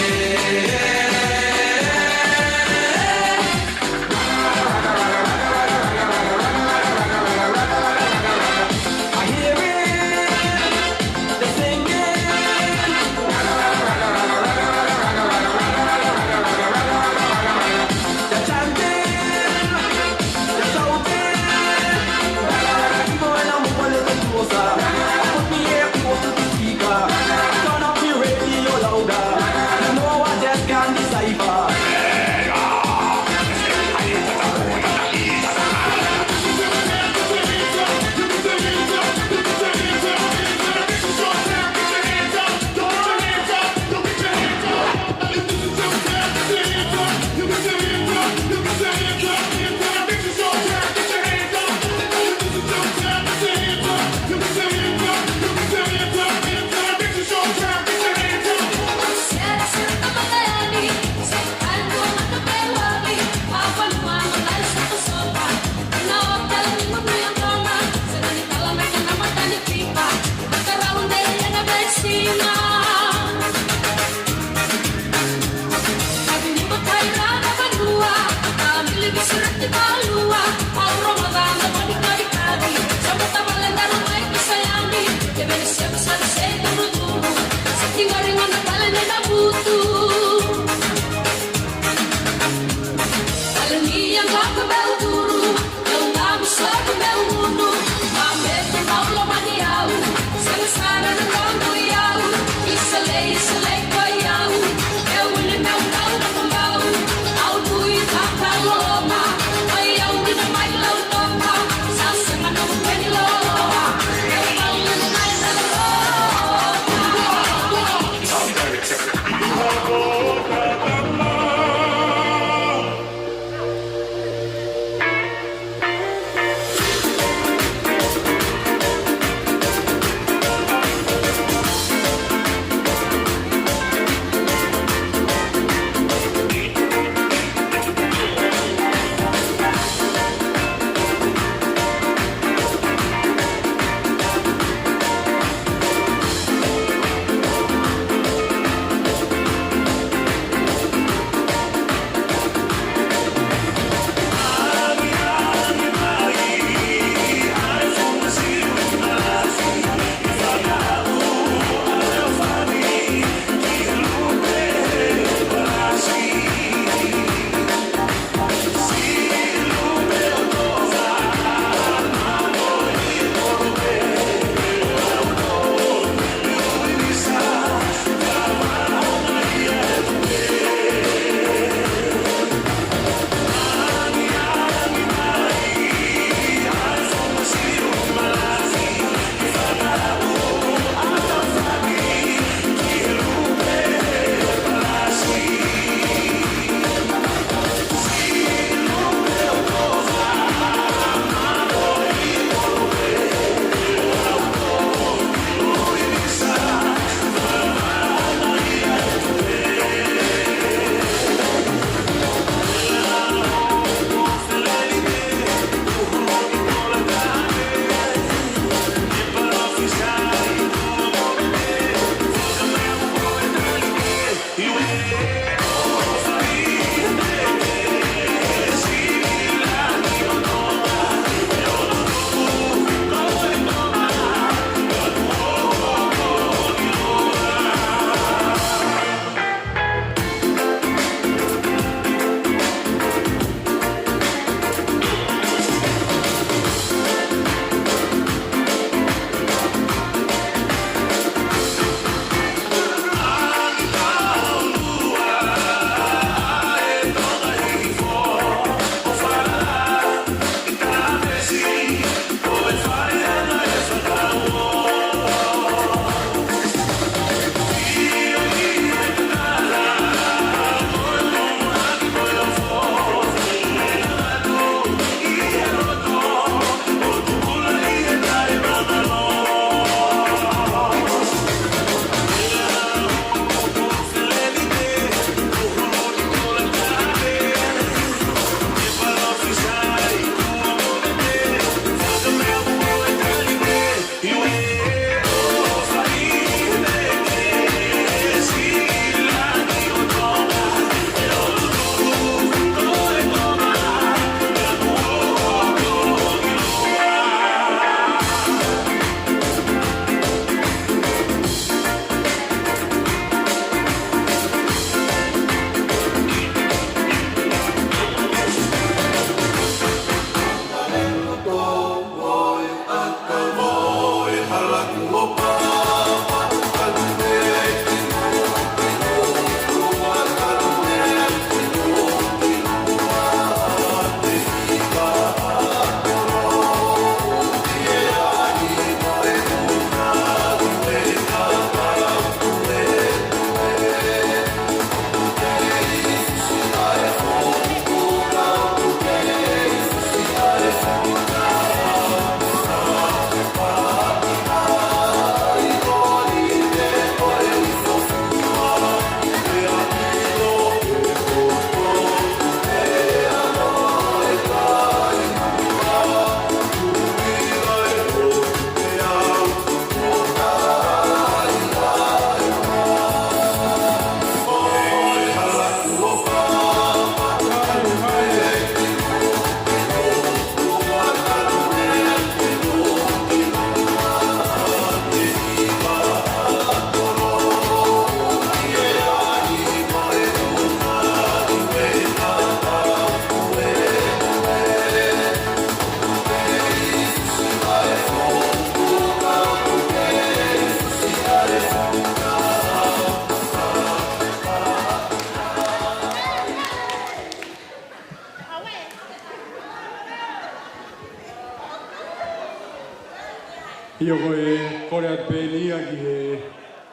Ia koe kore at pēnia ki e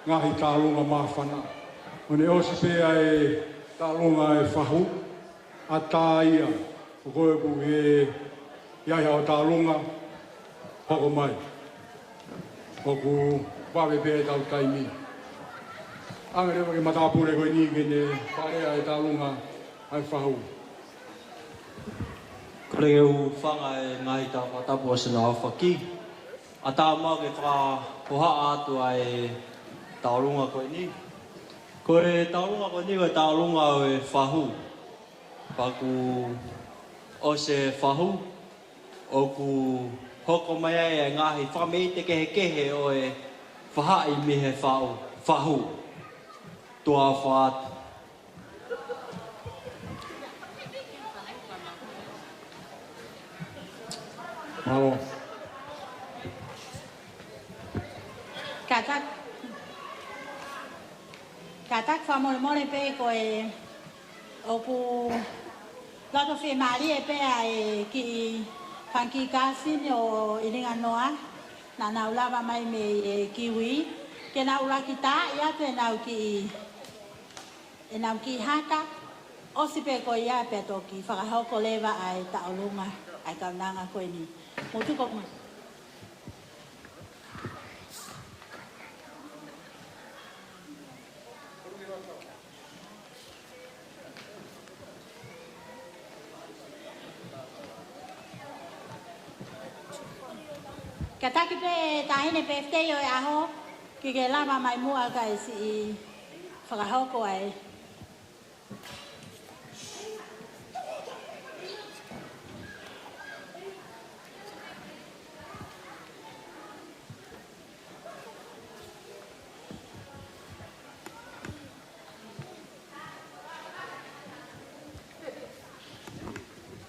ngahi tālunga mawhana. O ne osi pēa e tālunga e whahu, a tā ia, o koe ku e iaia o tālunga, hoko mai. O ku wawe pēa tau taimi. Angarewa ke matapure koe ni kene parea e tālunga ai whahu. Kore u whanga e ngai tā whatapu asana au whaki. A tā mau ke whakapoha atu ai tālunga koe ni. Koe tālunga koe ni koe tālunga o e whahu. Paku o se whahu. O ku hoko mai ai e ngahi whamei te kehe o e whahai mihe whahu. Tua whaatu. Malo. Katak whamore pe koe o ku lato whi maari e pe ai ki whanki kāsini o iringa noa na nau lava mai me e kiwi ke nau la ki tā i atu e nau ki haka o si pe koe ia pe toki whakahoko lewa ai taolunga ai kaunanga koe ni motu kok mai. Kataki pe tahine pe fte yo aho ki ke lama mai mua ka si whakahoko ai.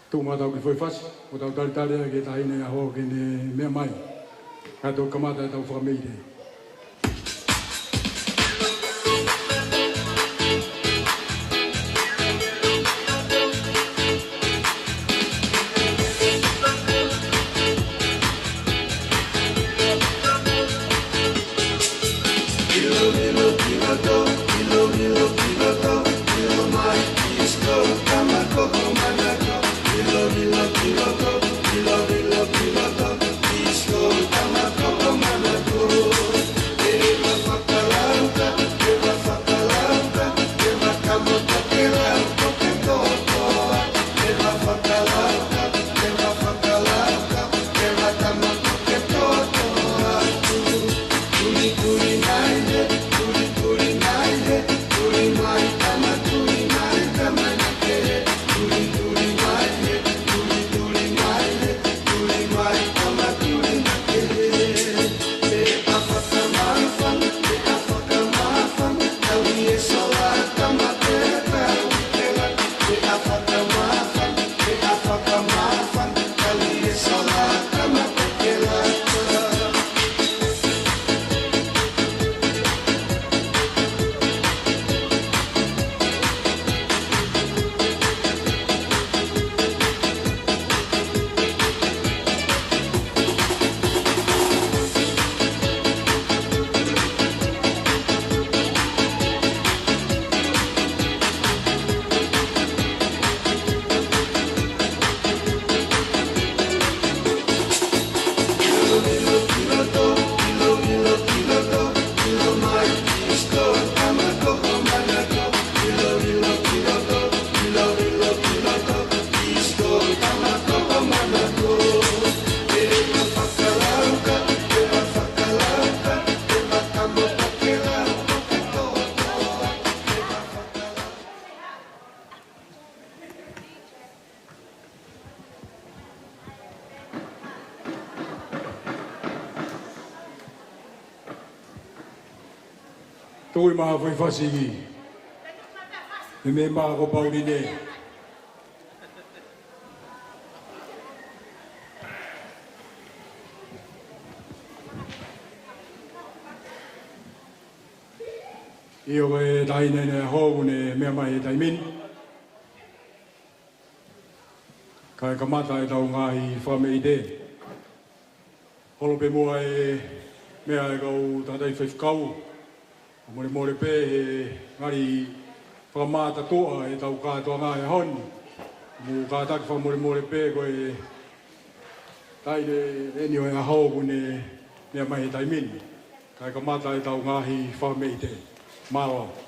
Tō mātau ki whai whasi, o tau taritarea ke tahine aho ke ne mea mai. Ka tō kamata e tau whakameire. Toi maha whai whasi ki. Me me maha ko pauri ne. Io e taine ne hou ne mea mai e taimin. Kai kamata e tau ngahi whame i te. holo pe mua e mea e kau tātai whewhkau. Mo le pe he ngari whakamata toa e tau kātoa ngā e honi. Mo kātaki mo le pe ko e tai le enio e ahau kune mea mai he taimini. Kai ka mata e tau ngahi whamei te. Māroa.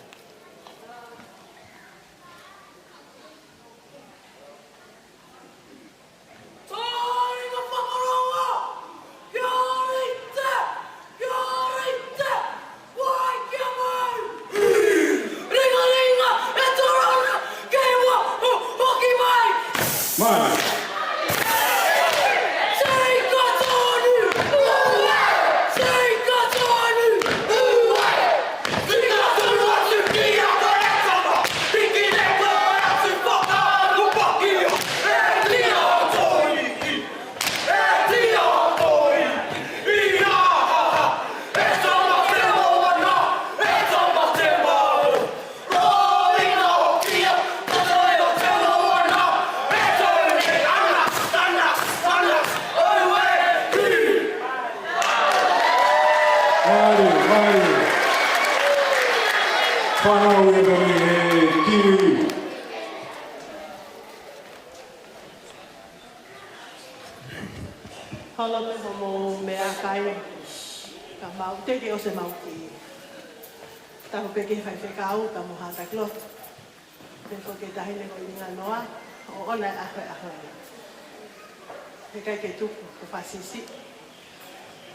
Sisi,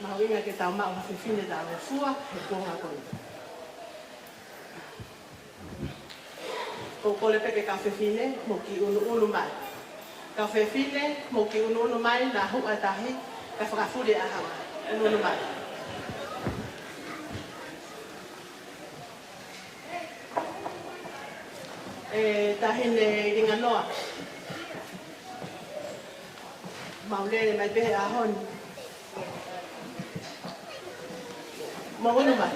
mau ingat kita mau fifine da fua e konga koi. Ko kole peke ka fifine mo ki unu mai. Ka fifine mo ki unu mai na hu atahi ka fafuri aha. Unu mai. Tahine ringa noa. Maulele mai pe ahon. Mau unu mai.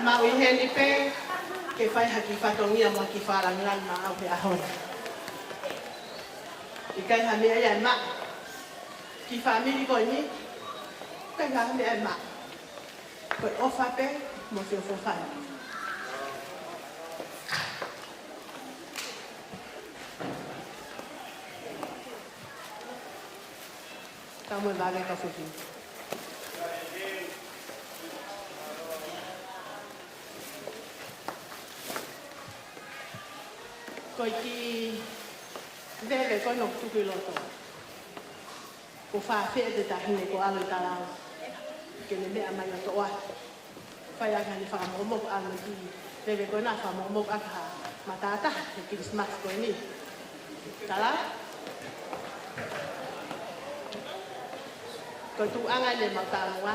Mau iheni pe ke fai haki fatongia mo ki fala ngal ma au pe ahon. Ikai ha mea ya ma. Ki family ko ni. Kai ha mea ma. Ko ofa pe mo se ofa. Kamu bagai ka fufi. Ko ki deve ko no tuku loto. Ko fa fe de ta hine ko alo ta ke ne me ama to wa. Fa ya kan fa mo mo alo ki deve ko na fa mo mo aka matata ke Christmas ko ni. Tala. Ko tu anga le mata wa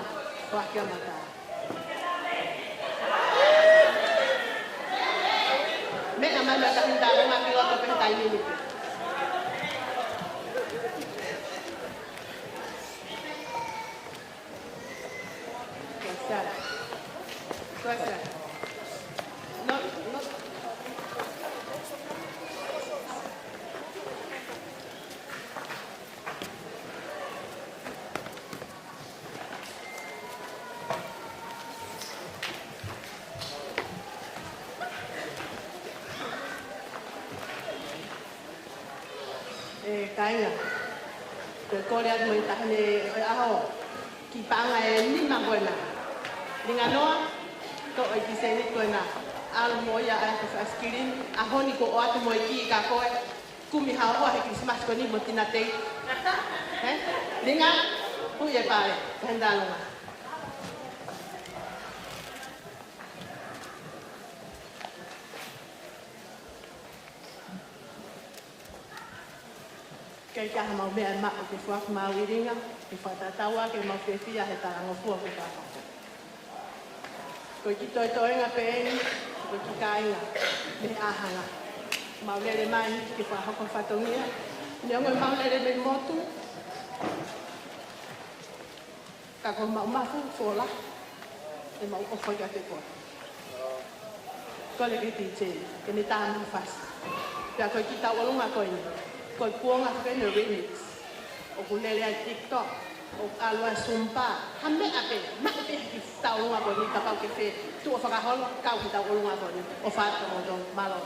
ko akia mata. Me ama na ta hunda ma ki loto pe ta ni. No. Kaya, Korea mo itahne aho, kipanga ni mangona. Dengan noa, to ai kiseni ko na al moya ai ko askirin aho ni ko atu mo ki ka ko kumi hawa he Christmas ko ni motina te. Dengan pu ye pare, kendalonga. Kaya ka mau be ma ko fuak mau iringa, ki fata tawa ke mau fefia he tarang fuak ko ka. Ko ki toi nga pe ko ki kainga me ahanga. Mau le mai ki fa ko fatongia. Ni ngo mau le me motu. Ka ko mau ma fu fola. e mau o whai ake koe. Koe le ki te, ke ne tāmu whasi. Pea koe ki tau alunga koe ni. Koe puonga whene remix. O kunele ai TikTok. O alua sumpa. Ha me ape, ma ape ki tau alunga koe ni kapau ke whe. Tu o whakaholo, kau ki tau alunga koe ni. O whata o don malo.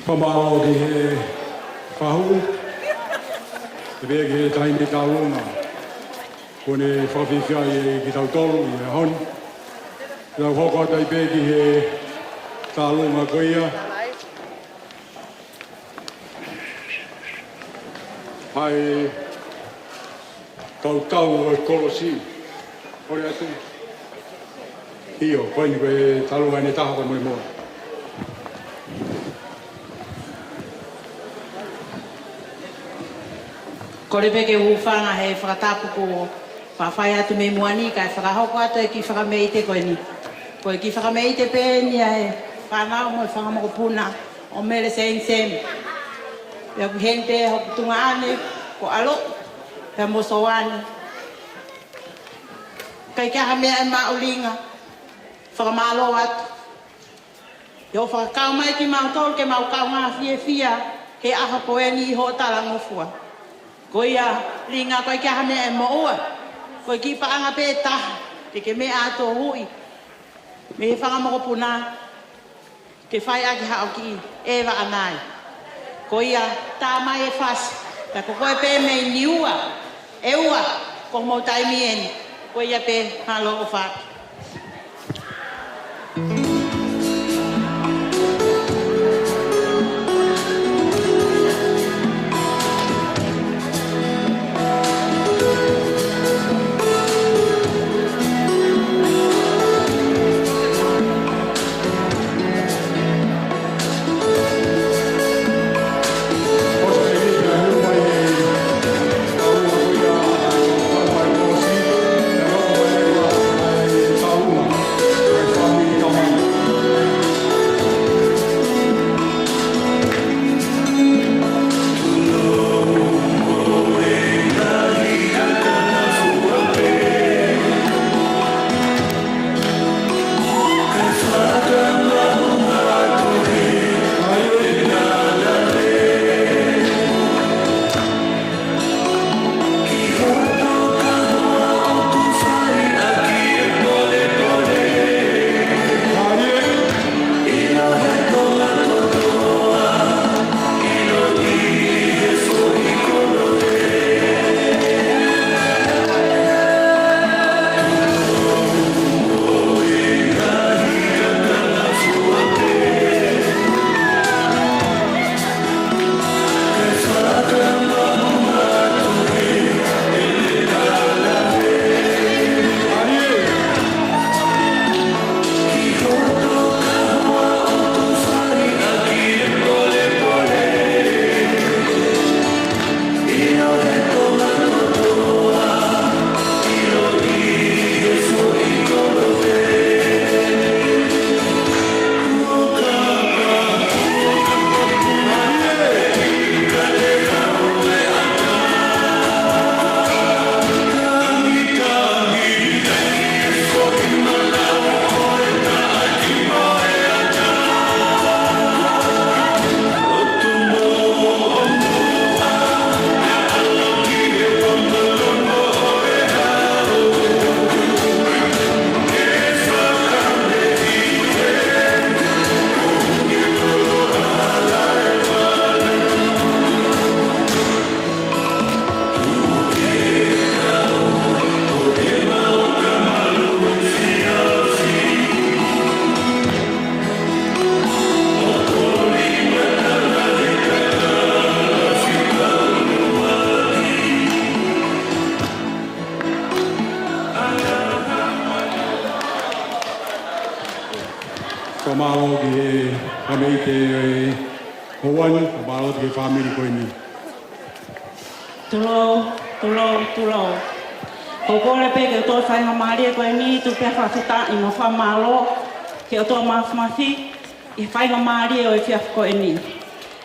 Pamao ki he whahu, te vea ki he tahi me tālonga, kone whawhiwhia i ki tau tolu i he hon. Rau hokata i pē ki he tālonga koia. Hai tau o kolosi, ore atu. Iyo, koe ni koe tālonga ne taha ka mui moa. Ko le peke uwhanga he whakatapuko Whawhai atu me muani kai whakahoko atu e ki whakameite koe ni. Koe ki whakameite pe ni e whanau mo e whakamokopuna o mele sem. Pea ku hente hoku tunga ane ko alo. Pea moso ane. Kai kia ha mea e maulinga. Whakamalo atu. Yo whakakau mai ki mautol ke maukau ngā fia. He aha koe ni ho tala ngofua. Koe ia ringa koe kia ha mea e moua. Koe ki paanga pe taha. Te ke mea ato hui. Me he whakamokopuna. Ke whai aki hao ki ewa anai. Ko ia tā mai e whasi. Ta ko koe pe mei niua. E ua. Ko mau taimi eni. Ko ia pe halo o whaki. Kamao ki kami te Hawaii, kamao ki family ko ini. Tulo. Ko kore pe ke to fai mamari ko ini tu pe fa fita i no fa malo ke to mafmafi i fai mamari o fia ko ini.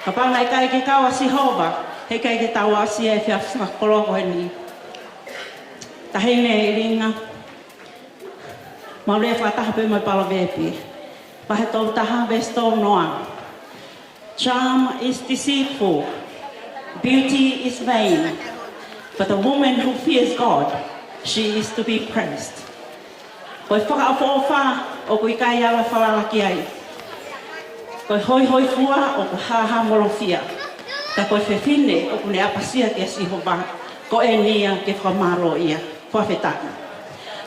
Ka ngai kai ke kawa si hoba he kai ke tawa si e fia fa kolo ko ini. Tahine ringa. Maure fa ta pe mai pala vepi. Pahetou taha vestou noa. Charm is deceitful, beauty is vain, but a woman who fears God, she is to be praised. Koe whakaafofa o koe kai ala whalalaki ai. Koe hoi fua o koe haha molofia. Ta koe whewhine o kune apasia ke Sihova, ko e nia ke whamaro ia, whawhetaka.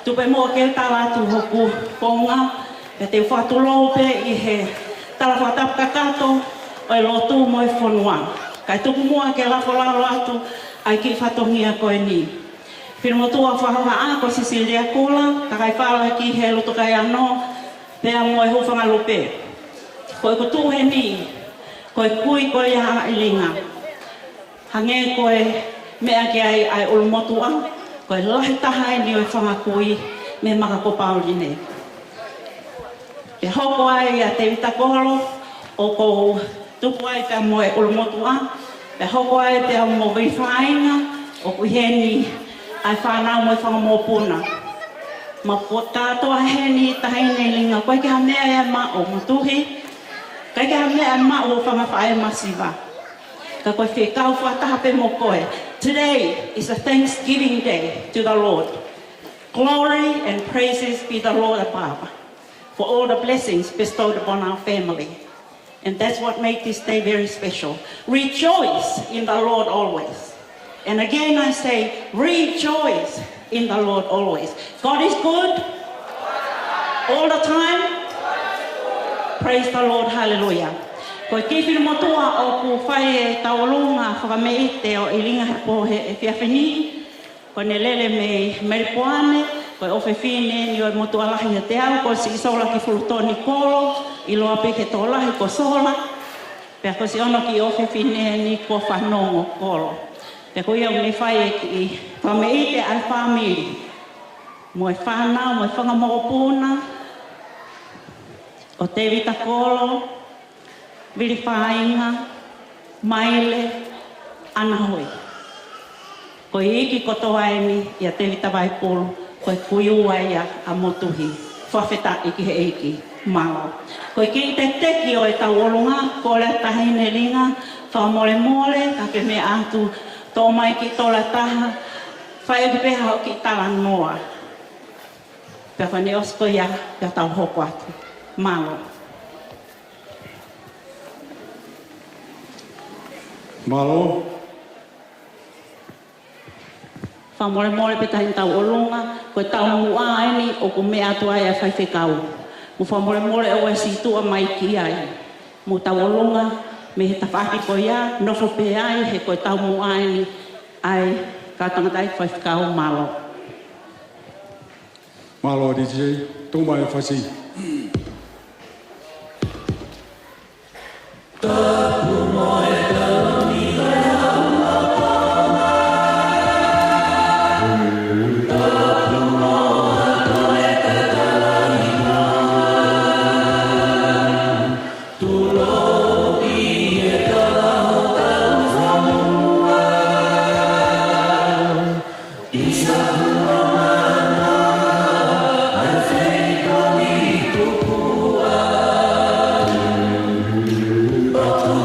Tupe mua ke tālatu hoku ponga, e te whatulo pe i he tala whatapka kato o e lotu mo e whanua. Kai tuku mua ke lako atu ai ki whatongia koe ni. Whinomotua whahawa a ko Cecilia Kula, ka kai whala ki he loto kai ano, pea mo e hufanga lupe. Koe ko he ni, koe kui koe ia ilinga. Hange koe mea ki ai ulumotua, Ko e lahi taha e ni o e whangakui me maka ko Pauline. Pe hoko ai a te vita koholo o ko tupu ai te mo e ulumotua. Pe hoko ai te mo vifaiinga o ku heni ai whanau mo e whangamopuna. Ma po tātoa heni tahine linga koe ki ha mea e ma o matuhi. Kai ki ha mea e ma o whangawhae masiva. Ka koe whekau whataha pe mo koe. Today is a Thanksgiving Day to the Lord. Glory and praises be the Lord above for all the blessings bestowed upon our family. And that's what makes this day very special. Rejoice in the Lord always. And again I say, rejoice in the Lord always. God is good all the time. Praise the Lord, hallelujah. Ko ke whiru motua o ku whai e taolunga whakameite o ilinga he po he whiawhini. Ko ne lele me meripoane, ko e ofe whine ni o motua lahi a te au, ko si isola ki fulutoni kolo, i loa peke tō lahi ko sola. Pea ko si ono ki ofe whine ni ko whanongo kolo. Pea ko iau ne whai e ki whameite ai whamiri. Mo e whanau, mo e whangamopuna, o te vita kolo, viri whainga, maile, ana hoi. Ko i iki kotoa e ni, ia te vita vai polo, ko e kuiua ia a motuhi. Whawheta iki he iki, malo. Ko i ki te teki o e tau olunga, ko le tahine ringa, whamole mole, ka ke me atu, tō mai ki tōla taha, whai o ki peha o ki tala noa. Pea whane osko ia, pea tau hoko atu, malo. Malo. Whamore more pe tahin tau olunga, koe tau mua aini o ku mea atu ai a whaiwhekau. Mu whamore more o e situa mai ki ai. Mu tau olunga, me he tawhaki ko ia, nofo pe ai, he koe tau mua aini ai ka tangatai whaiwhekau malo. Malo DJ, tō mai whasi.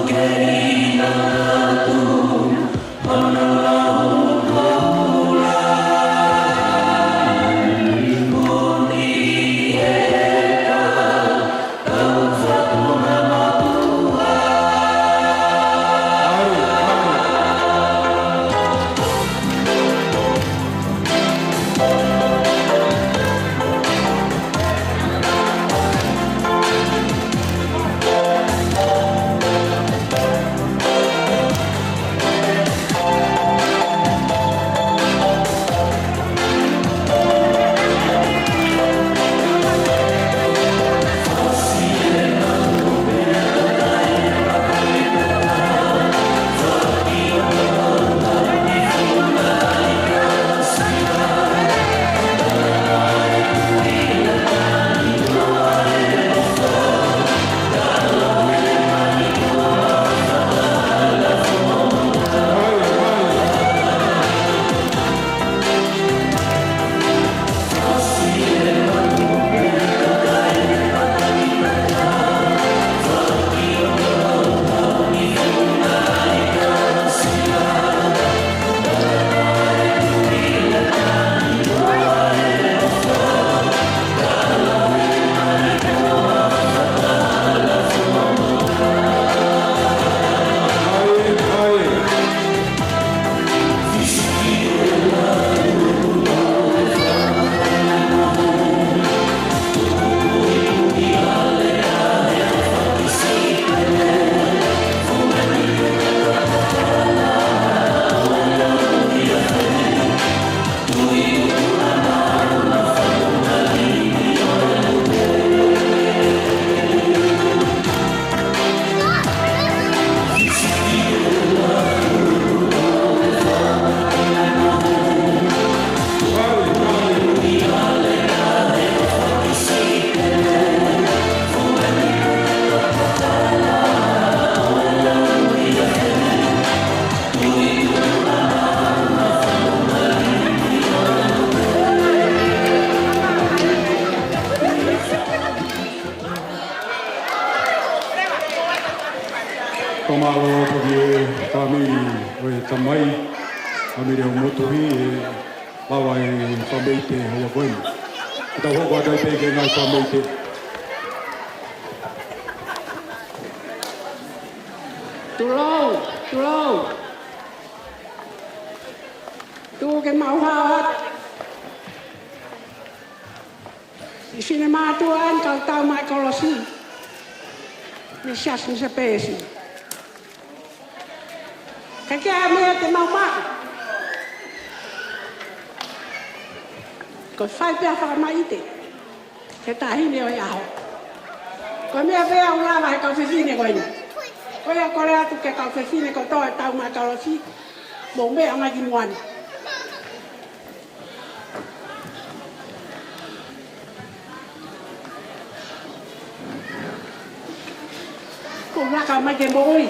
Okay. toki kami o tamai kami reo motuhi e lawa e whameite hea koe. Kita hoko atai peke ngai whameite. Tulou. Tu ke mau haot. I fine mātuan kau tau mai kolosi. Ni sias ni se pesi. Kakea mea te mau maa. Ko whai pia whakamaite. Ke tahine o iaho. Ko mea pia ulawa he kau whiwhine koe ni. Koe a kore atu ke kau whiwhine ko toi tau mai kolosi. Mō mea ngai ki moani. Ko raka mai ke mooi.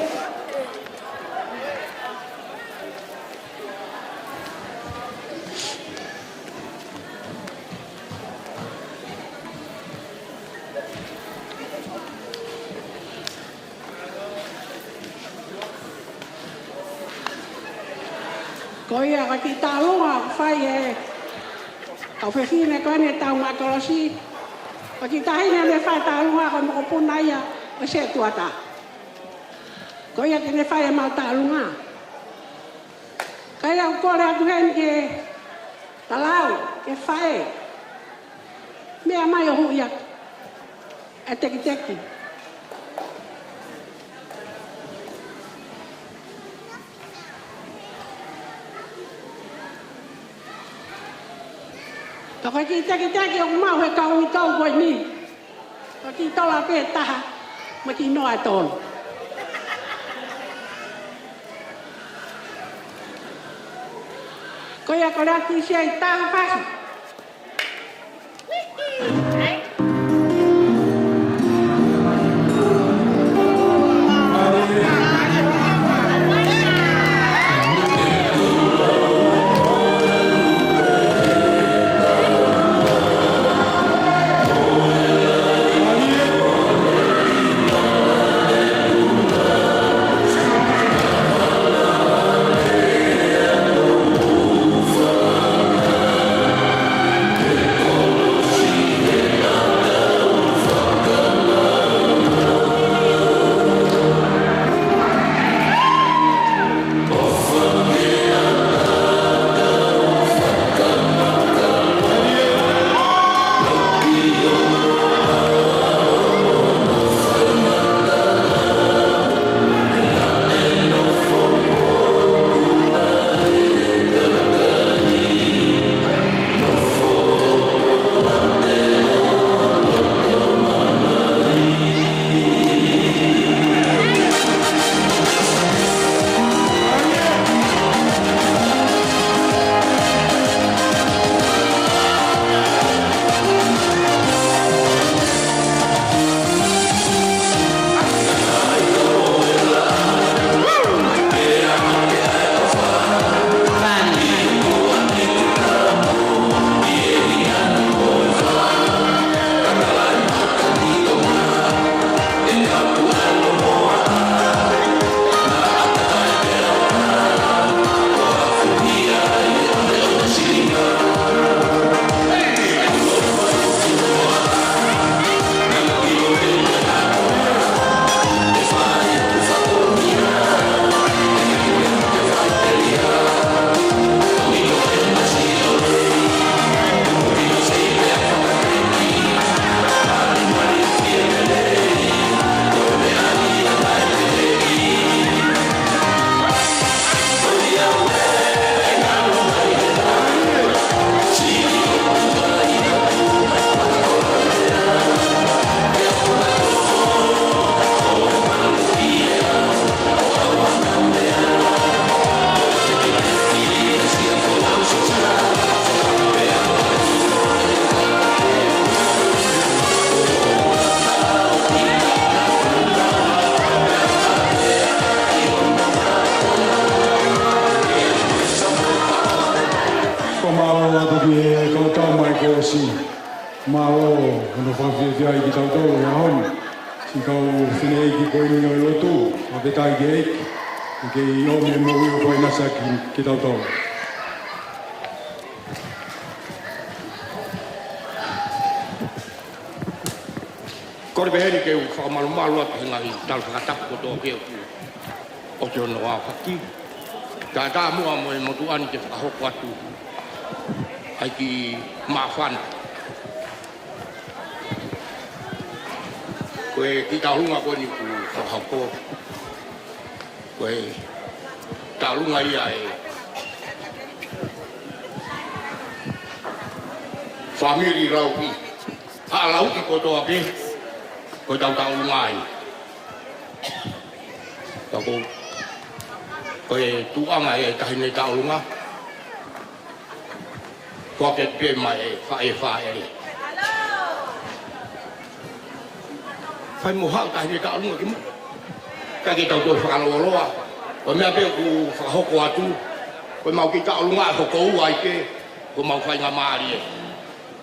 Ko ia ka ki tālunga whai e kau whiwhine koe ne tau mai kolosi. Ko ki tahine me whai tālunga ko moko puna ia o se tuata. Ko ia tene whai e mau tālunga. Kai au kore atu hen ke talau, ke whai. Mea mai o hui atu. E teki teki. Ko ki teki o mau he kau i kau koe ni. Ko ki tola pe taha, ma ki noa tonu. Ko ia ko rati sia i taha pasi. si mao no fa via i tau tau ya hon si kau fine ki ko ni no tu a betai ge ke I o me mo I o nasa ki tau tau. Kore beheri ke u whakamalu atu hinga I tau whakatapu ko tō ke o te ono wā whaki. Ka tā mua mo e motu ani te whakahoko atu ai ki mawhana. Koe ki tā hunga koe ni ku whakahoko. Koe tā lunga ia e whamiri rau ki. Hālau ki ko tō ake. Koe tau lunga ai. Tako koe tuanga e tahine tau lunga. Koe ke pe mai e whae e. Whai mohau tahine tau lunga ki mu. Ka ke tau koe whakaloloa. Koe mea pe ku whakahoko atu. Koe mau ki tau lunga e hoko ua i ke. Koe mau whai ngā maari e.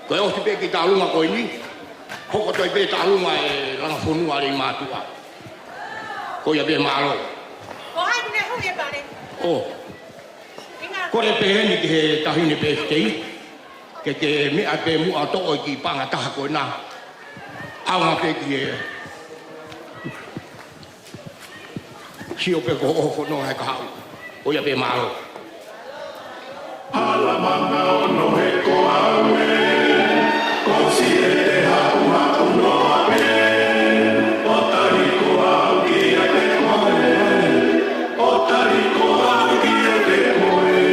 Koe osi pe ki tau lunga koe ni. Hoko toi pe tau lunga e ranga whonua rei mātua. Koe ia pe mālo. Ko hai ne hui e pare. Oh. Kore pe heni ki he tahine pe ftei. Ke mea pe mua to'o ki panga taha koe nā. Aunga pe ki e. Hio pe ko ofo no he kahau. Koe ia pe mālo. Alamanga ono he ko aue. Kosi e te hau hau no ape. O tariko au ki a te koe. O tariko au ki a te koe.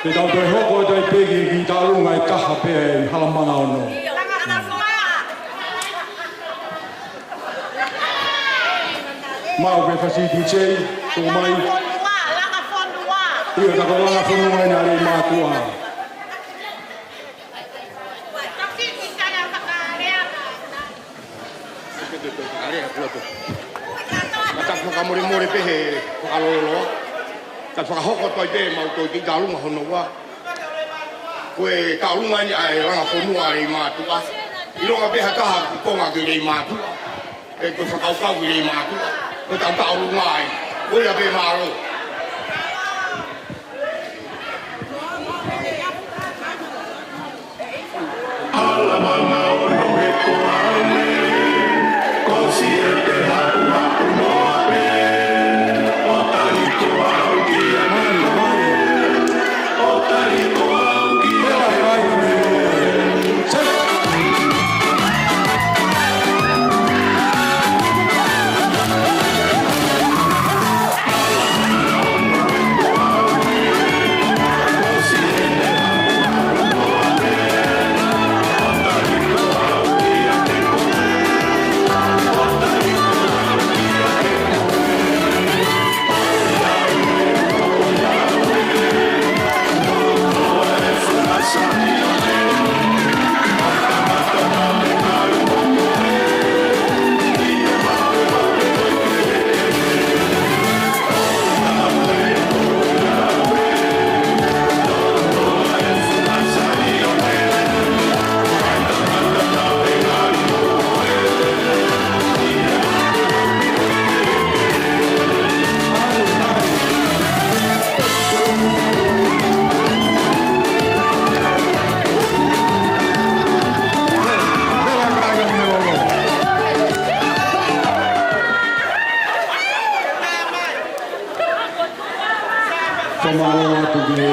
Te tau toi hoko e toi pegi ki tā runga I taha pe e halamanga ono. Mau pe whasiti chei, tō mai. Ia tako langa whanua ina rei mātua. Mata whakamore pehe whakaloloa. Ta whakahoko toi pe mau toi ki tā runga hono wa. Koe tā runga ni ai ranga whanua rei mātua. I ronga peha taha ki konga ki rei mātua. E koe whakaukau ki rei mātua. Koe tā runga ai. Koe ia pe māro. Alamanga ono he ko aue. Kosi e te hau hau no ape. O tariko au ki a te koe. O tariko au ki a te koe. Alamanga kamalo atu ke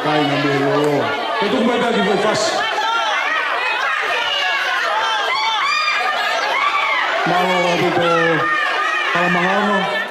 kaina melo. Ke tu mai bagi foi fas. Malo atu ko kalamangano.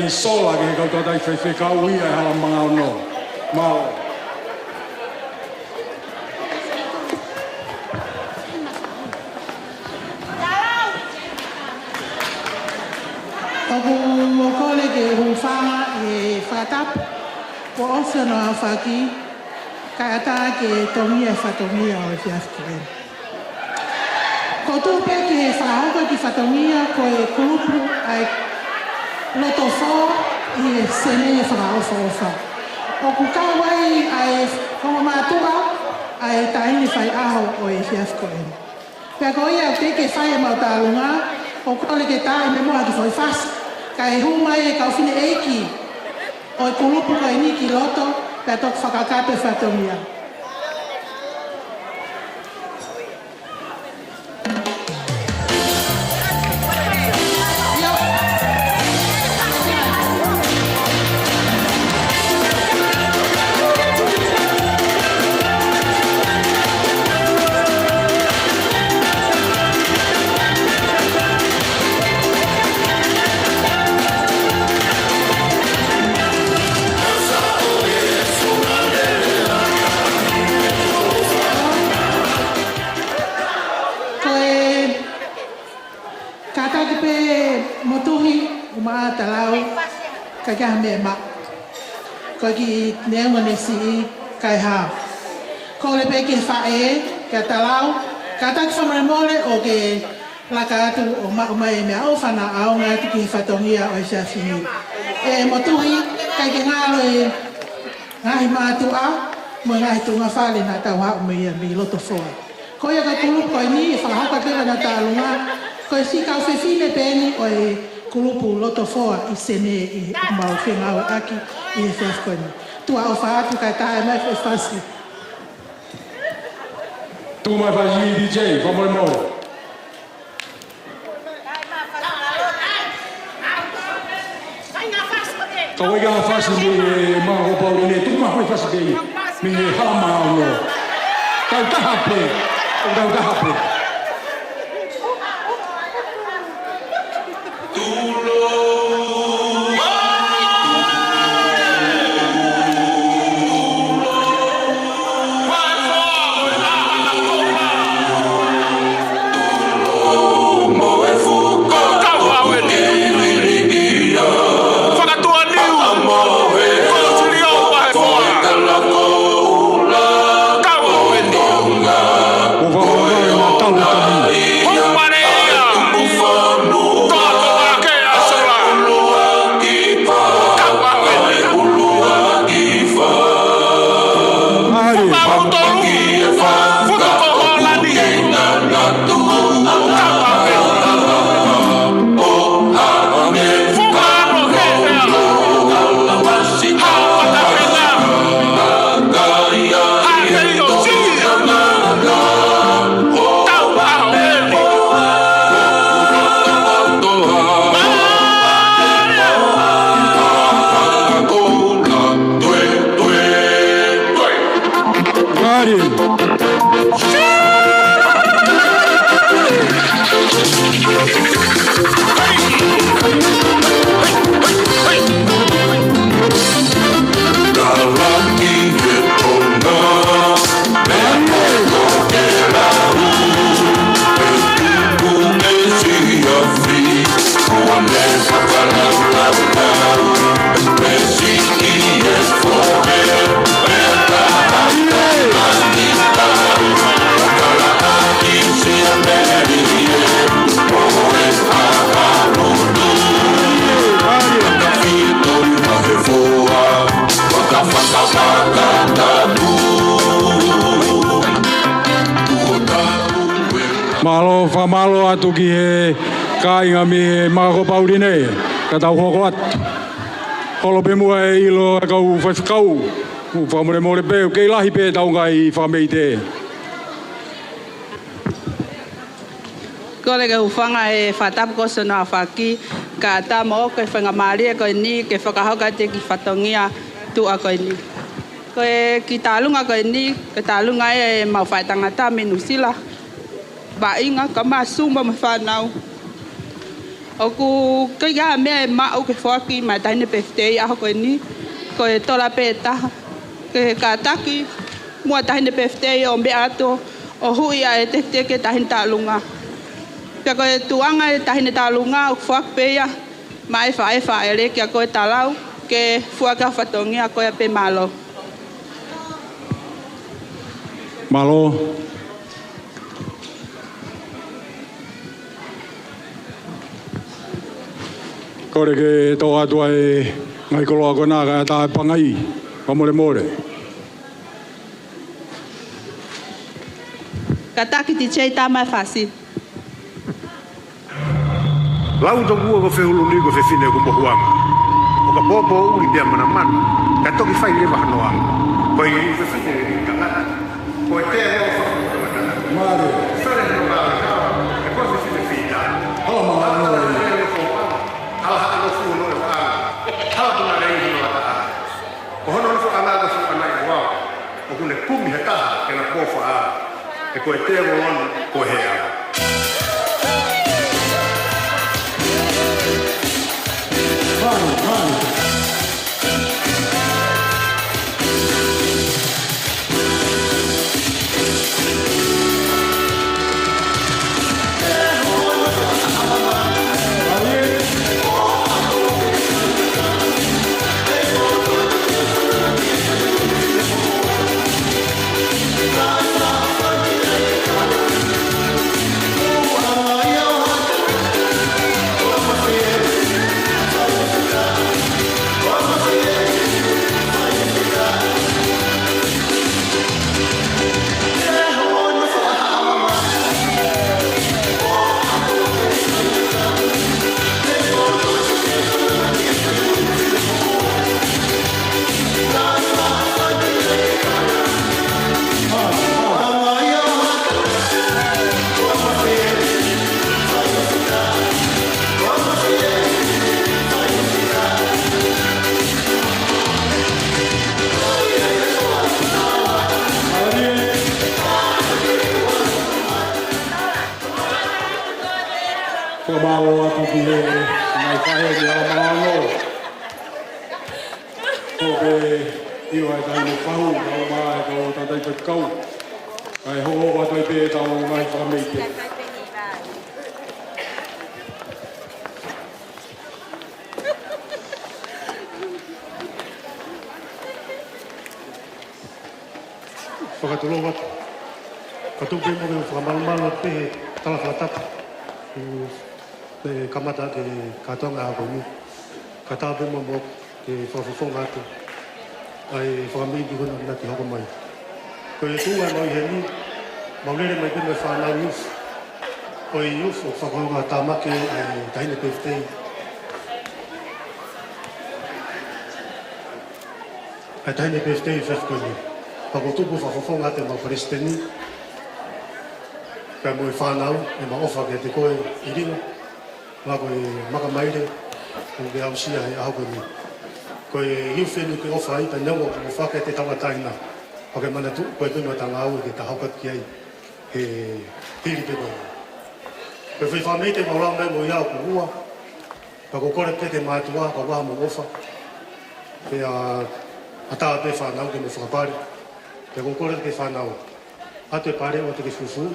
Sola ke kau tu dai fe kau ia hala mangau no mau Aku mokole ke hufanga e fatap po ofeno afaki kata ke tomia fatomia o fiafkren. Ko tu pe ke fa ko ki fatomia ko e kupu ai loto fo i sene fra fa o ku ka wai ai ko matua ai tai ni fai aho o e fias ko en pe ko ia te ke fai ma ta lunga o ko le ke tai me mo atu foi fas kai hu mai ka fine eki o ku lupu ko ni ki loto pe to fa ka pe fatomia ka me ma ko ki ne ngone si kai ha ko le pe ki fa e ka talau ka ta fa mole o ke la ka tu o ma me o fa na a nga tu ki fa tongia o sha fi e mo tu hi ka ki nga lo e ngai ma tu a mo ngai tu nga fa le na ta wa me mi lo to fo ko ya ka tu ko ni fa ha ka ke na ta lunga ko si ka fe fi le pe ni o e kulupu loto foa i sene i mau whenga o aki i e whewhkoni. Tua o whaatu kai tae mai whewhasi. Tu mai whaji i DJ, whamoi mo. Kau i ngā whasi mi e maa o pauri ne, tu maa hoi whasi pei, mi e hala maa o no. Kau taha pe, o kau taha pe. Whamalo atu ki he kāinga mi he mako pauri nei. Ka tau hoko atu. Holo pe mua e ilo e kau whaiwhakau. Whamore more pēu. Kei lahi pē tau ngai whamei te. Kore ke ufanga e whatap ko sono a whaki. Ka ta mo ke whangamari e koe ni ke whakahoka te ki whatongia tu a koe ni. Koe ki tālunga koe ni, ke tālunga e mau whai tangata minusila. Ba inga ka masumba ma whanau. Oku ke ia mea e mau ke whaki mai taine peftei aho koe ni. Koe tola pe taha. Ke ka taki mua taine peftei o mea ato o hui a e te ke tahin tālunga. Pia koe tuanga e tahine tālunga o whakpeia mai whae re kia koe talau ke fuaka whatongia koe pe malo. Malo. Kore ke tō atua e ngai koloa kona ka tā e pangai. Pamore more. Ka taki ti chei tā mai whasi. Lau to bua ko fehulu ni ko fefine ko mohuanga. O ka popo uri dia mana mana. Ka toki fai le ba noa. Ko i fefine ka na. Ko te o fa ko ta. Mare. Fere no ba ka. Ko fefine fita. Ho ma no. Ala ha no fu no ba. Hala ko na le no ba. Ko hono no fu ana ko fu ana i wa. O ku le kumi hata ke na ko fa. E ko te o on ko hea. Whamalo atu ki he mai whahe ni a maano. Ko pe io ai tai no whahu, tau mai tau tatai pe kau. Kai ho wa tai pe tau mai whamei te. Whakatolo watu. Katupe mo ke whamalumalo pe tala whatapa. Pe kamata ke katonga a komi. Katape mo mo ke whafafonga atu. Ai whamei ki huna na ki hoko mai. Ko e tunga mai heni, maulere mai pe me whanau yuf. Ko e yuf o whakaunga tamake ai tahine peftei. Ai tahine peftei whafkoni. Pako tupu whafafonga te mau presteni. Kai mo i whanau, e ma ofa ke te koe i ringa. Nga koe maka maire, o ke au sia he aho koe ni. Koe hiuwhenu ke ofa ai, pa neongo ko mo whake te tawa taina. O ke mana tu, koe tunu tanga au ke ta haukat ki ai. He piri pe koe. Koe whi whamei te maurau nei mo iau ku rua. Pa ko kore pe te mātua, ka waha mo ofa. Pe a ataa pe whanau ke mo whakapare. Pe ko kore ke whanau. Ate pare o te ke fufu.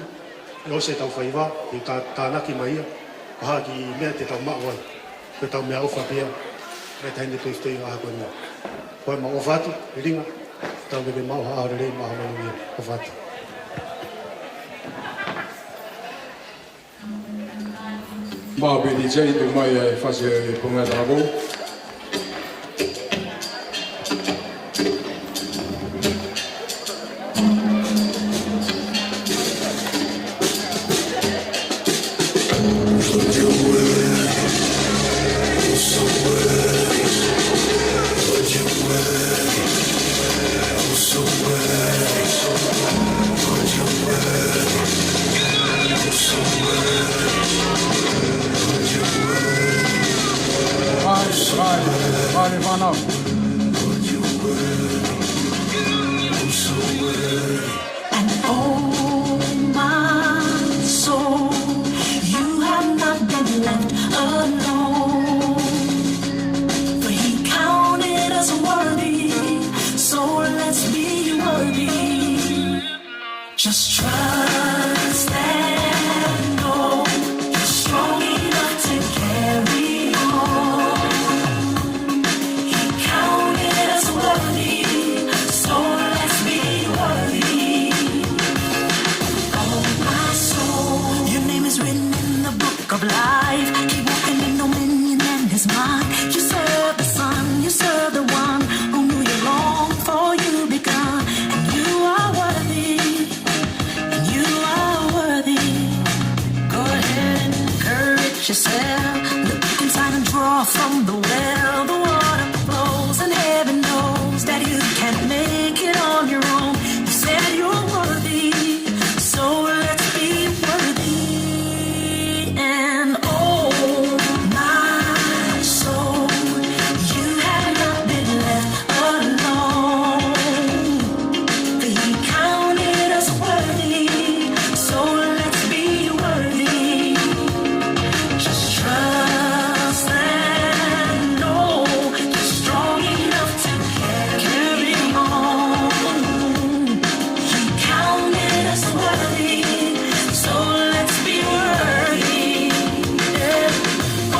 O se tau whaiwa, i tānaki mai ia, ko haa ki mea te tau mawai, ko tau mea ofa pia, e taine te ftei aha koe mea. Koe ma ofatu, i ringa, tau me mau haa arerei maha manu ia, ofatu. Maa piti tei tu mai e whase e punga tāko. whanau. And oh my soul, you have not been left alone. For he counted us worthy, so let's be worthy. Just trust and know you're strong enough to carry on. He counted us worthy, so let's be worthy. Oh my soul, your name is written in the book of life. Keep walking in dominion and his mind. You serve the Son, you serve the one who knew you long before you begun. And you are worthy, and you are worthy. Go ahead and encourage yourself. Look inside and draw from the well. The water flows and heaven knows that you can't make it on your own. You said you're worthy, so let's be worthy. And oh my soul, you have not been left alone. For he counted us worthy, so let's be worthy. Just trust and know you're strong enough to carry on. He counted us worthy, so let's be worthy. Yeah.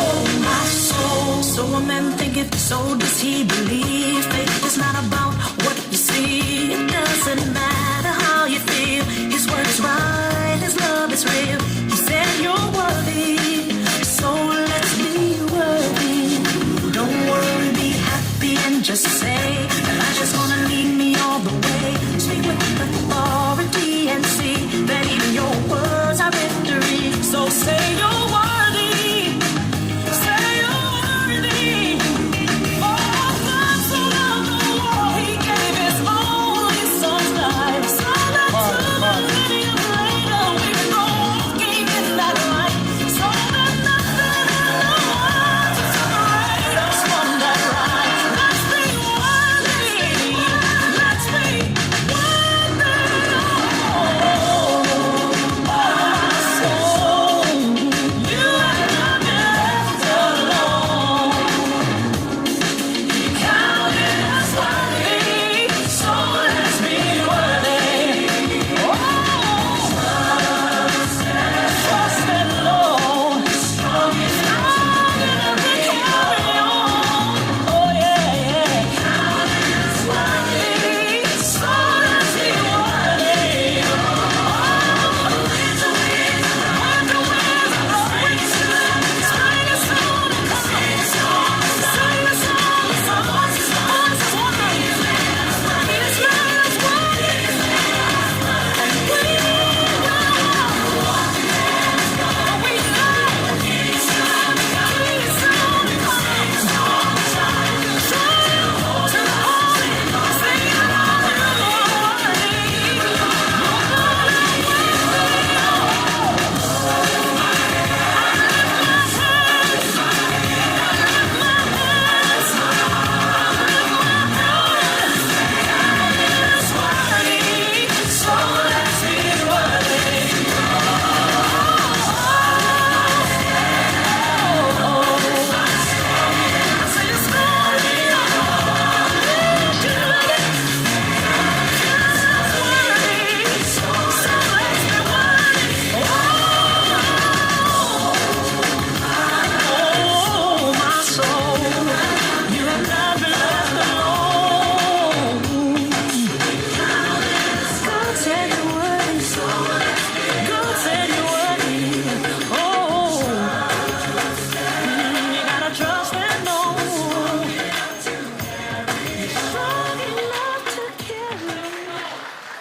Oh my soul, so a man thinketh, so does he believe. Faith is not about what you see. It doesn't matter how you feel. His word is right, his love is real. He said you're worthy, so let's be worthy. Don't worry, be happy and just say Elijah's gonna lead me all the way. Speak with authority and see that even your words are victory. So say you're worthy, say you're worthy. Oh, God so loved the world, he gave his only son's life. So that millennium later we can go walking in that light. So that nothing in the world can separate us from that right. Let's be worthy, let's be worthy. Oh my soul, you have not been left alone. He counted us worthy, so let's be worthy. Trust and know, strong enough to carry on. Oh yeah. Counted us worthy, so let's be worthy.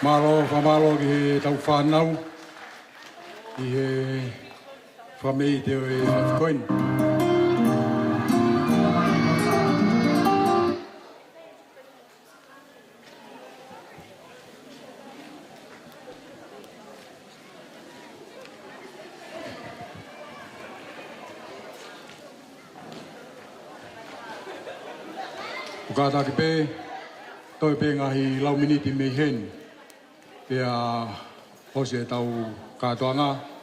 Malo whamalo ki he tau whanau, ki he whamei te o e whafkoin. Tukataki pe, toi pe ngahi lau miniti mei hen. Pea hose e tau katoanga.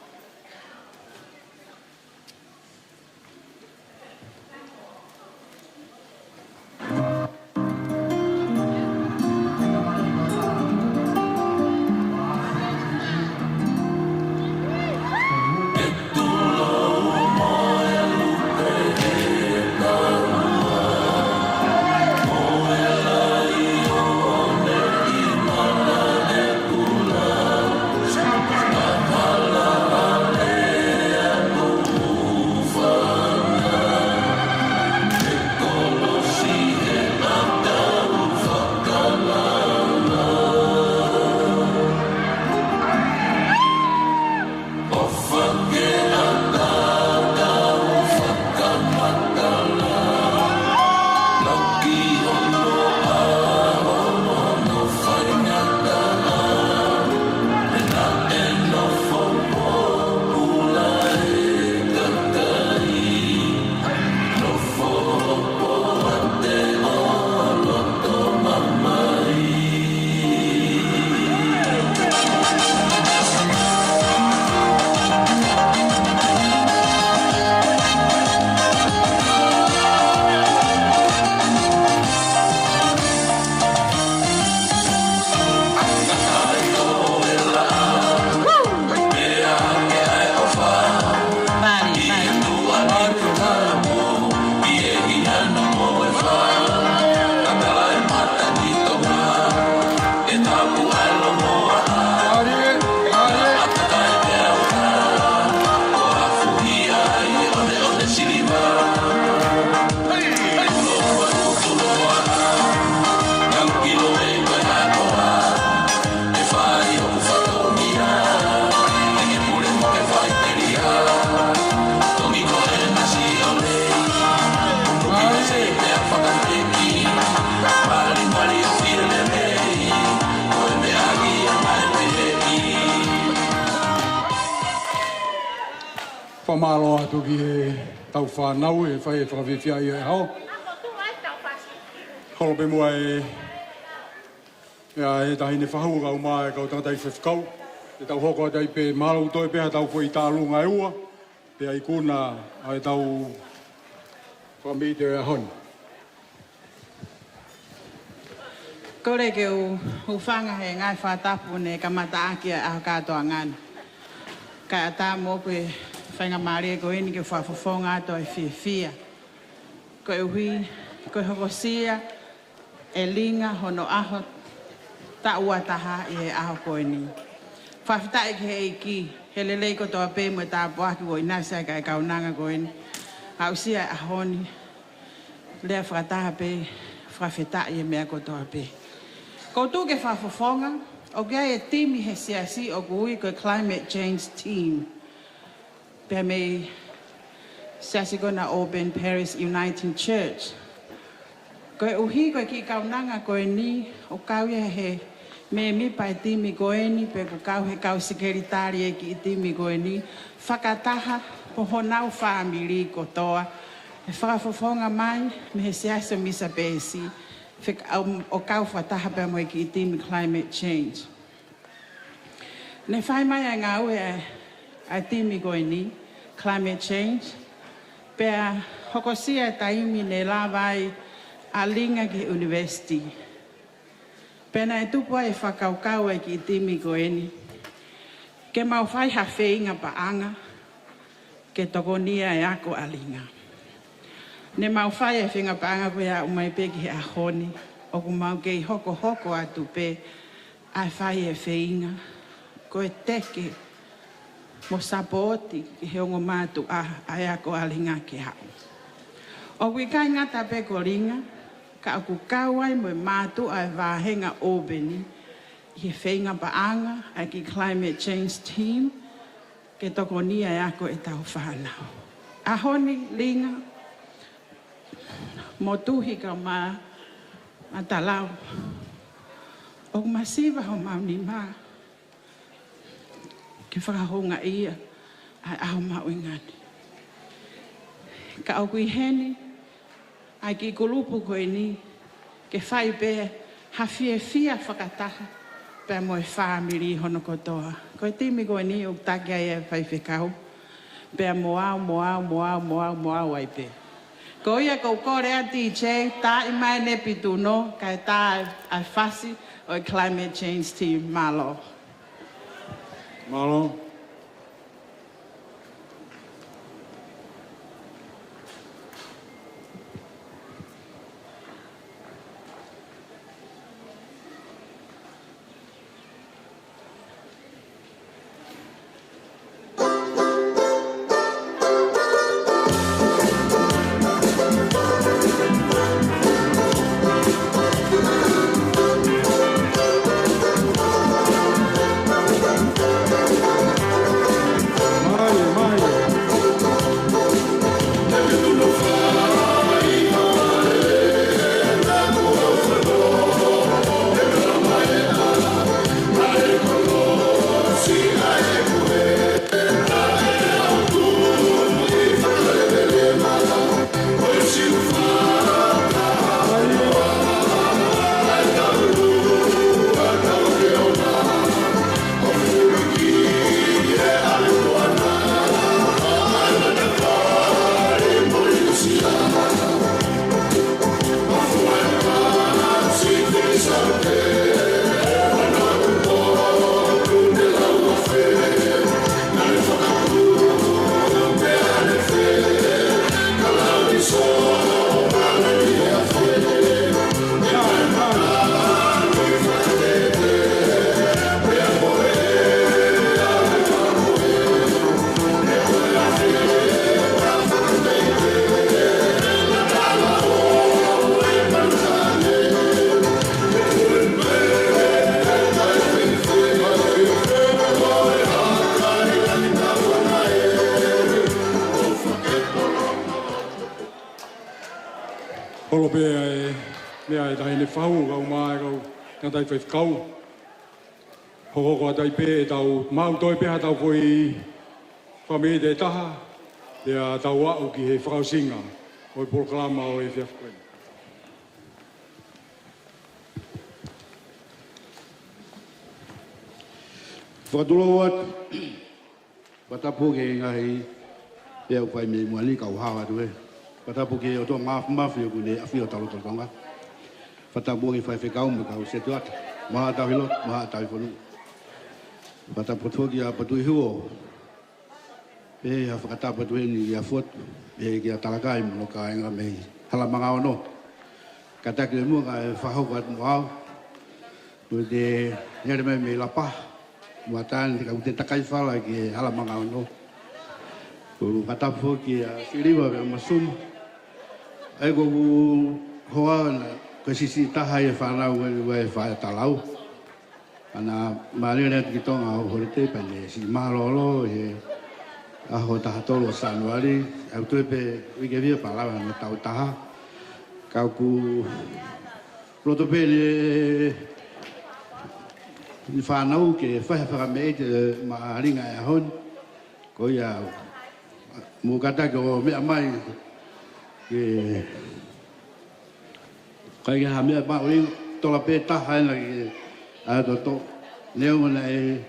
Pamalo atu ki e tau whanau e whai e whakawhiwhia i e hao. Holo pe mua e tahine whahua kau maa e kau tangatai whiwhkau. E tau hoko atai pe mahalau toi peha tau whai tālunga e ua. Pe ai kuna ai tau whamite e hon. Kore ke u whanga he ngai whātapu ne kamata aki a aho katoa ngana. Kai ata mo pe whainga maare ko eni ke whawhawhonga ato e whiwhia. Ko e hui, ko e hokosia, e linga hono aho, ta ua taha i he aho ko eni. Whawhitai ke he iki, he lelei ko toa pē mo tā poaki wo inasa ka e kaunanga ko eni. Hausia e ahoni, lea whakataha pē, whawhitai e mea ko toa pē. Ko tū ke whawhawhonga, o kia e timi he siasi o kui ko Climate Change Team. Pea me siasi ko na Auburn Parish Uniting Church. Ko e uhi ko ki kaunanga ko e ni o kau ia he me mi pai timi ko e ni pe ko kau he kau sekeritari e ki timi ko e ni whakataha po honau whaamiri ko toa. E whakawhawhonga mai me he siasi o misa pēsi. O kau whataha pia mo e ki timi Climate Change. Ne whai mai a ngā ue a timi ko e ni Climate Change. Pea hokosia e taimi ne lawai a linga ki University. Pena e tupua e whakaukau e ki timi ko e ni. Ke mau whai ha wheinga pa anga. Ke tokonia e ako a linga. Ne mau whai e whinga pa anga koe a umai peki he a honi. O ku mau kei hoko atu pe a whai e wheinga. Ko e teke mo sapoti ki he ongo mātu a ako a linga ke hau. O kui kai ngata pe ko ringa, ka aku kawai mo mātu a wāhenga Albany, i he whainga paanga a ki Climate Change Team, ke toko nia e ako e tau whanau. A honi linga, mo tuhi ka mā talau. O masiva ho mauni mā, ke whakahonga ia, ai aho mau ingani. Ka au kui heni, ai ki kulupu koe ni, ke whai pe hawhie fia whakataha pe mo e whamiri hono kotoa. Ko e timi koe ni o take ai e whai whekau. Pe moa ai pe. Ko ia ko kore a DJ, tā I mai ne pitu no, kai tā ai whasi o climate change team malo. Malo. Polo pe mea e tahi ne whau kau mai kau ngā tai whai whakau. Hoko kua tai pe e tau mau toi peha tau koi whamee te taha. Pea tau au ki he whakau singa. Oi polokalama o e whiawhkoe. Whakatulou at whatapu ke ngahi pea upai me muali kau hawa tu e. Whatapu ke o toa mafi o kune a whio talo tonga. Whatapu ke whai whekau me kau setu at. Maha tau hilot, maha tau whanu. Whatapu tua ki a patui huo. Pe ha whakatapu tu e ni a fuat. Pe ki a talakai mo ka inga me halamanga o no. Kataki le mua ka e whahau ka atu mwau. Nui te nere me lapa. Muatan ka ute takai whala ki halamanga o no. Ko katapu ki a whiriwa me masum. Ai ko hoa na ko sisi taha e whanau e whae talau. Ana maari rea ki tonga o horete pene si mahalolo e aho taha tolo sanuari. Au tuepe wike via palawa me tau taha. Kau ku roto pene ni whanau ke whae whakamei te maaringa e hon. Ko ia mo kata ko mea mai ke kai ha mea ba oi tola pe taha na ke a to neu na e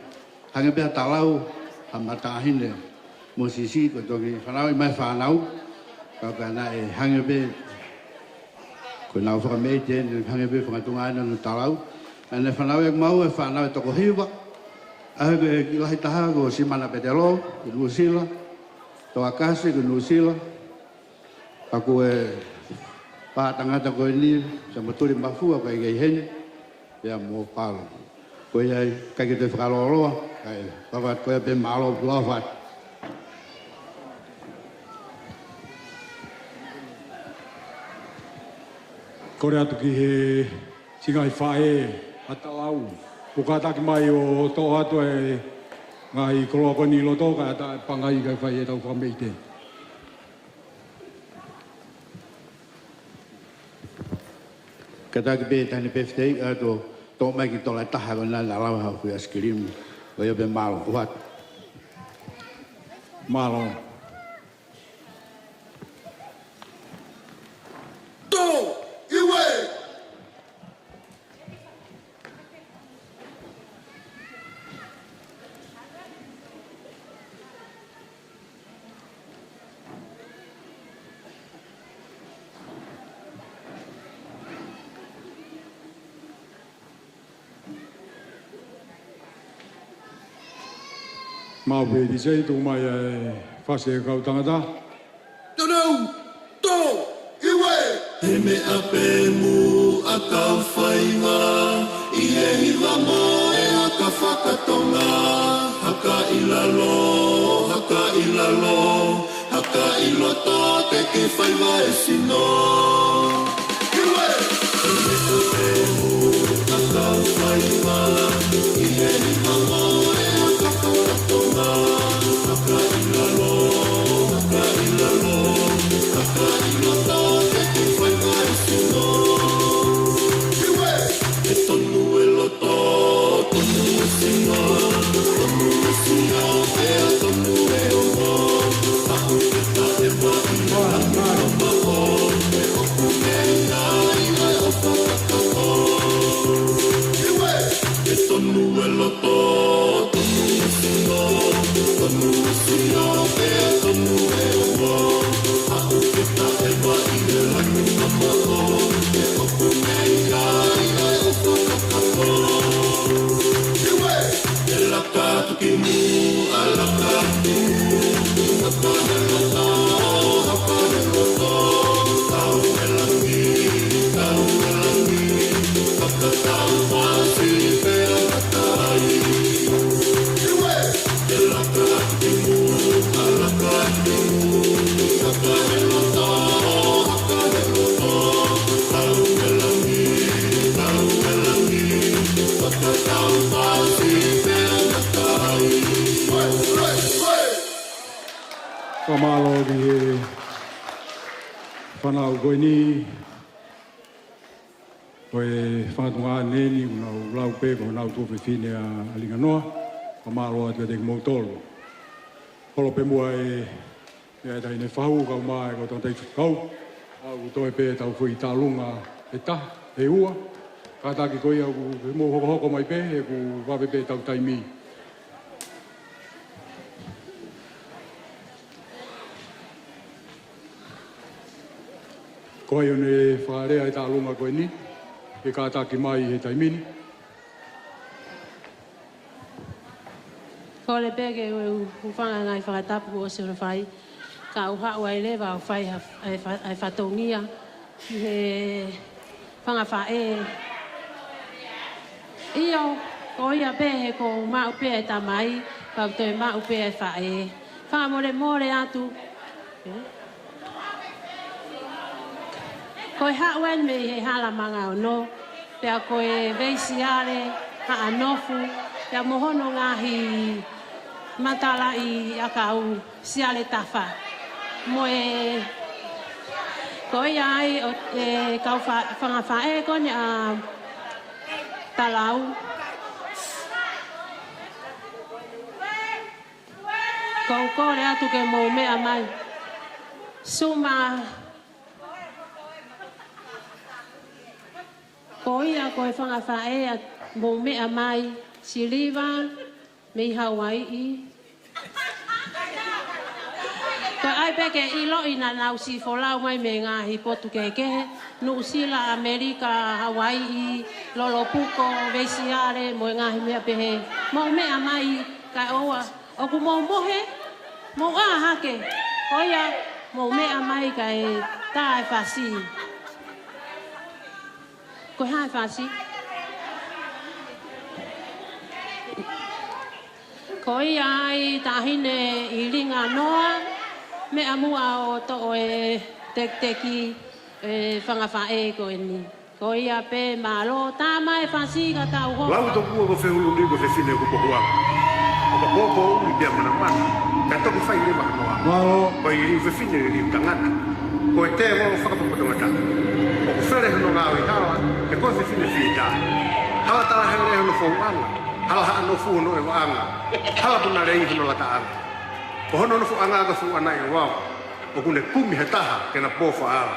hange pe talau ha mata hine mo sisi ko to ki whanau mai whanau ka na e hange pe ko na fa me te hange pe whangatunga na talau ana whanau e mau e whanau to ko hiwa a ke lahi taha ko si mana pe te lo ku sila to akase ko nusila aku e pa tangata ko ni sa moturi mafua ko i hen ya mo palo ko ia ka ke te whakaloloa kai papa ko e pe malo lovat Kore atu ki he singai whae atalau. Pukataki mai o tō atu e ngai koloko ni loto ka ata pangai kai whai e tau whameite. Kataki pe tani peftei ato tō mai ki tola taha ko nā lawa hau kui askirim ko ia pe malo uhat. Malo. Tō, iwe, Mau pe di sei tu mai fase kau tangata. Tau, to, iwe. He me ape mu aka whainga, i he hiwa mo e aka whakatonga. Haka ilalo, haka ilalo, haka iloto te ki whaiwa e sino. Iwe. He me ape mu aka whainga, i he hiwa mo e aka whakatonga. Haka ilalo, haka ilalo, haka iloto te ki whaiwa e sino. Iwe. E tonu e loto, tonu e sino, tonu e sino, e a tonu e omo. Ahu e ta e wa i a ma o, e oku me ia i a o whakatako. Iwe. E tonu e loto, tonu e sino, tonu e sino, e a tonu e omo. Ahu e ta e wa i a ma o, e oku me ia i a o whakatako. Iwe. E laka tuki mu, a laka tuki mu, haka he loto, haka he loto. Tau e langi, haka tau wasi pera katai. Iwe. E laka tuki mu, a laka tuki mu, haka he loto, haka he loto. Tau e langi, haka tau wasi pera katai. Kamalo di whanau koe ni, koe whangatunga neni, unau lau pe, koe nau tōwhi whine a alinga noa, kamalo atu te mautolo. Holo pe mua e tai ne whahu, kau maa e kau tantei whakau, au toi pe tau whui tālunga e ta, e ua, kātaki koe au e mō hoko mai pe, e ku wawe pe tau taimi. Koe one wharea e tālunga koe ni, e kātaki mai he taimini. Ko le pege u whanga ngai whakatapu o se whai. Ka uha ua ele wa whai ai whatongia. He whanga whae. Iyo, ko ia pehe ko mau pe e tamai, pau toi mau pe e whae. Whanga more atu. Koe hauen me he hala manga o no. Pea koe veisiare, haa nofu. Pea mohono ngahi matala i akau siale tafa. Moe koe ai kau whanga whae kone a talau. Kau kore atu ke mou mea mai. Suma ko ia koe whanga whae a mou mea mai, siliva, mei Hawaii. Koe ai peke ilo ina nau si wholau mai me ngahi potu keke, New Zealand, Amerika, Hawaii, Lolopuko, Veisiare, moe ngahi mea pehe. Mou mea mai, kai oa, oku mou mohe, mou ahake. Ko ia, mou mea mai kai tae whasi. Koe hae whasi. Ko ia ai tahine i ringa noa, mea mua o to e tek-teki whanga whae ko ni. Ko ia pe malo tama e whasi ka tau ho. Lau toku o whehulu ni ko whewhine ko pohuanga. O ka popo ui pia mana mana. Ka toki whai rewa noa. Malo. Ko i whewhine i tangata. Ko e te mo whakapapatamata. O ku where hono ngā ui hawa, e ko whewhine whita. Hala tala here hono whauanga. Hala haa no fu no e waanga. Hala puna rei hono la taanga. Ko hono no fu anga ka fu ana e wau. O kune kumi he taha ke na pofa ala.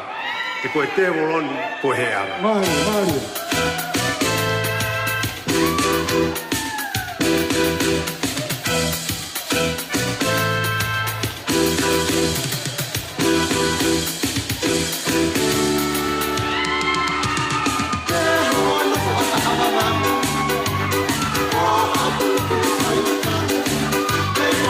Ke koe te woloni ko he ala. Mario. Hey!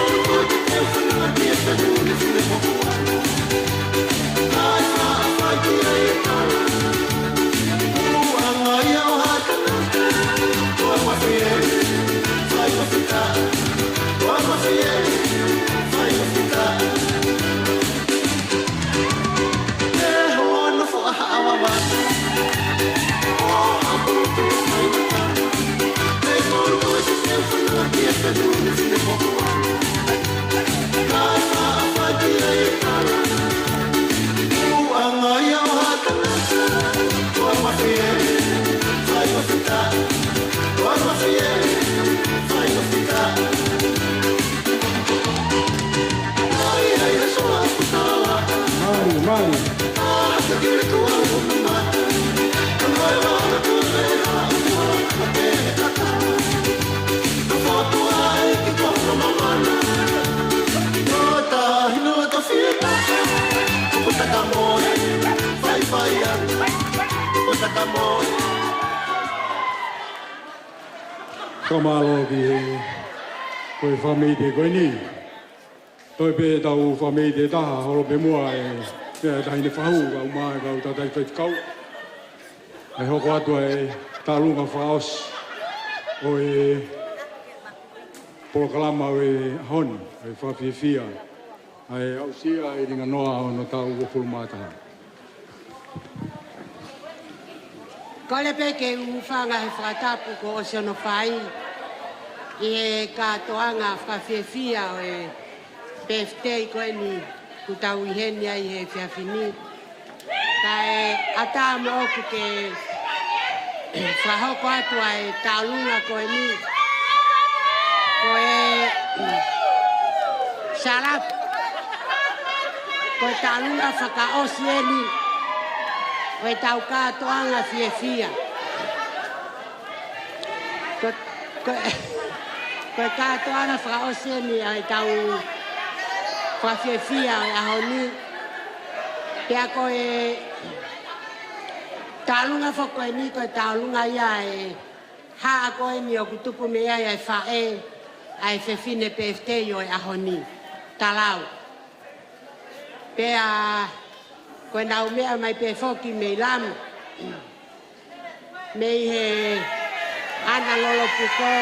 Kamalogi koe famille koe ni. Toi pe tau famille taha holo pe mua e pea tahine whahu ka umaa ka uta tai kau. Ai hoko atu e talunga whaos o e polokalama o e hon, e whawhiwhia. Ai au sia e ringa noa o no tau wopulu mātaha. Kole pe ke ufanga he whakatapu ko o siono whai i e kātoanga whawhiwhia o e birthday koe ni ku tau i heni ai he whiawhini. Ka e ata mo oku ke whahoko atu ai tālunga koe ni. Koe sarap. Koe tālunga whakaosi e ni. Koe tau kātoanga whiawhia. Koe kātoanga whakaosi e ni ai tau whawhiawhia o aho ni. Pea koe tālunga whakoe ni koe tālunga ia e haa koe ni o kutupu me ai ai whae ai whewhine birthday o aho ni. Talau. Pea koe nau mea mai pe whoki me lamu. Mei he ana lolo puko.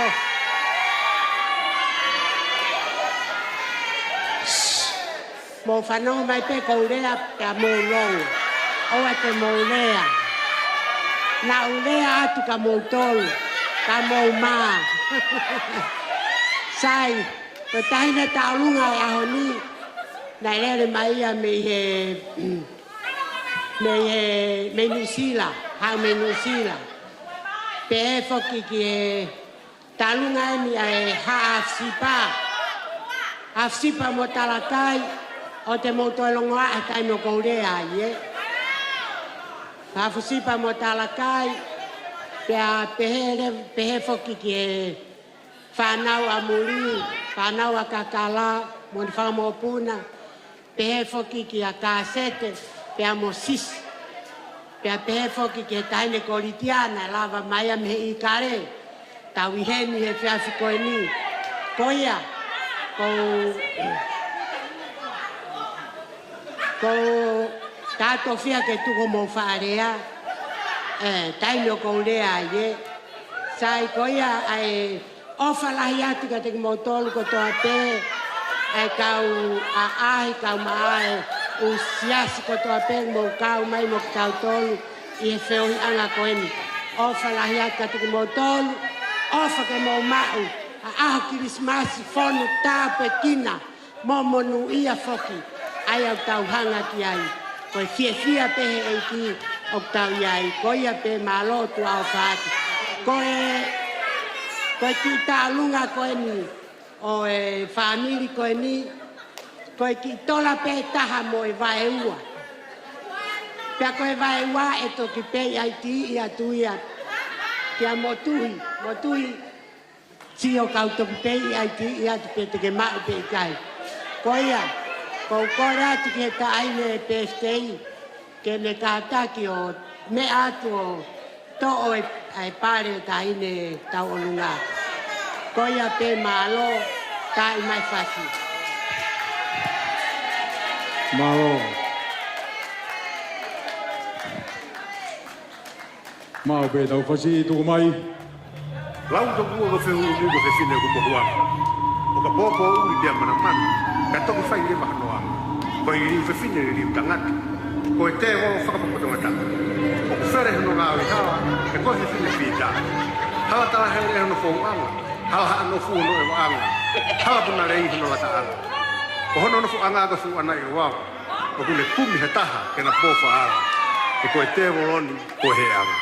Mo whanau mai pe kourea ka mo long. Oa te mo lea. Na ulea atu ka mo tolu. Ka mo maa. Sai, ko tahina taulunga e aho ni. Nai lere mai ia mei he... Mei Nusila. Hau mei Nusila. Pe he whoki ki e... Talunga e mi e haa afsipa. Afsipa mo talakai. O te moto e longoa e tai mo kourea ie. Hafusipa mo talakai. Pea pehe whoki ki e whanau a muri, whanau a kakala, mo ni whamo puna. Pehe whoki ki a kāsete, pea mo sis. Pea pehe whoki ki e taine koritiana, lava mai a mehe i kare. Tau i heni he whiawhi koe ni. Koia, ko tātou whia ke tuko mo whaarea. Taine o kourea ie. Sai koia ai ofalahi atu ka te mo tolu ko toa pe. Ai kau a ahi kau maae. U siasi ko toa pe mo kau mai mo kau tolu. I he whiohi anga koeni. Ofalahi atu ka te mo tolu. Ofa ke mo mau. A aho kirismasi whonu tāpe kina. Mo monu ia whoki. Ai au tau hanga ki ai. Koe whiawhia pehe ei ki o tau iai. Koia pe malotu au whaati. Koe ki tālunga koe ni. O e whamiri koe ni. Koe ki tola pe taha mo e vae ua. Pea koe vae ua e toki pei ai ti i atu ia. Kia motuhi. Tio kau toki pei ai ti i atu pe te ke mau pe i kai. Koia. Kou kore atu ke ta aine e pestei, ke le kātaki o me atu o to o e pare ta aine tau o lunga. Koia pe malo, ta i mai whaki. Malo. Mao pe tau whasi i tuku mai. Lau to kua ko whehu ni ko whewhine ko pohuanga. O ka pōpō uri pia mana mana. Ka toki whai lewa hanoa. Ko i ri whewhine ri tangata. Ko e te o whakapapatangata. O ku where hano ngā we hawa. e koe whiwhine whita. Hawa tala heo e hono whong anga. Hawa haa no funo e wa anga. Hawa puna rei hono la taala. Ko hono no fu anga aga fu ana e wau. O kune kumi he taha ke na pofa ala. E koe te voloni koe he anga.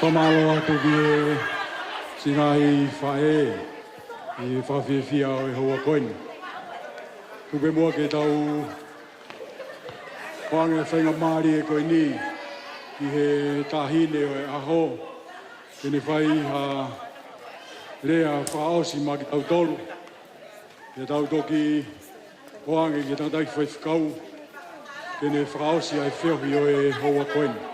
Whamalo atu vie singa i whae i whawhiwhia o i hoa koini. Tupe mua ke tau whange whainga maari e koini i he tahine o e aho. Kene whai ha rea whaosi ma ki tau tolu. Ke tau toki whange ke tau taiki whaifkau. Kene whaosi ai whiohi o e hoa koini.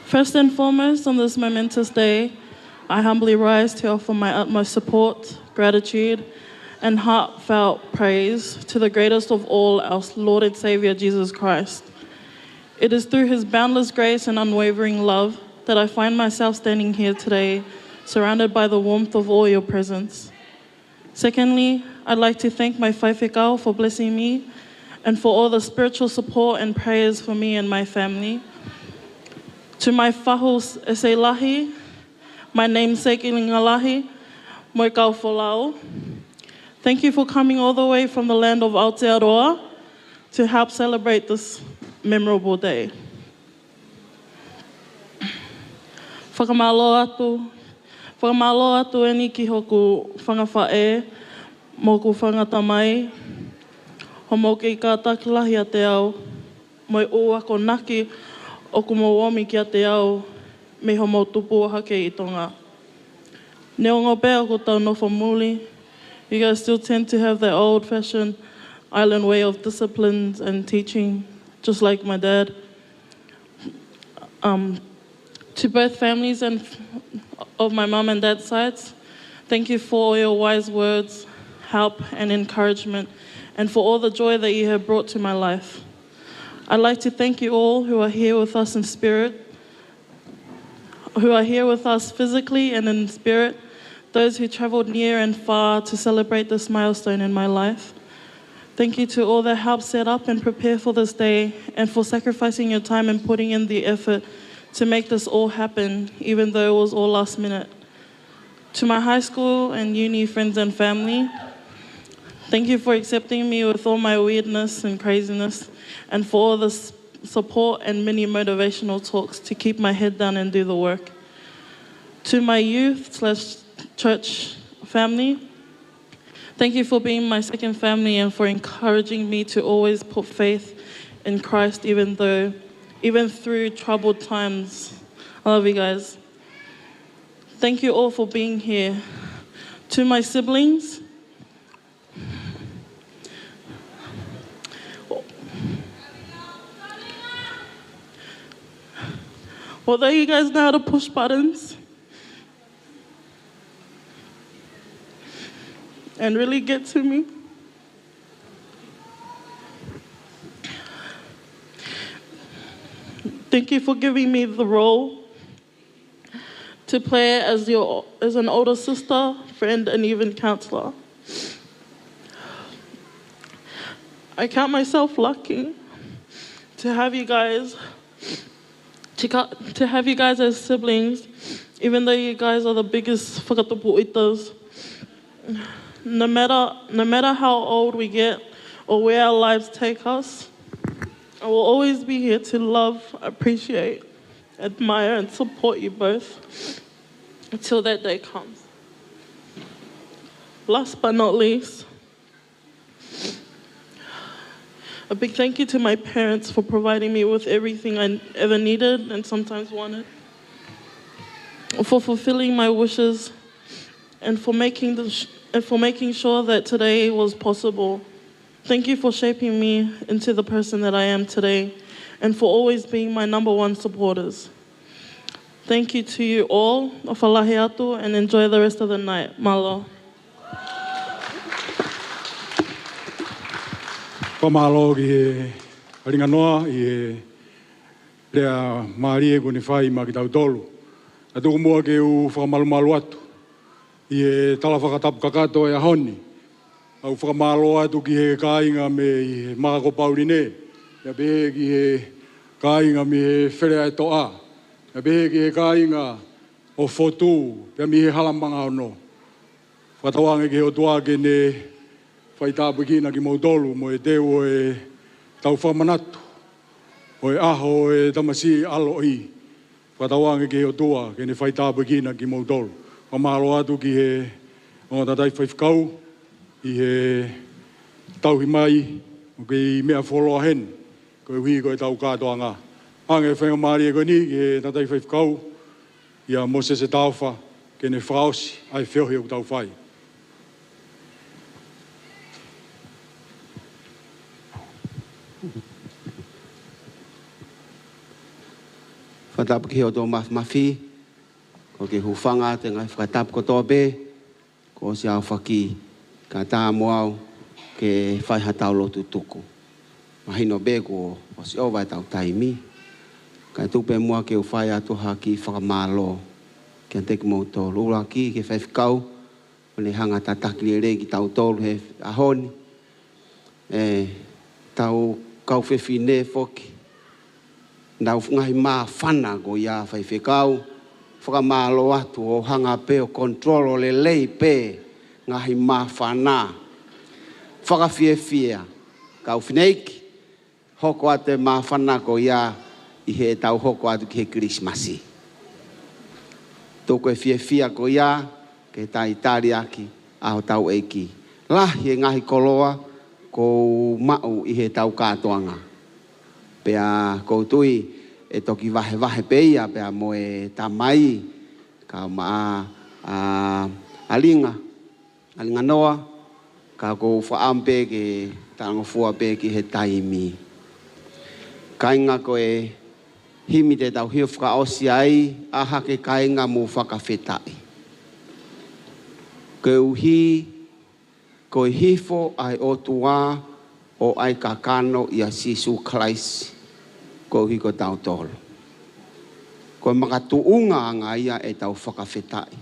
First and foremost, on this momentous day, I humbly rise to offer my utmost support, gratitude, and heartfelt praise to the greatest of all, our Lord and Savior, Jesus Christ. It is through his boundless grace and unwavering love that I find myself standing here today, surrounded by the warmth of all your presence. Secondly, I'd like to thank my whaiwhekau for blessing me and for all the spiritual support and prayers for me and my family. To my whahos e se lahi, my namesake Ilingalahi, Moi Kaufolao. Thank you for coming all the way from the land of Aotearoa to help celebrate this memorable day. Whakamalo atu e ni ki hoku whangawhae, mō ku whangata mai, ho mō ke i ka takilahi a te au, moi o ako naki o ku mōwami ki a te au, me ho mō tupu hake i tonga. Neo ngō pēr ko tau no whamuli, you guys still tend to have that old-fashioned island way of disciplines and teaching, just like my dad. To both families and of my mom and dad's sides, thank you for all your wise words, help and encouragement, and for all the joy that you have brought to my life. I'd like to thank you all who are here with us in spirit, who are here with us physically and in spirit, those who traveled near and far to celebrate this milestone in my life. Thank you to all that helped set up and prepare for this day and for sacrificing your time and putting in the effort to make this all happen, even though it was all last minute. To my high school and uni friends and family, thank you for accepting me with all my weirdness and craziness and for all the support and many motivational talks to keep my head down and do the work. To my youth/church family, thank you for being my second family and for encouraging me to always put faith in Christ even through troubled times. I love you guys. Thank you all for being here. To my siblings, although you guys know how to push buttons and really get to me, thank you for giving me the role to play as an older sister, friend, and even counselor. I count myself lucky to have you guys as siblings, even though you guys are the biggest whakatapuitas. No matter how old we get or where our lives take us, I will always be here to love, appreciate, admire, and support you both until that day comes. Last but not least, a big thank you to my parents for providing me with everything I ever needed and sometimes wanted, for fulfilling my wishes, and for making sure that today was possible. Thank you for shaping me into the person that I am today and for always being my #1 supporters. Thank you to you all. Ofalahi atu and enjoy the rest of the night. Malo. Pamalo ki he aringa noa i he rea maari e kone whai ma ki tau tolu. A tuku mua ke u whakamalu atu i he tala whakatapu kakato e a honi. Au whakamalo atu ki he kāinga me i he makako pauri ne. Ia behe ki he kāinga me he where ai toa. Ia behe ki he kāinga o whotu pia mi he halamanga ono. Whatawange ki he o tua ke ne whaitāpu kina ki mautolu mo e teo e tau whamanatu. O e aho e tamasi alo i. Whatawange ki he o tua ke ne whaitāpu kina ki mautolu. Whamalo atu ki he o tatai whaifkau i he tauhi mai o ki mea wholoa hen ko e hui ko e tau kātoa ngā. Ange whenga maari e koe ni ki he tatai whaifkau i a Moses e tauwha ke ne whaosi ai whiohi o tau whai. Whatapu ki o tō mafi, ko ke hufanga te ngai whatapu ko tō be, ko si au whaki, ka tā moau ke whai hatau lotu tuku. Mahino be ko o si o vai tau taimi, ka tupe mua ke u whai atu haki whakamalo, ke anteki mou tōlu. Ura ki ke whai whikau, o ne hanga tataki re ki tau tōlu he ahoni, tau kau whewhine whoki. Nau ngahi mā whana ko ia whai whikau, whakamalo atu o hanga pe o control o le lei pe ngahi mawhana. Whakawhiawhia, kau whineiki, hoko ate mawhana ko ia i he tau hoko atu ki he Krismasi. Tōko e whiawhia ko ia, ke tā itari aki, aho tau eiki. Lahi e ngahi koloa, ko mau i he tau kātoanga. Pea koutui e toki wahe pe ia, pea mo e tamai, ka maa alinga noa, ka ko whaampe ke tango fua pe ki he taimi. Kainga ko e himi te tau hio whakaosi ai, aha ke kainga mu whakawhetai. Ke uhi, ko e hifo ai o tua o ai kakano i a Sisu Christ, ko uhi ko tau tolo. Ko makatuunga anga ia e tau whakawhetai,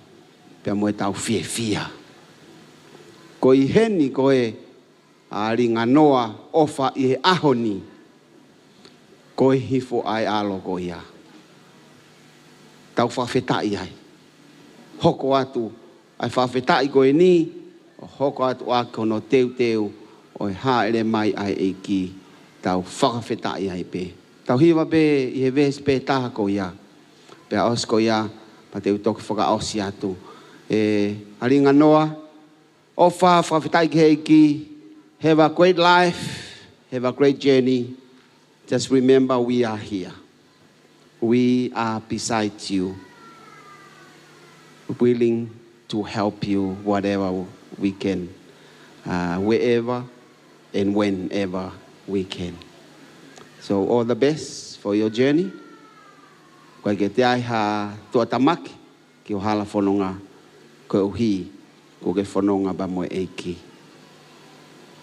pia mo e tau whiawhia. Ko i heni ko e ringa noa ofa i he ahoni, ko e hifo ai alo ko ia. Tau whawhetai ai. Hoko atu, ai whawhetai ko e ni, o hoko atu ako no teu o e haere mai ai eiki, tau whakawhetai ai pe. Tau hiwa pe i he ves pe taha ko ia. Pea os ko ia, pa teu toki whakaosi atu. Ringa noa, ofa whawhetai ki heiki, have a great life, have a great journey. Just remember we are here. We are beside you, willing to help you whatever we can, wherever and whenever we can. So all the best for your journey. Koe ke te ai ha tua tamaki, ki o hala whanonga, koe uhi, ko ke whanonga ba moe eiki.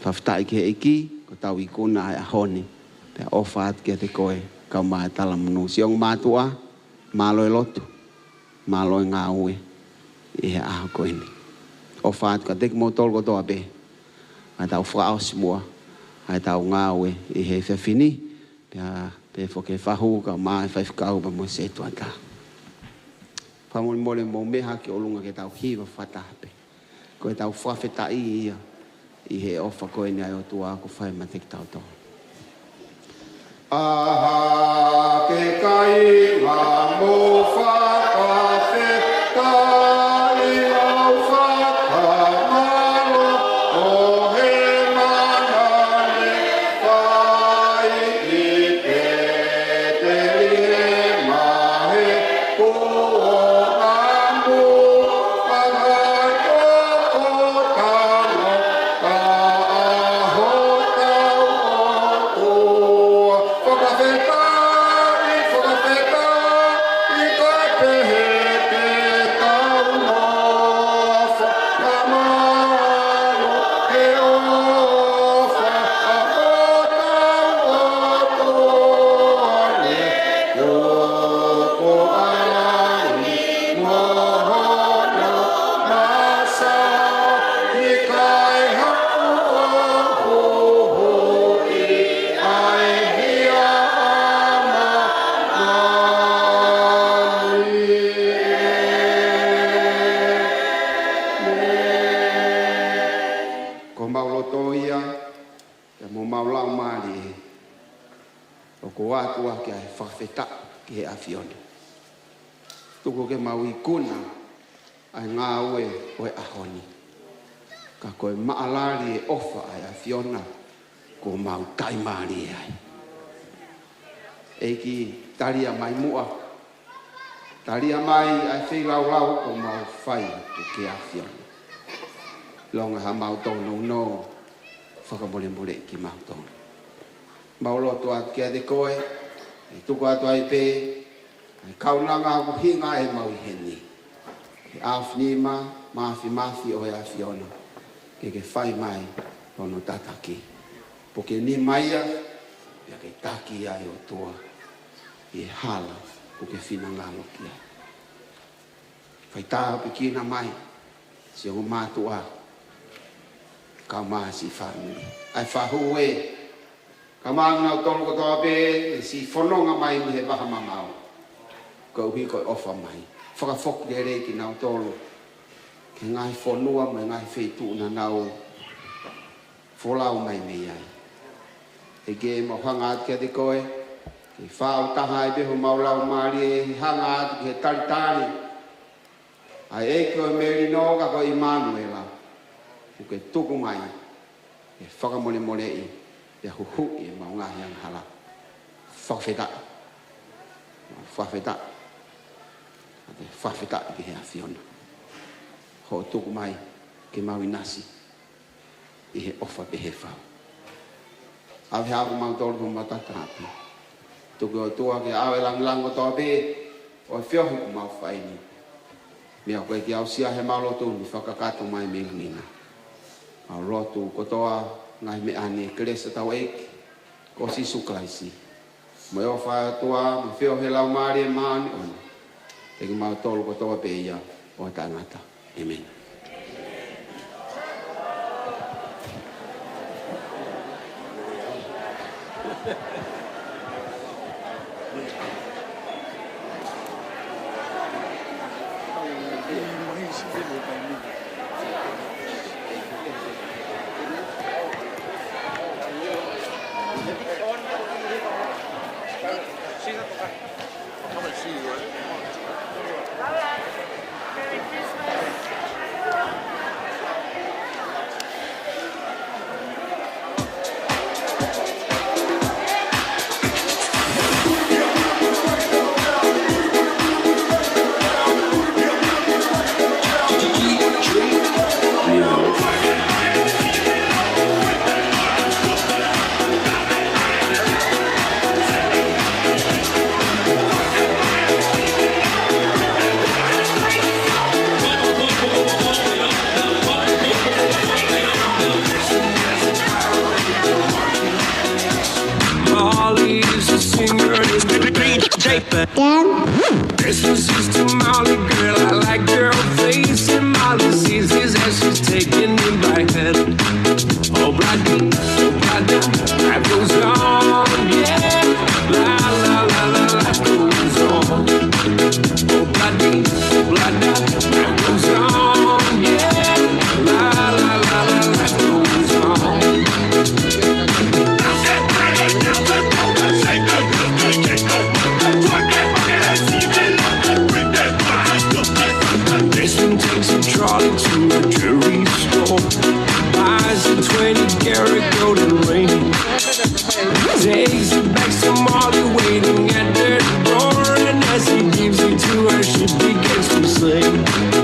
Whawhetai ki eiki, ko tau i kuna ai ahoni. Pea ofa atu kia te koe, kau mai tala manu. Siong mātua, mālo e lotu, mālo e ngā ue, i he aho koe ni. Ofa atu ka teki mō tolu kotoa be, ai tau whakaos mua, ai tau ngā ue, i he whiawhini, pea pe whoke whahu, ka mai whaiwhikau pa mo se tuata. Whamoni mole mō meha ki olunga ke tau hiwa whatahape. Koe tau whawhetai ia, i he ofa koe ni ai o tua ko whai mateki tau tō. Aha ke kai ngā mō whakawhetai au whakamalo o he manane whai i te lihe mahe ko ngāmu whakai o tano ka aho tau o tua. Whakawhetai i kai pehe te tau nofa, ka malo he ofa, a o tau o tone, loko ani, mohono, masa, i kai hapu o hui, ai hia ama ko mauloto ia, ke mo maulau mali e. O ko atua ke ai whawheta ki he awhione. Tuko ke mau i kuna, ai ngā ue o e ahoni. Ka koe maalari e ofa ai awhiona, ko mau taimari e ai. Eiki taria mai mua, taria mai ai wheilau ko mau whai tu ke awhiona. Longa ha mau tono no, whakamole ki mau tono. Mau loto atu kia te koe, e tuko atu ai pe, e kaunanga aku hinga e mau i heni. Ke awhnima, mafi o e awhiona, ke whai mai tono tataki. Po ke ni maia, pia ke taki ai o toa, i hala, po ke whina ngalo kia. Whai taha pe kina mai, si o mātua, ka māsi whanui. Ai whahu e, ka māngau tonu kotoa pe, si whanonga mai mi he waha mamau. Ka uhi koe ofa mai. whakawhok le rei ki nau tolu. Ke ngai whonua me ngai whetu na nau wholau mai me ai. E ge mo hanga at kia te koe, ke whao taha e beho maulau maari e hanga at ke taritari. Ai e koe meri no ka koe Immanuela, ke tuku mai, e whakamole mole i, e huhu i maungahi ang hala. Whawheta. Whawheta. Whawheta i ke hea whiona. Ho tuku mai ke maui nasi i he ofa pe he whao. Au he aku mau tolu ko matatapi. Tuku o tua ke awe lang o toa pe o whiohu ku mau whaini. Mea koe ki au sia he mau lotu ni whakakato mai me ngina. Au lotu kotoa ngai me ane keresa tau eki ko si suklaisi. Mo e o whae tua me whio he lau maari e maani ona. Teki mau tolu kotoa pe ia o tangata. Amen. Christmas is to Molly, girl. I like your face, and Molly sees his as she's taking him by hand. Oh, bloody, life goes on, yeah. La la la la, life goes on. Oh, bloody, life goes on, yeah. La la la la, life goes on. Jason takes a trolley to a jewelry store, buys a 20-karat golden ring, takes it back to Molly waiting at their door, and as he gives it to her, she begins to sing.